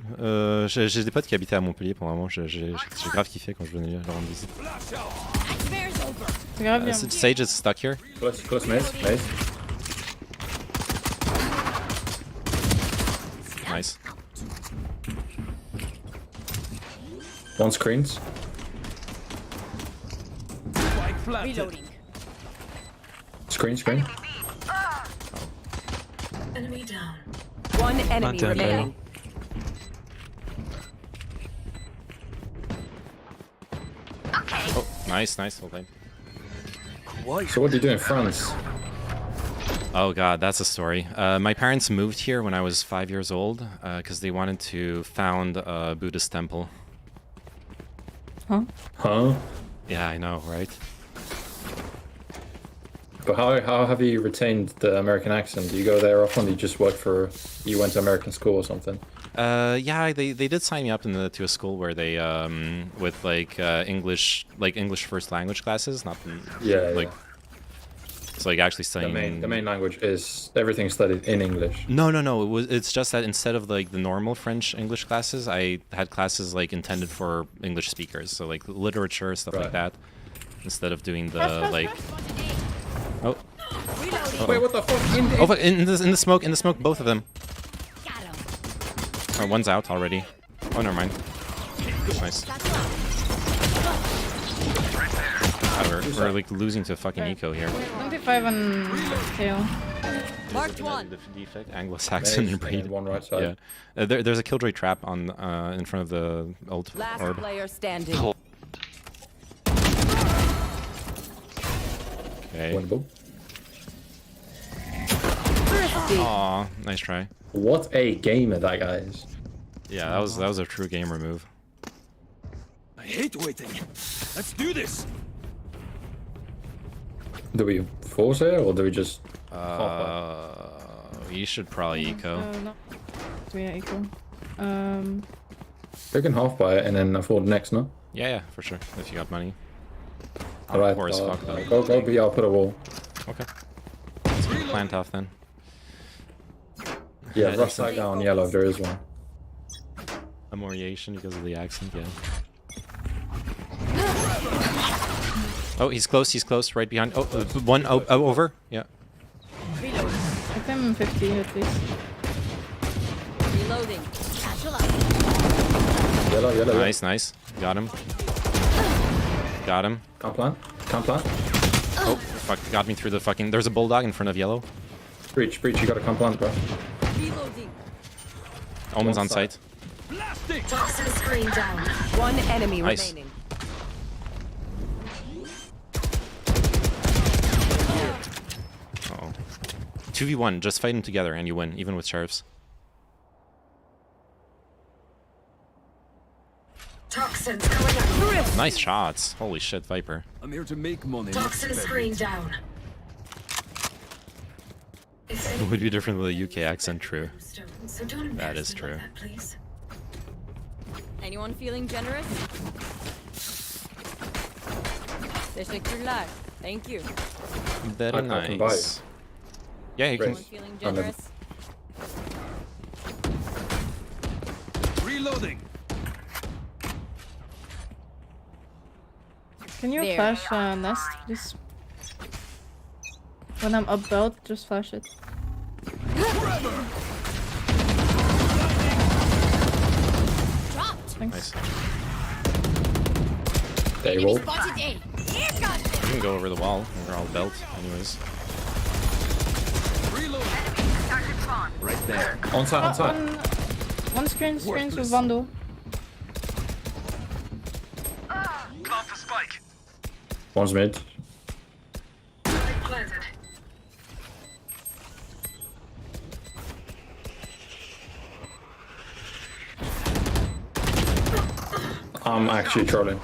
J'ai des potes qui habitaient à Montpellier pendant un moment. J'ai grave kiffé quand je venais leur rendre visite. C'est grave bien. Sage is stuck here. Close maze. Nice. One screens. Reloading. Screen. Enemy down. One enemy remaining. Oh, nice, well played. So what do you do in France? Oh god, that's a story. My parents moved here when I was 5 years old because they wanted to found a Buddhist temple. Huh? Yeah, I know, right? But how have you retained the American accent? Do you go there often? Do you just you went to American school or something? Yeah, they did sign me up to a school where they with English first language classes, not Yeah. It's like actually studying. The main language is everything studied in English. No. It's just that instead of like the normal French English classes, I had classes like intended for English speakers, so like literature stuff like that, instead of doing the like. Oh. Wait, what the fuck? Oh, in the smoke, both of them. Oh, one's out already. Oh, never mind. Nice. We're like losing to fucking eco here. 25 on tail. Marked one. The defect, Anglo-Saxon breed. One right side. Yeah. There's a killjoy trap on in front of the ult Last orb. player standing. Okay. Winnable. Aw, nice try. What a gamer that guy is. Yeah, that was a true gamer move. I hate waiting. Let's do this. Do we force it or do we just? You should probably eco. No. Yeah, eco. We can half buy it and then afford next, no? Yeah, for sure. If you got money. Alright, Fuck though. go B, I'll put a wall. Okay. Let's plant off then. Yeah, rush that guy on yellow, there is one. Amoriation because of the accent, yeah. Oh, he's close, right behind. Oh, one over, yeah. Reloading. I think 50 at least. Reloading. Satchel out. Yellow. Nice. Got him. Can't plant. Oh, fuck, got me through the fucking... There's a bulldog in front of yellow. Breach, you gotta come plant, bro. Reloading. Omen's on site. Blasting! Toxin screen down. One enemy Nice. remaining. Uh-oh. 2v1, just fight them together and you win, even with sheriffs. Toxins coming up. Nice shots. Holy shit, Viper. I'm here to make money. Toxin screen down. It would be different with a UK accent, true. So don't That is embarrass me true. like that, please. Anyone feeling generous? Teşekkürler. Thank you. Very I can buy nice. it. Yeah, you can. Raise. Feeling On the- generous? Reloading. Can you There. flash nest, please? When I'm about, just flash it. Dropped. Nice. They Enemy roll. spotted A. Here comes. You can go over the wall. They're all built, anyways. Reloading. Right there. On site, on site. One screens Worthless. with Vandal. Plant the spike. One's mid. Planted. I'm actually trolling.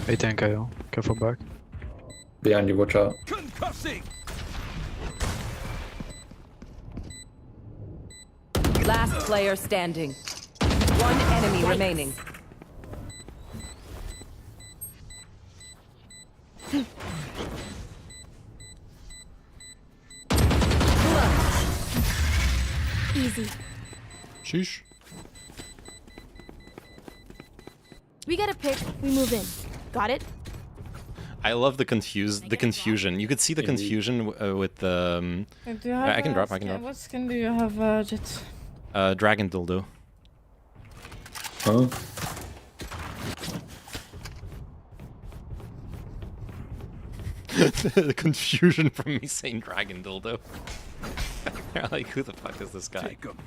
18 KO. Careful back. Behind you, watch out. Concussing. Last player standing. One enemy remaining. Easy. Sheesh. We get a pick, we move in. Got it? I love the confusion. You could see the confusion with the Do you have I can drop, I skin? can drop. What skin do you have, Jett? Dragon Dildo. Huh? The confusion from me saying Dragon Dildo. They're like, who the fuck is this guy? Take 'em.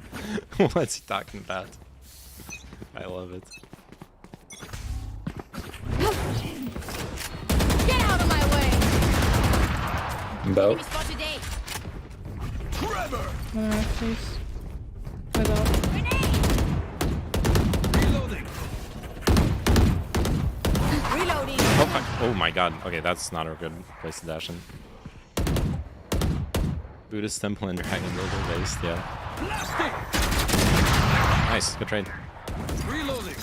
What's he talking about? I love it. Get out of my way! Bell. Enemy spotted A. Trevor. Please. Without. Reloading. Reloading. Oh my god. Okay, that's not a good place to dash in. Buddhist temple and Dragon Dildo based, yeah. Blasting. Nice, good trade. Reloading.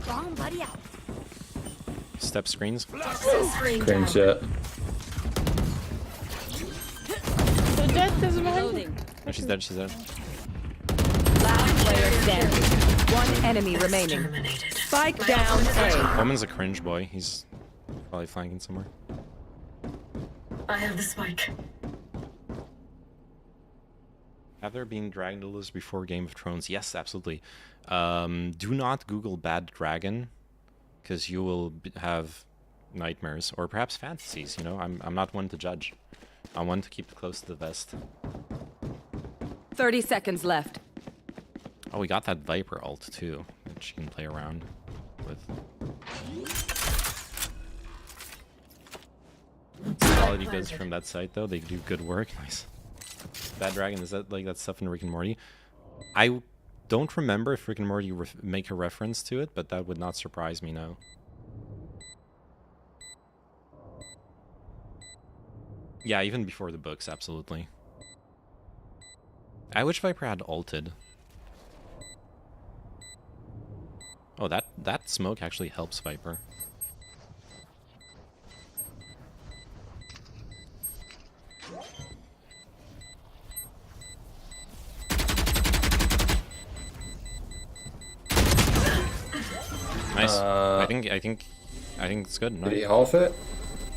Bomb buddy out. Step screens. Toxin screen down. Cringe yet. So Jett is behind you. Reloading. Oh, she's dead, she's dead. Last player standing. One enemy remaining. Terminated. Spike down A. Woman's a cringe boy. He's probably flanking somewhere. I have the spike. Have there been dragon dildos before Game of Thrones? Yes, absolutely. Do not Google bad dragon, because you will have nightmares or perhaps fantasies. You know, I'm not one to judge. I'm one to keep it close to the vest. 30 seconds left. Oh, we got that Viper ult too, which you can play around with. Quality goods from that site though. They do good work. Nice. Bad Dragon, is that like that stuff in Rick and Morty? I don't remember if Rick and Morty make a reference to it, but that would not surprise me now. Yeah, even before the books, absolutely. I wish Viper had ulted. Oh, that smoke actually helps Viper. Nice. I think it's good. No? Did he half it?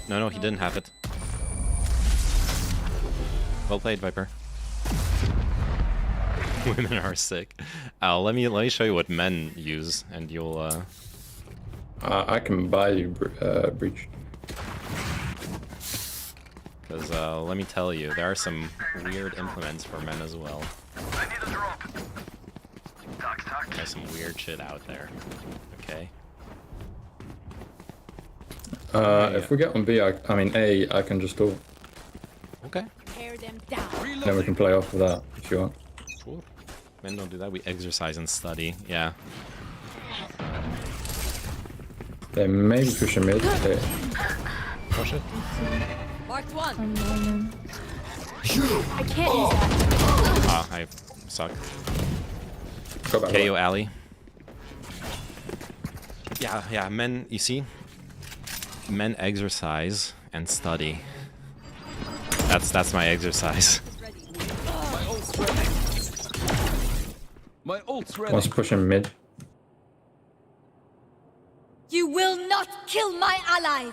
No, he didn't have it. Well played, Viper. Women are sick. Let me show you what men use, and you'll. I can buy you breach. Because let me tell you, there are some weird implements for men as well. I need a drop. Talk. Like try some weird shit out there. Okay. If we get on B, I mean A, I can just ult. Okay. Tear them down. Then we can play off of that if you want. Sure. Men don't do that. We exercise and study. Yeah. They may be pushing mid. They... Push it. Marked one. I'm I can't use that. Ah, I suck. Go back. KO alley. Yeah, men, you see? Men exercise and study. That's my exercise. My ult's ready. My ult's ready. One's pushing mid. You will not kill my allies.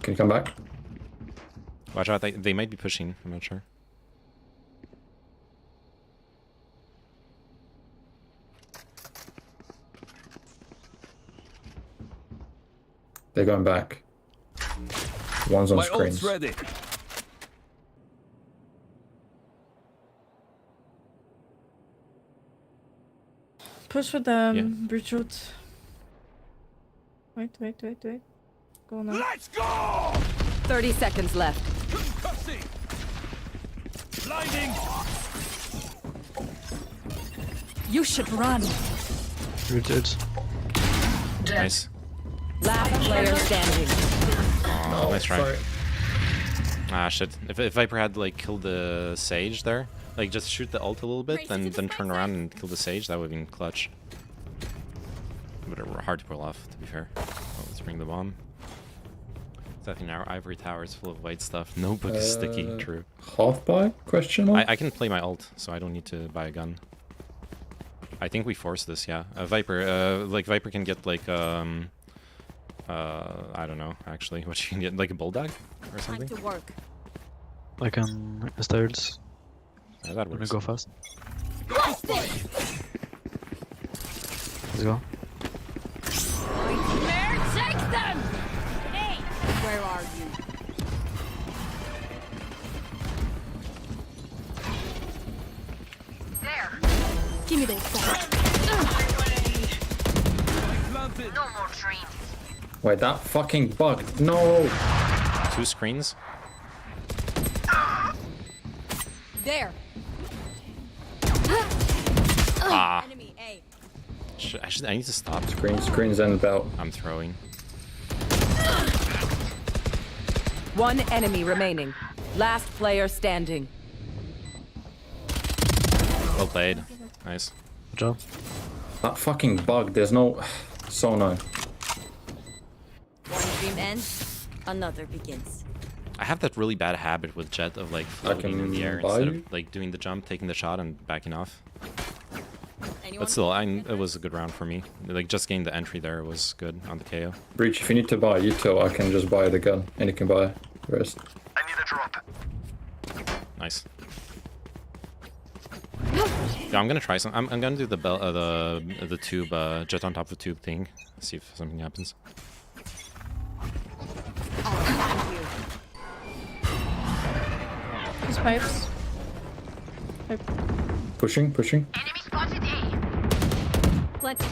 Can you come back? Watch out, they might be pushing. I'm not sure. They're going back. One's on My screens. ult's ready. Push with the bridge route. Wait. Go now. Let's go! 30 seconds left. Concussing. Blinding. You should run. Rooted. Nice. Last player standing. Oh, nice try. Sorry. Ah, shit. If Viper had, like, killed the Sage there, like, just shoot the ult a little bit, then turn around and kill the Sage, that would have been clutch. But hard to pull off, to be fair. Oh, let's bring the bomb. I think our ivory tower is full of white stuff. Notebook is sticky, true. Half buy? Question mark? I can play my ult, so I don't need to buy a gun. I think we force this, yeah. Viper, like, Viper can get, like, I don't know, actually, what you can get, like a bulldog or something? Time to work. I can stairs. Yeah, that Let me works. go fast. Blast it! Let's go. Nightmare, take them! Hey, where are you? There. Give me those back. Planted. No more dreams. Wait, that fucking bugged. No! 2 screens. There. Ah. Enemy A. I need to stop. Screens and belt. I'm throwing. One enemy remaining. Last player standing. Well played. Nice. Good job. That fucking bug, there's no... So annoying. One dream ends, another begins. I have that really bad habit with Jett of like floating in the air buy instead you? of like doing the jump, taking the shot, and backing off. Anyone? But still, it was a good round for me. Like just getting the entry there was good on the KO. Breach, if you need to buy Util, I can just buy the gun, and you can buy the rest. I need a drop. Nice. Yeah, I'm gonna try some. I'm gonna do the the tube Jett on top of the tube thing. See if something happens. These pipes. Pushing. Enemy spotted A. Plenty.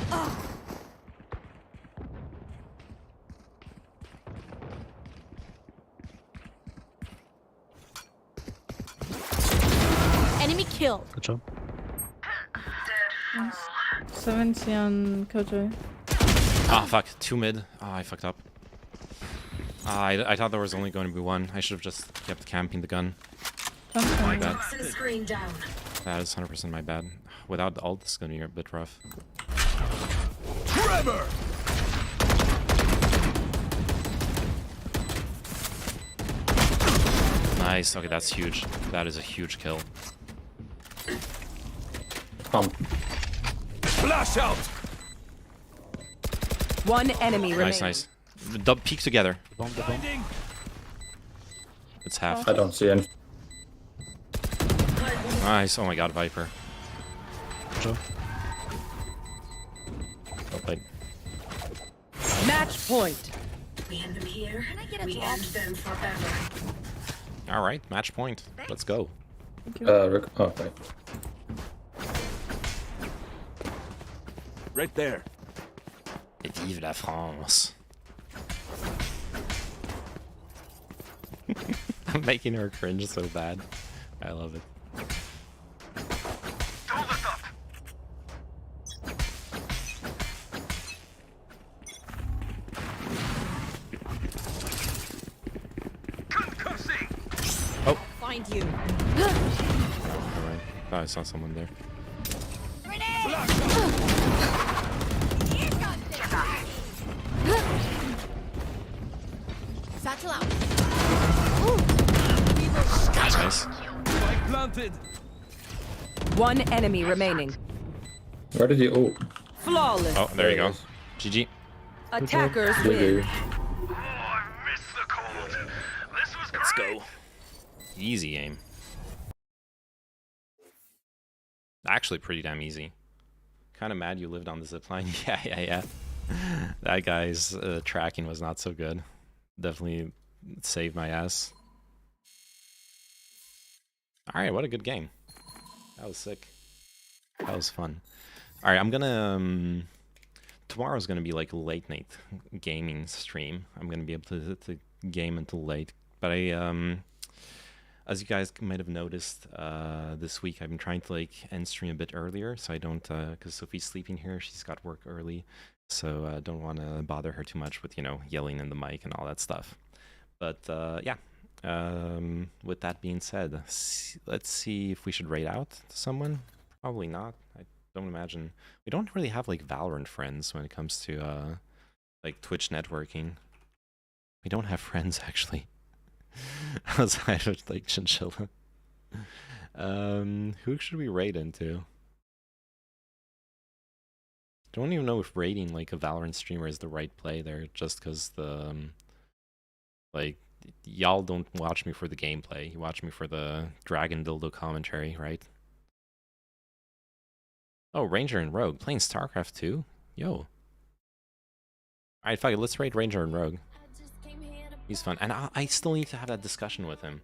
Enemy killed. Good job. 70 on Kojoy. Ah, fuck. 2 mid. Ah, I fucked up. I thought there was only going to be 1. I should have just kept camping the gun. My bad. Screen down. That is 100% my bad. Without the ult, this is going to be a bit rough. Trevor! Nice. Okay, that's huge. That is a huge kill. Flash out! One enemy remaining. Nice. Peek together. Blinding. It's half. I don't see any. Nice. Oh my god, Viper. Good job. Well played. Match point. We end them here. Can I get a We drop? end them forever. Alright, match point. Let's go. Rick. Oh, wait. Right there. Vive la France. I'm making her cringe so bad. I love it. Hold us up. Concussing. Oh. Find you. Alright. Oh, I saw someone there. Satchel out. Nice. Spike planted. One enemy remaining. Where did you? Oh. Flawless. Oh, there you go. GG. Attackers GG. win. Oh, I missed the cold. This was Let's great. go. Easy game. Actually, pretty damn easy. Kind of mad you lived on the zipline. Yeah. That guy's tracking was not so good. Definitely saved my ass. Alright, what a good game. That was sick. That was fun. Alright, I'm gonna... tomorrow's gonna be like a late night gaming stream. I'm gonna be able to game until late. But as you guys might have noticed, this week I've been trying to like end stream a bit earlier, so I don't, because Sophie's sleeping here, she's got work early, so I don't want to bother her too much with, you know, yelling in the mic and all that stuff. But yeah, with that being said, let's see if we should raid out to someone. Probably not. I don't imagine. We don't really have like Valorant friends when it comes to like Twitch networking. We don't have friends actually. Outside of like Chinchilla. Who should we raid into? Don't even know if raiding like a Valorant streamer is the right play there, just because the like y'all don't watch me for the gameplay. You watch me for the Dragon Dildo commentary, right? Oh, Ranger and Rogue playing StarCraft 2? Yo. Alright, fuck it, let's raid Ranger and Rogue. He's fun. And I still need to have that discussion with him.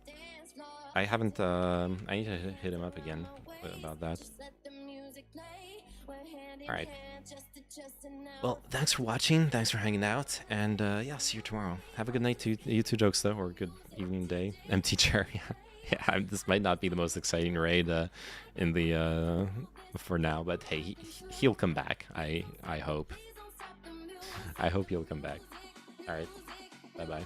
I haven't, I need to hit him up again about that. Alright. Well, thanks for watching, thanks for hanging out, and yeah, see you tomorrow. Have a good night to you two jokes though, or good evening, day. Empty chair, yeah, this might not be the most exciting raid in the, for now, but hey, he'll come back, I hope. I hope he'll come back. Alright, bye-bye.